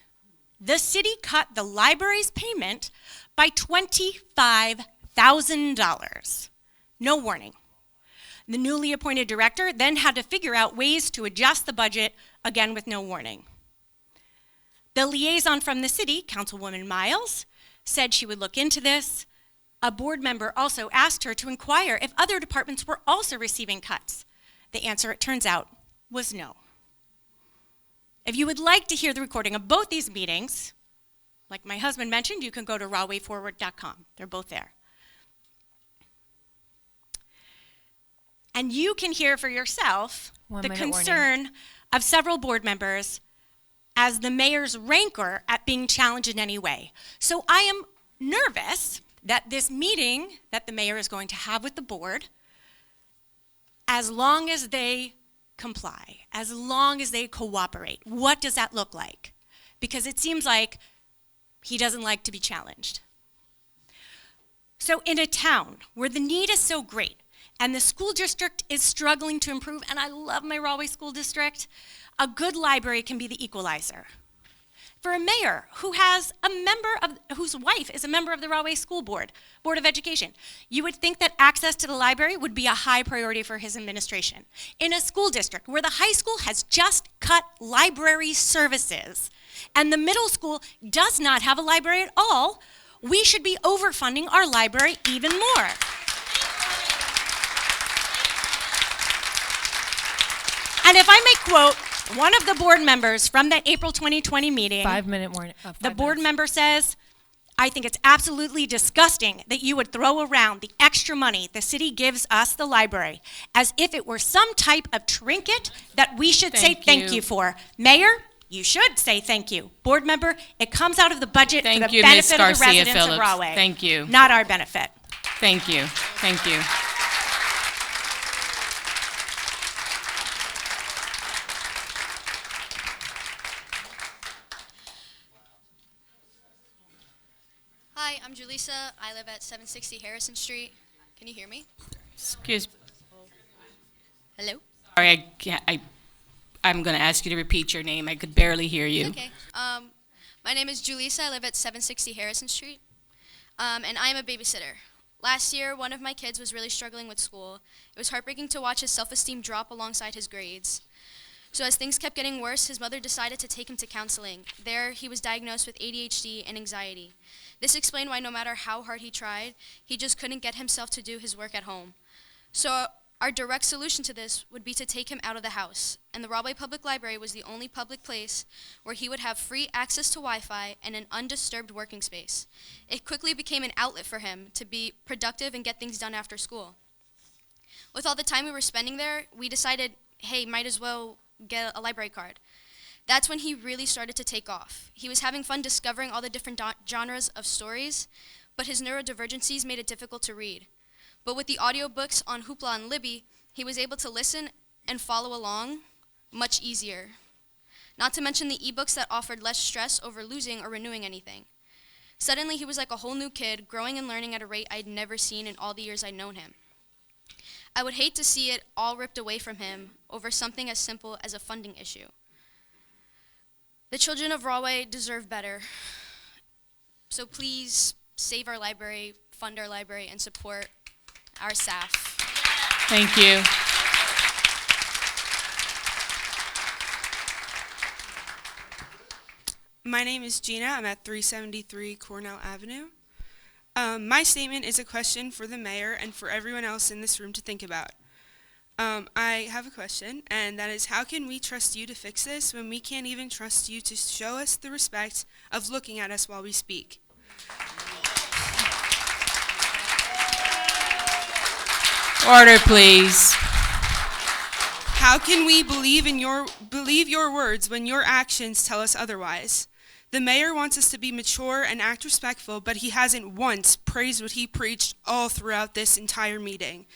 the city cut the library's payment by $25,000. No warning. The newly appointed director then had to figure out ways to adjust the budget, again with no warning. The liaison from the city, Councilwoman Miles, said she would look into this. A board member also asked her to inquire if other departments were also receiving cuts. The answer, it turns out, was no. If you would like to hear the recording of both these meetings, like my husband mentioned, you can go to rahwayforward.com. They're both there. And you can hear for yourself the concern of several board members as the mayor's rancor at being challenged in any way. So I am nervous that this meeting that the mayor is going to have with the board, as long as they comply, as long as they cooperate, what does that look like? Because it seems like he doesn't like to be challenged. So in a town where the need is so great and the school district is struggling to improve, and I love my Rahway School District, a good library can be the equalizer. For a mayor who has whose wife is a member of the Rahway School Board of Education, you would think that access to the library would be a high priority for his administration. In a school district where the high school has just cut library services and the middle school does not have a library at all, we should be overfunding our library even more. And if I may quote one of the board members from that April 2020 meeting, 5-minute warning. The board member says, "I think it's absolutely disgusting that you would throw around the extra money the city gives us, the library, as if it were some type of trinket that we should say thank you for. Mayor, you should say thank you. Board member, it comes out of the budget for the benefit of the residents of Rahway. Thank you. Not our benefit." Thank you. Thank you. Hi, I'm Julissa. I live at 760 Harrison Street. Can you hear me? Excuse me. Hello? Sorry, I'm going to ask you to repeat your name. I could barely hear you. Okay. My name is Julissa. I live at 760 Harrison Street. And I am a babysitter. Last year, one of my kids was really struggling with school. It was heartbreaking to watch his self-esteem drop alongside his grades. So as things kept getting worse, his mother decided to take him to counseling. There, he was diagnosed with ADHD and anxiety. This explained why no matter how hard he tried, he just couldn't get himself to do his work at home. So our direct solution to this would be to take him out of the house. And the Rahway Public Library was the only public place where he would have free access to Wi-Fi and an undisturbed working space. It quickly became an outlet for him to be productive and get things done after school. With all the time we were spending there, we decided, hey, might as well get a library card. That's when he really started to take off. He was having fun discovering all the different genres of stories, but his neurodivergencies made it difficult to read. But with the audiobooks on Hoopla and Libby, he was able to listen and follow along much easier. Not to mention the ebooks that offered less stress over losing or renewing anything. Suddenly, he was like a whole new kid, growing and learning at a rate I'd never seen in all the years I'd known him. I would hate to see it all ripped away from him over something as simple as a funding issue. The children of Rahway deserve better. So please save our library, fund our library, and support our staff. Thank you. My name is Gina. I'm at 373 Cornell Avenue. My statement is a question for the mayor and for everyone else in this room to think about. I have a question, and that is, how can we trust you to fix this when we can't even trust you to show us the respect of looking at us while we speak? Order, please. How can we believe your words when your actions tell us otherwise? The mayor wants us to be mature and act respectful, but he hasn't once praised what he preached all throughout this entire meeting.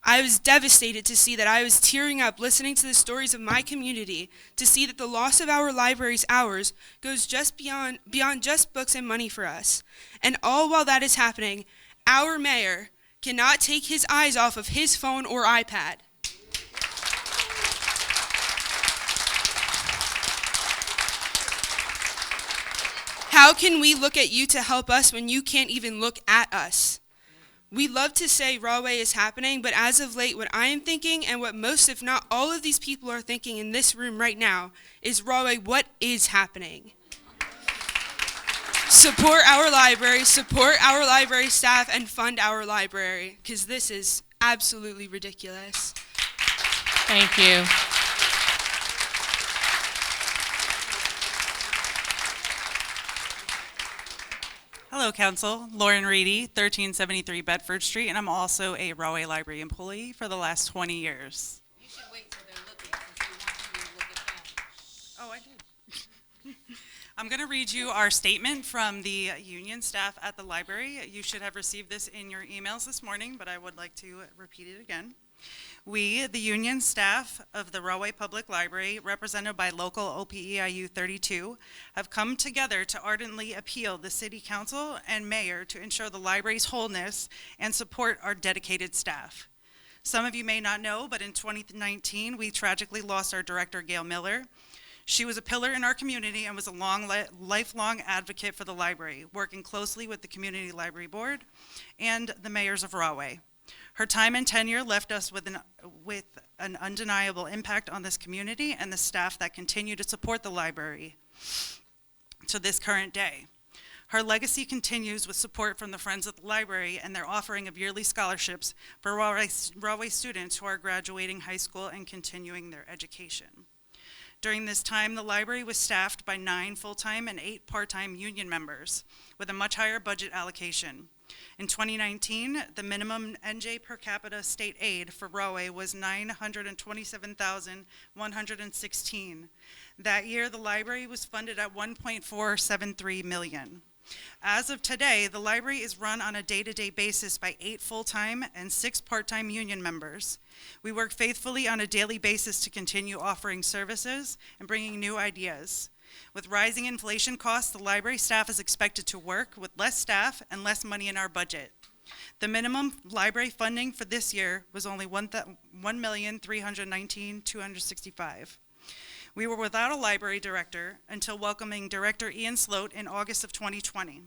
I was devastated to see that I was tearing up listening to the stories of my community, to see that the loss of our library's hours goes just beyond just books and money for us. And all while that is happening, our mayor cannot take his eyes off of his phone or iPad. How can we look at you to help us when you can't even look at us? We love to say Rahway is happening, but as of late, what I am thinking and what most, if not all of these people are thinking in this room right now is, Rahway, what is happening? Support our library staff, and fund our library, because this is absolutely ridiculous. Thank you. Hello, Council. Lauren Reedy, 1373 Bedford Street, and I'm also a Rahway Library employee for the last 20 years. You should wait till they're looking, since you want to look at them. Oh, I did. I'm going to read you our statement from the union staff at the library. You should have received this in your emails this morning, but I would like to repeat it again. We, the union staff of the Rahway Public Library, represented by local OPEIU 32, have come together to ardently appeal the City Council and Mayor to ensure the library's wholeness and support our dedicated staff. Some of you may not know, but in 2019, we tragically lost our director, Gail Miller. She was a pillar in our community and was a lifelong advocate for the library, working closely with the Community Library Board and the mayors of Rahway. Her time and tenure left us with an undeniable impact on this community and the staff that continue to support the library to this current day. Her legacy continues with support from the Friends of the Library and their offering of yearly scholarships for Rahway students who are graduating high school and continuing their education. During this time, the library was staffed by 9 full-time and 8 part-time union members with a much higher budget allocation. In 2019, the minimum NJ per capita state aid for Rahway was $927,116. That year, the library was funded at $1.473 million. As of today, the library is run on a day-to-day basis by 8 full-time and 6 part-time union members. We work faithfully on a daily basis to continue offering services and bringing new ideas. With rising inflation costs, the library staff is expected to work with less staff and less money in our budget. The minimum library funding for this year was only $1,319,265. We were without a library director until welcoming Director Ian Sloat in August of 2020.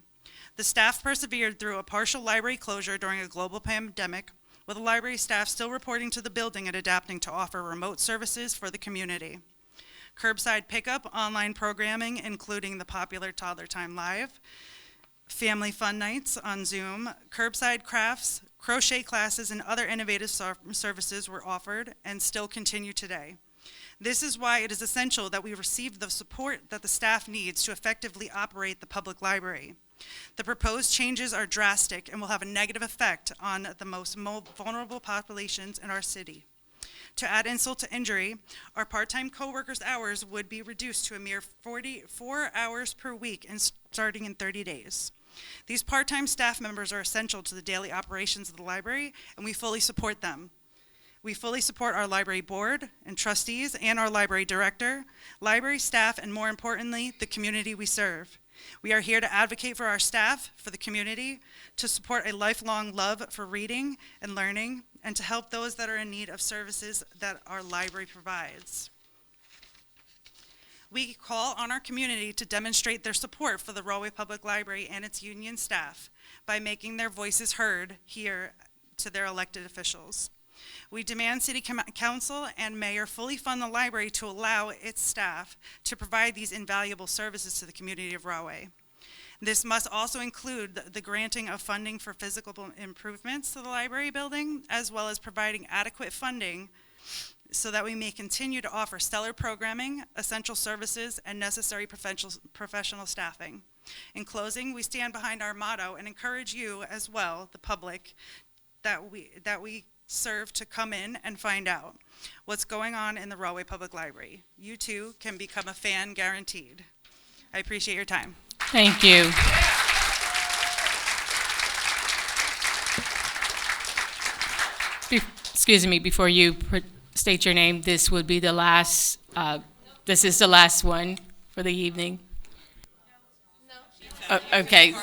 The staff persevered through a partial library closure during a global pandemic, with the library staff still reporting to the building and adapting to offer remote services for the community. Curbside pickup, online programming, including the popular Toddler Time Live, family fun nights on Zoom, curbside crafts, crochet classes, and other innovative services were offered and still continue today. This is why it is essential that we receive the support that the staff needs to effectively operate the public library. The proposed changes are drastic and will have a negative effect on the most vulnerable populations in our city. To add insult to injury, our part-time co-workers' hours would be reduced to a mere 44 hours per week and starting in 30 days. These part-time staff members are essential to the daily operations of the library, and we fully support them. We fully support our library board and trustees and our library director, library staff, and more importantly, the community we serve. We are here to advocate for our staff, for the community, to support a lifelong love for reading and learning, and to help those that are in need of services that our library provides. We call on our community to demonstrate their support for the Rahway Public Library and its union staff by making their voices heard here to their elected officials. We demand City Council and Mayor fully fund the library to allow its staff to provide these invaluable services to the community of Rahway. This must also include the granting of funding for physical improvements to the library building, as well as providing adequate funding so that we may continue to offer stellar programming, essential services, and necessary professional staffing. In closing, we stand behind our motto and encourage you as well, the public, that we serve to come in and find out what's going on in the Rahway Public Library. You too can become a fan guaranteed. I appreciate your time. Thank you. Excuse me, before you state your name, this would be the last, this is the last one for the evening? Okay.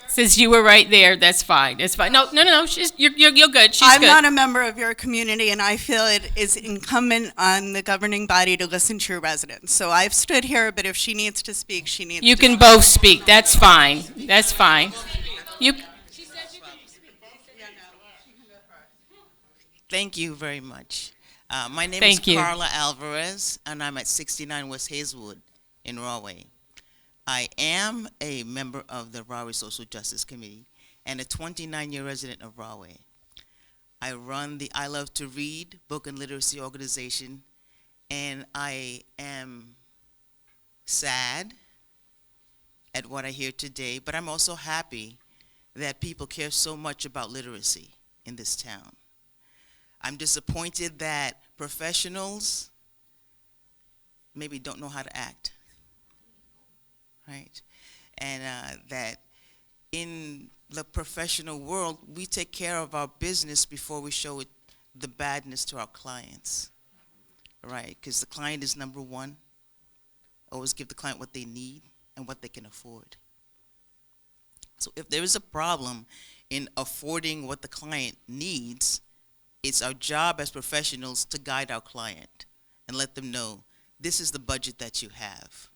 Since you were right there, that's fine. It's fine. No, you're good. She's I'm good. not a member of your community, and I feel it is incumbent on the governing body to listen to your residents. So I've stood here, but if she needs to speak, she needs to You can speak. both speak. That's fine. That's fine. You. Thank you very much. My name Thank is you. Carla Alvarez, and I'm at 69 West Hazelwood in Rahway. I am a member of the Rahway Social Justice Committee and a 29-year resident of Rahway. I run the I Love to Read book and literacy organization, and I am sad at what I hear today, but I'm also happy that people care so much about literacy in this town. I'm disappointed that professionals maybe don't know how to act, right? And that in the professional world, we take care of our business before we show it the badness to our clients, right? Because the client is number one. Always give the client what they need and what they can afford. So if there is a problem in affording what the client needs, it's our job as professionals to guide our client and let them know, this is the budget that you have.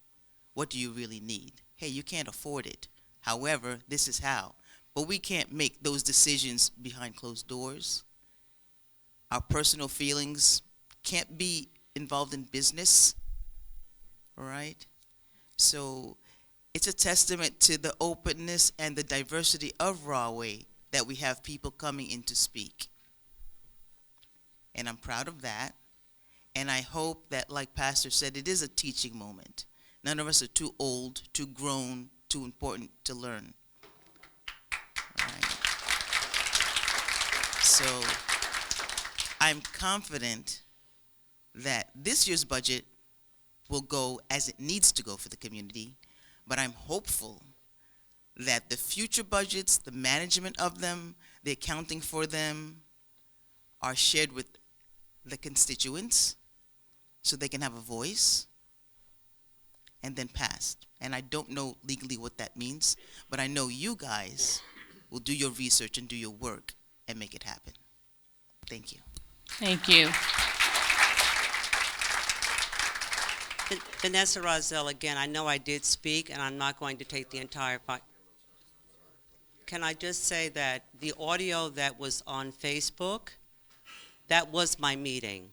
What do you really need? Hey, you can't afford it. However, this is how. But we can't make those decisions behind closed doors. Our personal feelings can't be involved in business, all right? So it's a testament to the openness and the diversity of Rahway that we have people coming in to speak. And I'm proud of that. And I hope that, like Pastor said, it is a teaching moment. None of us are too old, too grown, too important to learn. Right. So I'm confident that this year's budget will go as it needs to go for the community, but I'm hopeful that the future budgets, the management of them, the accounting for them, are shared with the constituents so they can have a voice and then passed. And I don't know legally what that means, but I know you guys will do your research and do your work and make it happen. Thank you. Thank you. Vanessa Rozelle again. I know I did speak, and I'm not going to take the entire part. Can I just say that the audio that was on Facebook, that was my meeting.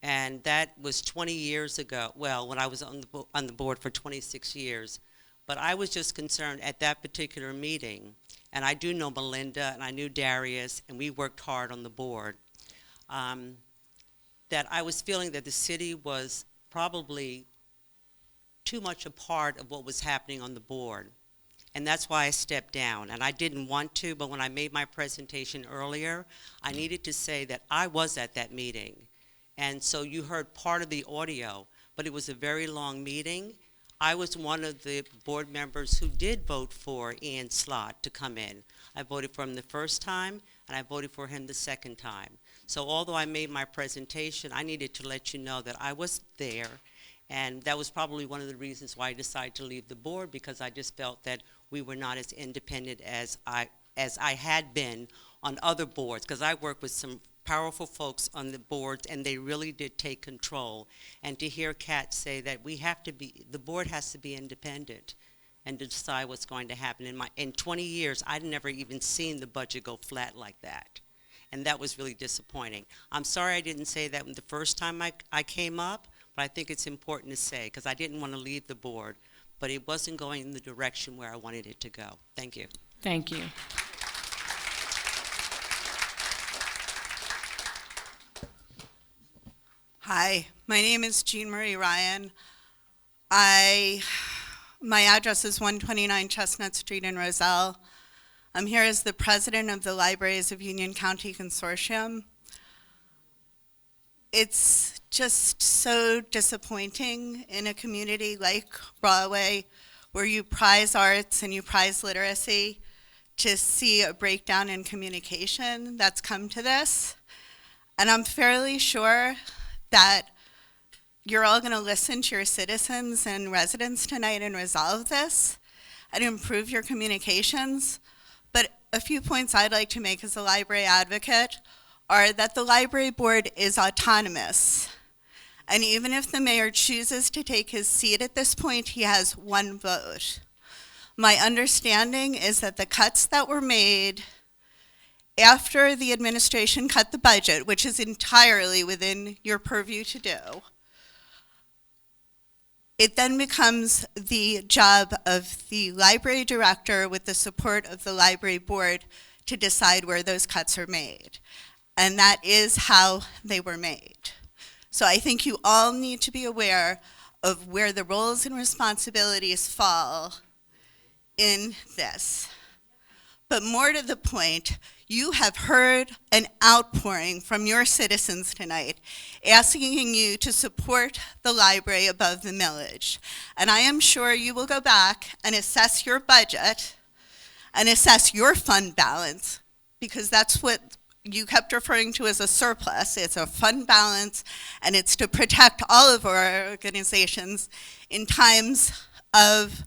And that was 20 years ago, well, when I was on the board for 26 years. But I was just concerned at that particular meeting, and I do know Melinda, and I knew Darius, and we worked hard on the board, that I was feeling that the city was probably too much a part of what was happening on the board. And that's why I stepped down. And I didn't want to, but when I made my presentation earlier, I needed to say that I was at that meeting. And so you heard part of the audio, but it was a very long meeting. I was one of the board members who did vote for Ian Slott to come in. I voted for him the first time, and I voted for him the second time. So although I made my presentation, I needed to let you know that I was there. And that was probably one of the reasons why I decided to leave the board, because I just felt that we were not as independent as I had been on other boards, because I work with some powerful folks on the boards, and they really did take control. And to hear Kat say that the board has to be independent and to decide what's going to happen. In 20 years, I'd never even seen the budget go flat like that. And that was really disappointing. I'm sorry I didn't say that the first time I came up, but I think it's important to say, because I didn't want to leave the board, but it wasn't going in the direction where I wanted it to go. Thank you. Thank you. Hi, my name is Jean Marie Ryan. My address is 129 Chestnut Street in Roselle. I'm here as the president of the Libraries of Union County Consortium. It's just so disappointing in a community like Rahway, where you prize arts and you prize literacy, to see a breakdown in communication that's come to this. And I'm fairly sure that you're all going to listen to your citizens and residents tonight and resolve this and improve your communications. But a few points I'd like to make as a library advocate are that the library board is autonomous. And even if the mayor chooses to take his seat at this point, he has one vote. My understanding is that the cuts that were made after the administration cut the budget, which is entirely within your purview to do, it then becomes the job of the library director, with the support of the library board, to decide where those cuts are made. And that is how they were made. So I think you all need to be aware of where the roles and responsibilities fall in this. But more to the point, you have heard an outpouring from your citizens tonight asking you to support the library above the millage. And I am sure you will go back and assess your budget and assess your fund balance, because that's what you kept referring to as a surplus. It's a fund balance, and it's to protect all of our organizations in times of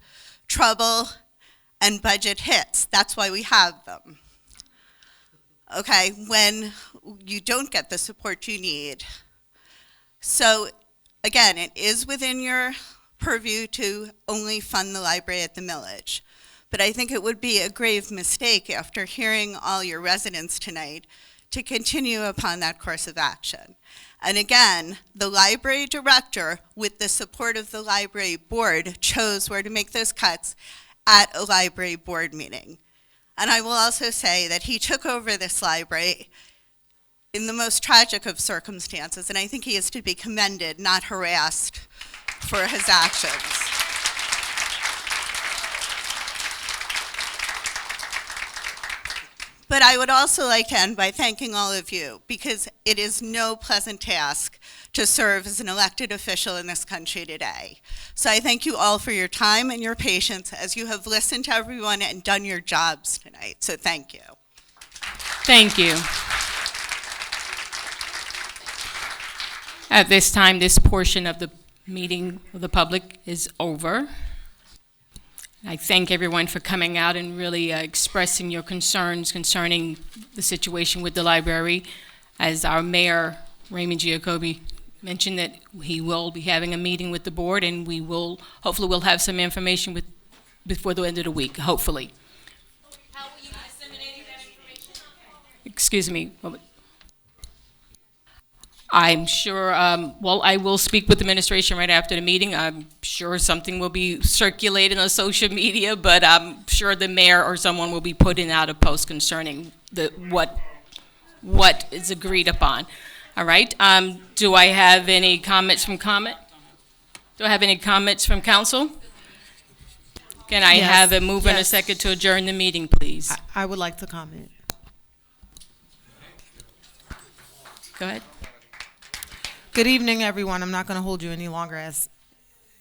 trouble and budget hits. That's why we have them. Okay, when you don't get the support you need. So again, it is within your purview to only fund the library at the millage. But I think it would be a grave mistake, after hearing all your residents tonight, to continue upon that course of action. And again, the library director, with the support of the library board, chose where to make those cuts at a library board meeting. And I will also say that he took over this library in the most tragic of circumstances, and I think he is to be commended, not harassed for his actions. But I would also like to end by thanking all of you, because it is no pleasant task to serve as an elected official in this country today. So I thank you all for your time and your patience as you have listened to everyone and done your jobs tonight. So thank you. Thank you. At this time, this portion of the meeting of the public is over. I thank everyone for coming out and really expressing your concerns concerning the situation with the library. As our mayor, Raymond Giacobbe, mentioned, that he will be having a meeting with the board, and hopefully we'll have some information before the end of the week, hopefully. How will you be disseminating that information? Excuse me. I'm sure, I will speak with the administration right after the meeting. I'm sure something will be circulated on social media, but I'm sure the mayor or someone will be putting out a post concerning what is agreed upon. All right. Do I have any comments from Do I have any comments from council? Can I have a move and a second to adjourn the meeting, please? I would like to comment. Go ahead. Good evening, everyone. I'm not going to hold you any longer. As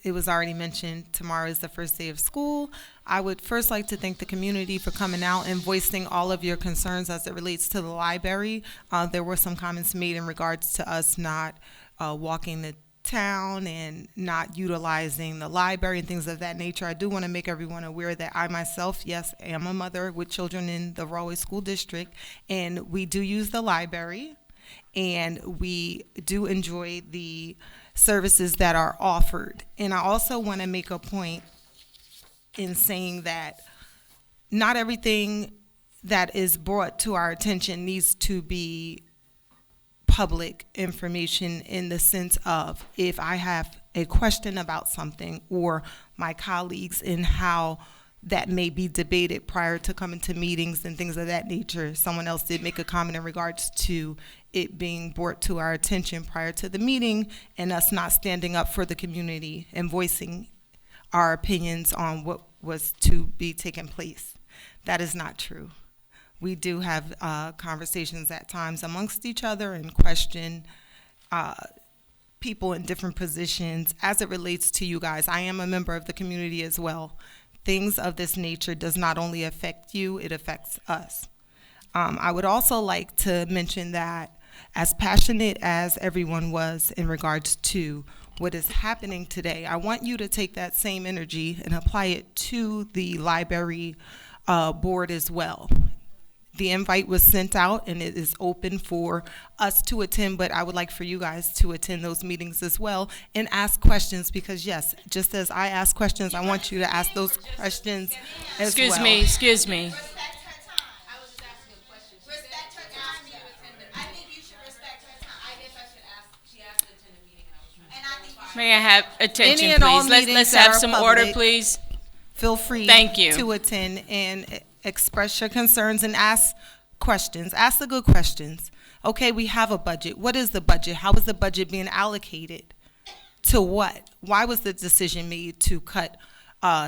it was already mentioned, tomorrow is the first day of school. I would first like to thank the community for coming out and voicing all of your concerns as it relates to the library. There were some comments made in regards to us not walking the town and not utilizing the library and things of that nature. I do want to make everyone aware that I myself, yes, am a mother with children in the Rahway School District, and we do use the library. and we do enjoy the services that are offered. And I also want to make a point in saying that not everything that is brought to our attention needs to be public information, in the sense of, if I have a question about something, or my colleagues, in how that may be debated prior to coming to meetings and things of that nature. Someone else did make a comment in regards to it being brought to our attention prior to the meeting, and us not standing up for the community and voicing our opinions on what was to be taking place. That is not true. We do have conversations at times amongst each other and question people in different positions as it relates to you guys. I am a member of the community as well. Things of this nature does not only affect you, it affects us. I would also like to mention that, as passionate as everyone was in regards to what is happening today, I want you to take that same energy and apply it to the library board as well. The invite was sent out and it is open for us to attend, but I would like for you guys to attend those meetings as well and ask questions, because yes, just as I ask questions, I want you to ask those questions as well. Excuse me. May I have attention, Any and all please? meetings Let's that have are some public, order, please. Feel free Thank you. to attend and express your concerns and ask questions. Ask the good questions. Okay, we have a budget. What is the budget? How is the budget being allocated? To what? Why was the decision made to cut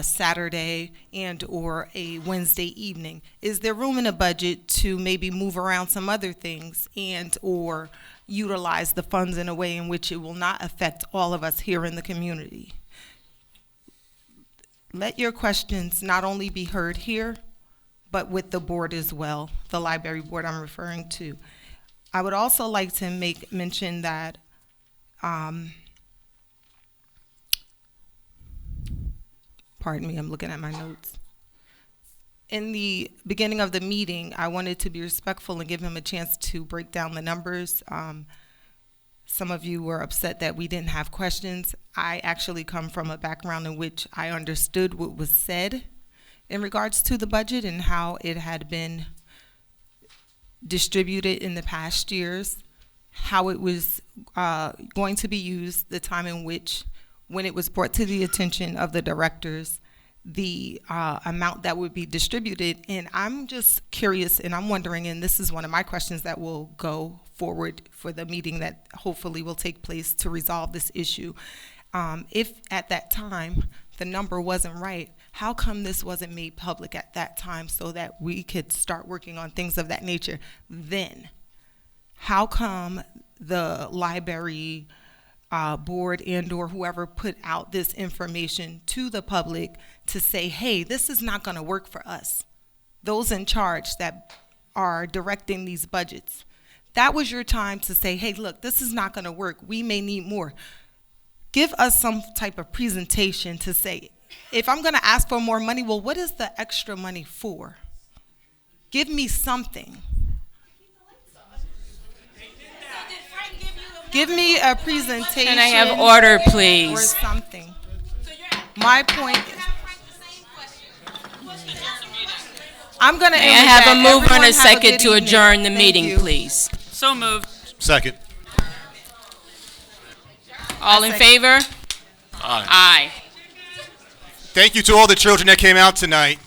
Saturday and or a Wednesday evening? Is there room in the budget to maybe move around some other things and or utilize the funds in a way in which it will not affect all of us here in the community? Let your questions not only be heard here, but with the board as well, the library board I'm referring to. I would also like to make mention that pardon me, I'm looking at my notes. In the beginning of the meeting, I wanted to be respectful and give him a chance to break down the numbers. Some of you were upset that we didn't have questions. I actually come from a background in which I understood what was said in regards to the budget and how it had been distributed in the past years, how it was going to be used, the time in which, when it was brought to the attention of the directors, the amount that would be distributed. And I'm just curious, and I'm wondering, and this is one of my questions that will go forward for the meeting that hopefully will take place to resolve this issue. If at that time the number wasn't right, how come this wasn't made public at that time so that we could start working on things of that nature then? How come the library board and or whoever put out this information to the public to say, hey, this is not going to work for us? Those in charge that are directing these budgets, that was your time to say, hey, look, this is not going to work. We may need more. Give us some type of presentation to say, if I'm going to ask for more money, well, what is the extra money for? Give me something. Give me a presentation. Can I have order, please? Or something. My point is, I'm going to May I have a mover and a second to adjourn the meeting, please? So moved. Second. All in favor? Aye. Aye. Thank you to all the children that came out tonight.